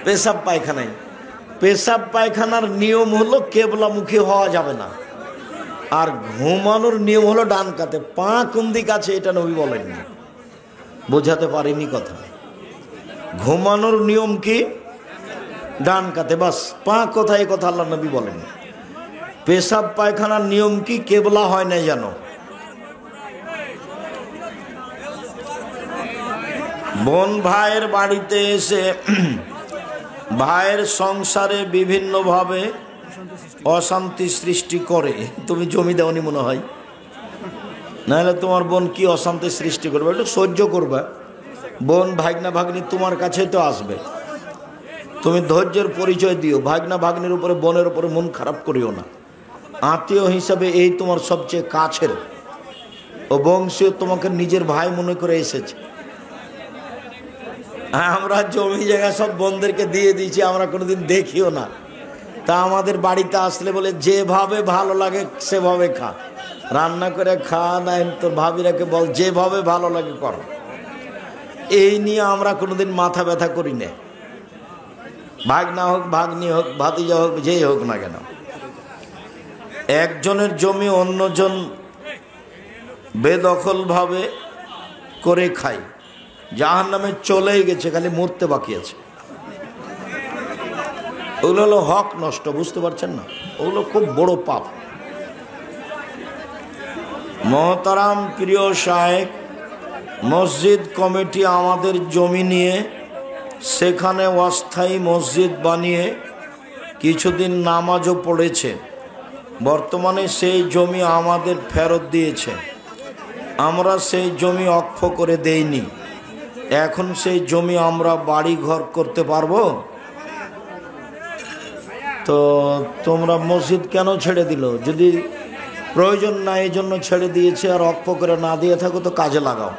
পেশাব পায়খানায়। পেশাব পায়খানার নিয়ম হলো কেবলামুখী হওয়া যাবে না, আর ঘুমানোর নিয়ম হলো ডান কাতে। পা কোন দিক আছে এটা নবী বলেননি, বোঝাতে পারিনি কথা। ঘুমানোর নিয়ম কি? ডান কাতে, বাস। পা কোথায় কথা আল্লাহ নবী বলেন। পেশাব পায়খানার নিয়ম কি? কেবলা হয় না যেন। বোন ভাইয়ের বাড়িতে এসে ভাইয়ের সংসারে বিভিন্নভাবে অশান্তি সৃষ্টি করে, তুমি জমি দেওনি মনে হয়, নাহলে তোমার বোন কি অশান্তি সৃষ্টি করবে? একটু সহ্য করবে। বোন ভাগনা ভাগ্নি তোমার কাছে তো আসবে, তুমি ধৈর্যের পরিচয় দিও। ভাগনা ভাগ্নির উপরে, বোনের উপরে মন খারাপ করিও না। আত্মীয় হিসাবে এই তোমার সবচেয়ে কাছের, ও বংশীয় তোমাকে নিজের ভাই মনে করে এসেছে। আমরা জমি জায়গা সব বোনদেরকে দিয়ে দিয়েছি, আমরা কোনোদিন দেখিও না। তা আমাদের বাড়িতে আসলে বলে যেভাবে ভালো লাগে সেভাবে খা, রান্না করে খা, না তোর ভাবিরাকে বল যেভাবে ভালো লাগে কর। এই নিয়ে আমরা কোনোদিন মাথা ব্যথা করি না। ভাগনা হোক, ভাগ্নি হোক, ভাতিজা হোক, যেই হোক না কেন। একজনের জমি অন্যজন বেদখলভাবে করে খায়, জাহান্নামে চলেই গেছে, খালি মরতে বাকি আছে। ওগুলো হলো হক নষ্ট, বুঝতে পারছেন না? ওগুলো খুব বড় পাপ। মহতারাম প্রিয় শায়েখ, মসজিদ কমিটি আমাদের জমি নিয়ে সেখানে অস্থায়ী মসজিদ বানিয়ে কিছুদিন নামাজও পড়েছে। বর্তমানে সেই জমি আমাদের ফেরত দিয়েছে। আমরা সেই জমি অক্ষ করে দেইনি। এখন সেই জমি আমরা বাড়ি ঘর করতে পারবো? তো তোমরা মসজিদ কেন ছেড়ে দিল? যদি প্রয়োজন না এই জন্য ছেড়ে দিয়েছে, আর অক্ষ করে না দিয়ে থাকো তো কাজে লাগাও।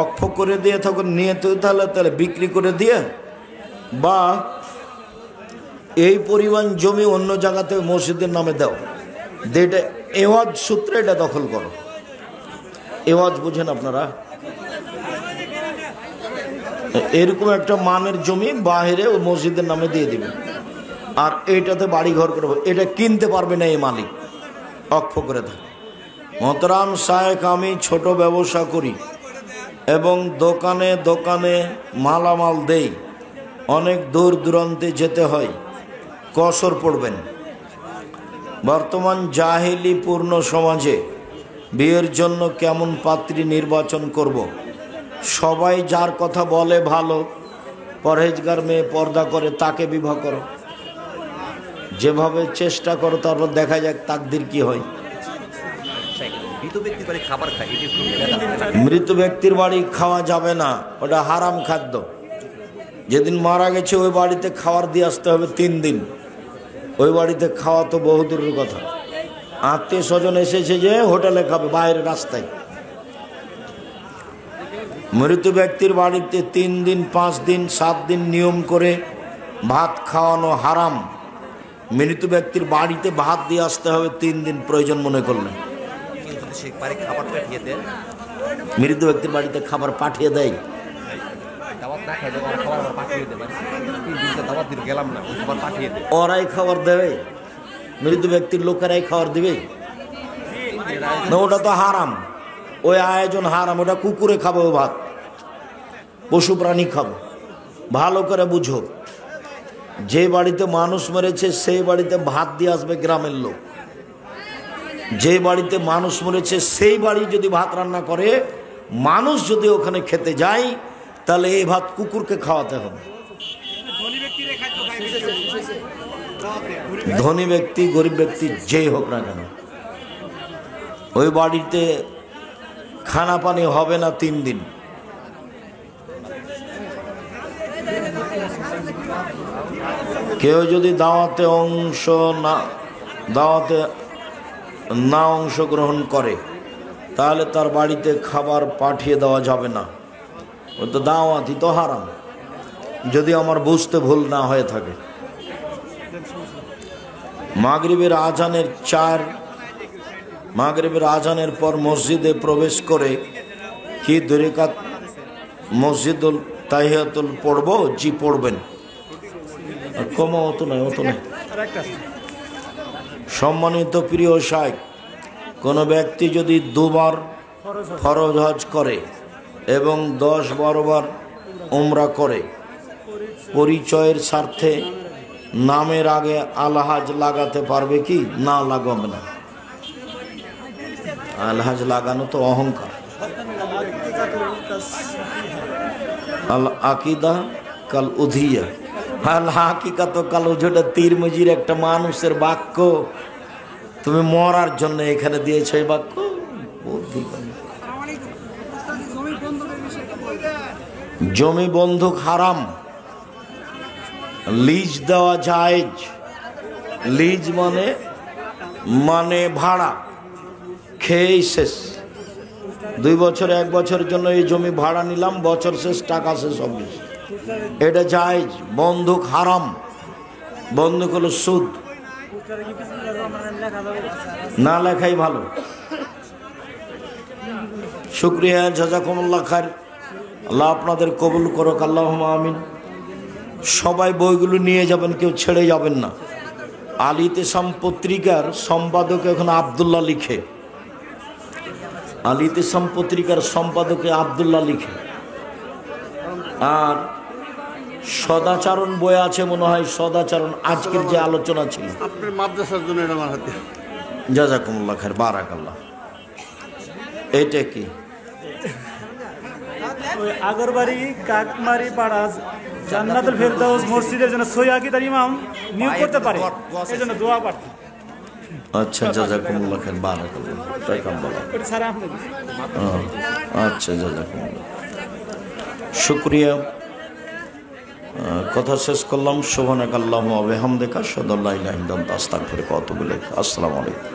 অক্ষ করে দিয়ে থাকো নিয়ে তো তাহলে বিক্রি করে দিয়ে, বা এই পরিমাণ জমি অন্য জায়গাতে মসজিদের নামে দাও, এটা এওয়াজ সূত্রে এটা দখল করো। এওয়াজ বুঝেন আপনারা? এরকম একটা মানের জমি বাহিরে ও মসজিদের নামে দিয়ে দিবে, আর এইটাতে বাড়ি ঘর করবো, এটা কিনতে পারবে না এই মালিক, অক্ষ করে থাকে। মহতারাম শায়েখ, আমি ছোট ব্যবসা করি এবং দোকানে দোকানে মালামাল দেই, অনেক দূর দূরান্তে যেতে হয়, কসর পড়বেন। বর্তমান জাহেলি পূর্ণ সমাজে বিয়ের জন্য কেমন পাত্রী নির্বাচন করব? সবাই যার কথা বলে ভালো, পরহেজগার মেয়ে, পর্দা করে, তাকে বিবাহ করো। যেভাবে চেষ্টা করো, তারপর দেখা যাক তাকদির কি হয়। মৃত ব্যক্তির বাড়ি খাওয়া যাবে না, ওটা হারাম খাদ্য। যেদিন মারা গেছে ওই বাড়িতে খাবার দিয়ে আসতে হবে 3 দিন। ওই বাড়িতে খাওয়া তো বহু দূরের কথা। আত্মীয় স্বজন এসেছে যে হোটেলে খাবে, বাইরে রাস্তায়। মৃত ব্যক্তির বাড়িতে 3 দিন, 5 দিন, 7 দিন নিয়ম করে ভাত খাওয়ানো হারাম। মৃত ব্যক্তির বাড়িতে ভাত দিয়ে আসতে হবে 3 দিন, প্রয়োজন মনে করলে। মৃত ব্যক্তির বাড়িতে খাবার পাঠিয়ে দেয়, ওরাই খাবার দেবে, মৃত ব্যক্তির লোকেরাই খাবার দিবে না? ওটা তো হারাম, ওই আয়োজন হারাম। ওটা কুকুরে খাবে, ও ভাত পশু প্রাণী খাবে। ভালো করে বুঝো, যে বাড়িতে মানুষ মরেছে সেই বাড়িতে ভাত দিয়ে আসবে গ্রামের লোক। যে বাড়িতে মানুষ মরেছে সেই বাড়ি যদি ভাত রান্না করে, মানুষ যদি ওখানে খেতে যায়, তাহলে এই ভাত কুকুরকে খাওয়াতে হবে। ধনী ব্যক্তি গরিব ব্যক্তি যেই হোক না কেন, ওই বাড়িতে খানা পানি হবে না 3 দিন। কেউ যদি দাওয়াতে না অংশগ্রহণ করে, তাহলে তার বাড়িতে খাবার পাঠিয়ে দেওয়া যাবে না। ও তো দাওয়াতই তো হারাম, যদি আমার বুঝতে ভুল না হয়ে থাকে। মাগরিবের আজানের পর মসজিদে প্রবেশ করে কি 2 রাকাত মসজিদুল তাহিয়াতুল পড়বো? জি পড়বেন। কমা অত নয়। সম্মানিত প্রিয় শাইখ, কোনো ব্যক্তি যদি 2 বার ফরজ হজ করে এবং 10-12 বার উমরা করে, পরিচয়ের স্বার্থে নামের আগে আলহাজ লাগাতে পারবে কি? না, লাগাবে না। আলহাজ লাগানো তো অহংকার। আল আকিদা কাল উধিয়া, আল হাকিকাত কাল উজোটা তীর মজির একটা মানুষের বাক্য, তুমি মরার জন্য এখানে দিয়েছ এই বাক্য। জমি বন্ধক হারাম, লিজ দেওয়া জায়েজ। লিজ মানে ভাড়া, খেয়ে শেষ। 2 বছর 1 বছরের জন্য এই জমি ভাড়া নিলাম, বছর শেষ টাকা শেষ হবে, এটা জায়েজ। বন্ধক হারাম। বন্ধক হলো সুদ, না লেখাই ভালো। শুকরিয়া, জাযাকুমুল্লাহ খায়র। আল্লাহ আপনাদের কবুল করুক, আল্লাহুম্মা আমিন। সবাই বইগুলো নিয়ে যাবেন, কেউ ছেড়ে যাবেন না। আল ইতিসাম পত্রিকার সম্পাদকে এখন আব্দুল্লাহ লিখে, আল ইতিসাম পত্রিকার সম্পাদকে আব্দুল্লাহ লিখে। আর সদাচরণ বই আছে মনে হয়, সদাচরণ আজকের যে আলোচনা ছিল আপনার মাদ্রাসার জন্য এটা আমার হাতে। জাযাকুমুল্লাহ খায়র, বারাকাল্লাহ। এটা কি? আগরবাড়ি কাকমারি পাড়া জান্নাতুল ফেরদাউস মসজিদের জন্য সৈয়দ ইমাম নিয়োগ করতে পারে, এই জন্য দোয়া প্রার্থী। আচ্ছা, জাযাকুমুল্লাহ খায়র, বারাকাল্লাহ। আচ্ছা, জাযাকুমুল্লাহ, শুকরিয়া। কথা শেষ করলাম। সুবহানাকাল্লাহুম্মা ওয়া বিহামদিকা আশহাদু আল্লা ইলাহা ইল্লা আনতা আস্তাগফিরুকা ওয়া আতুবু ইলাইক। আসসালামু আলাইকুম।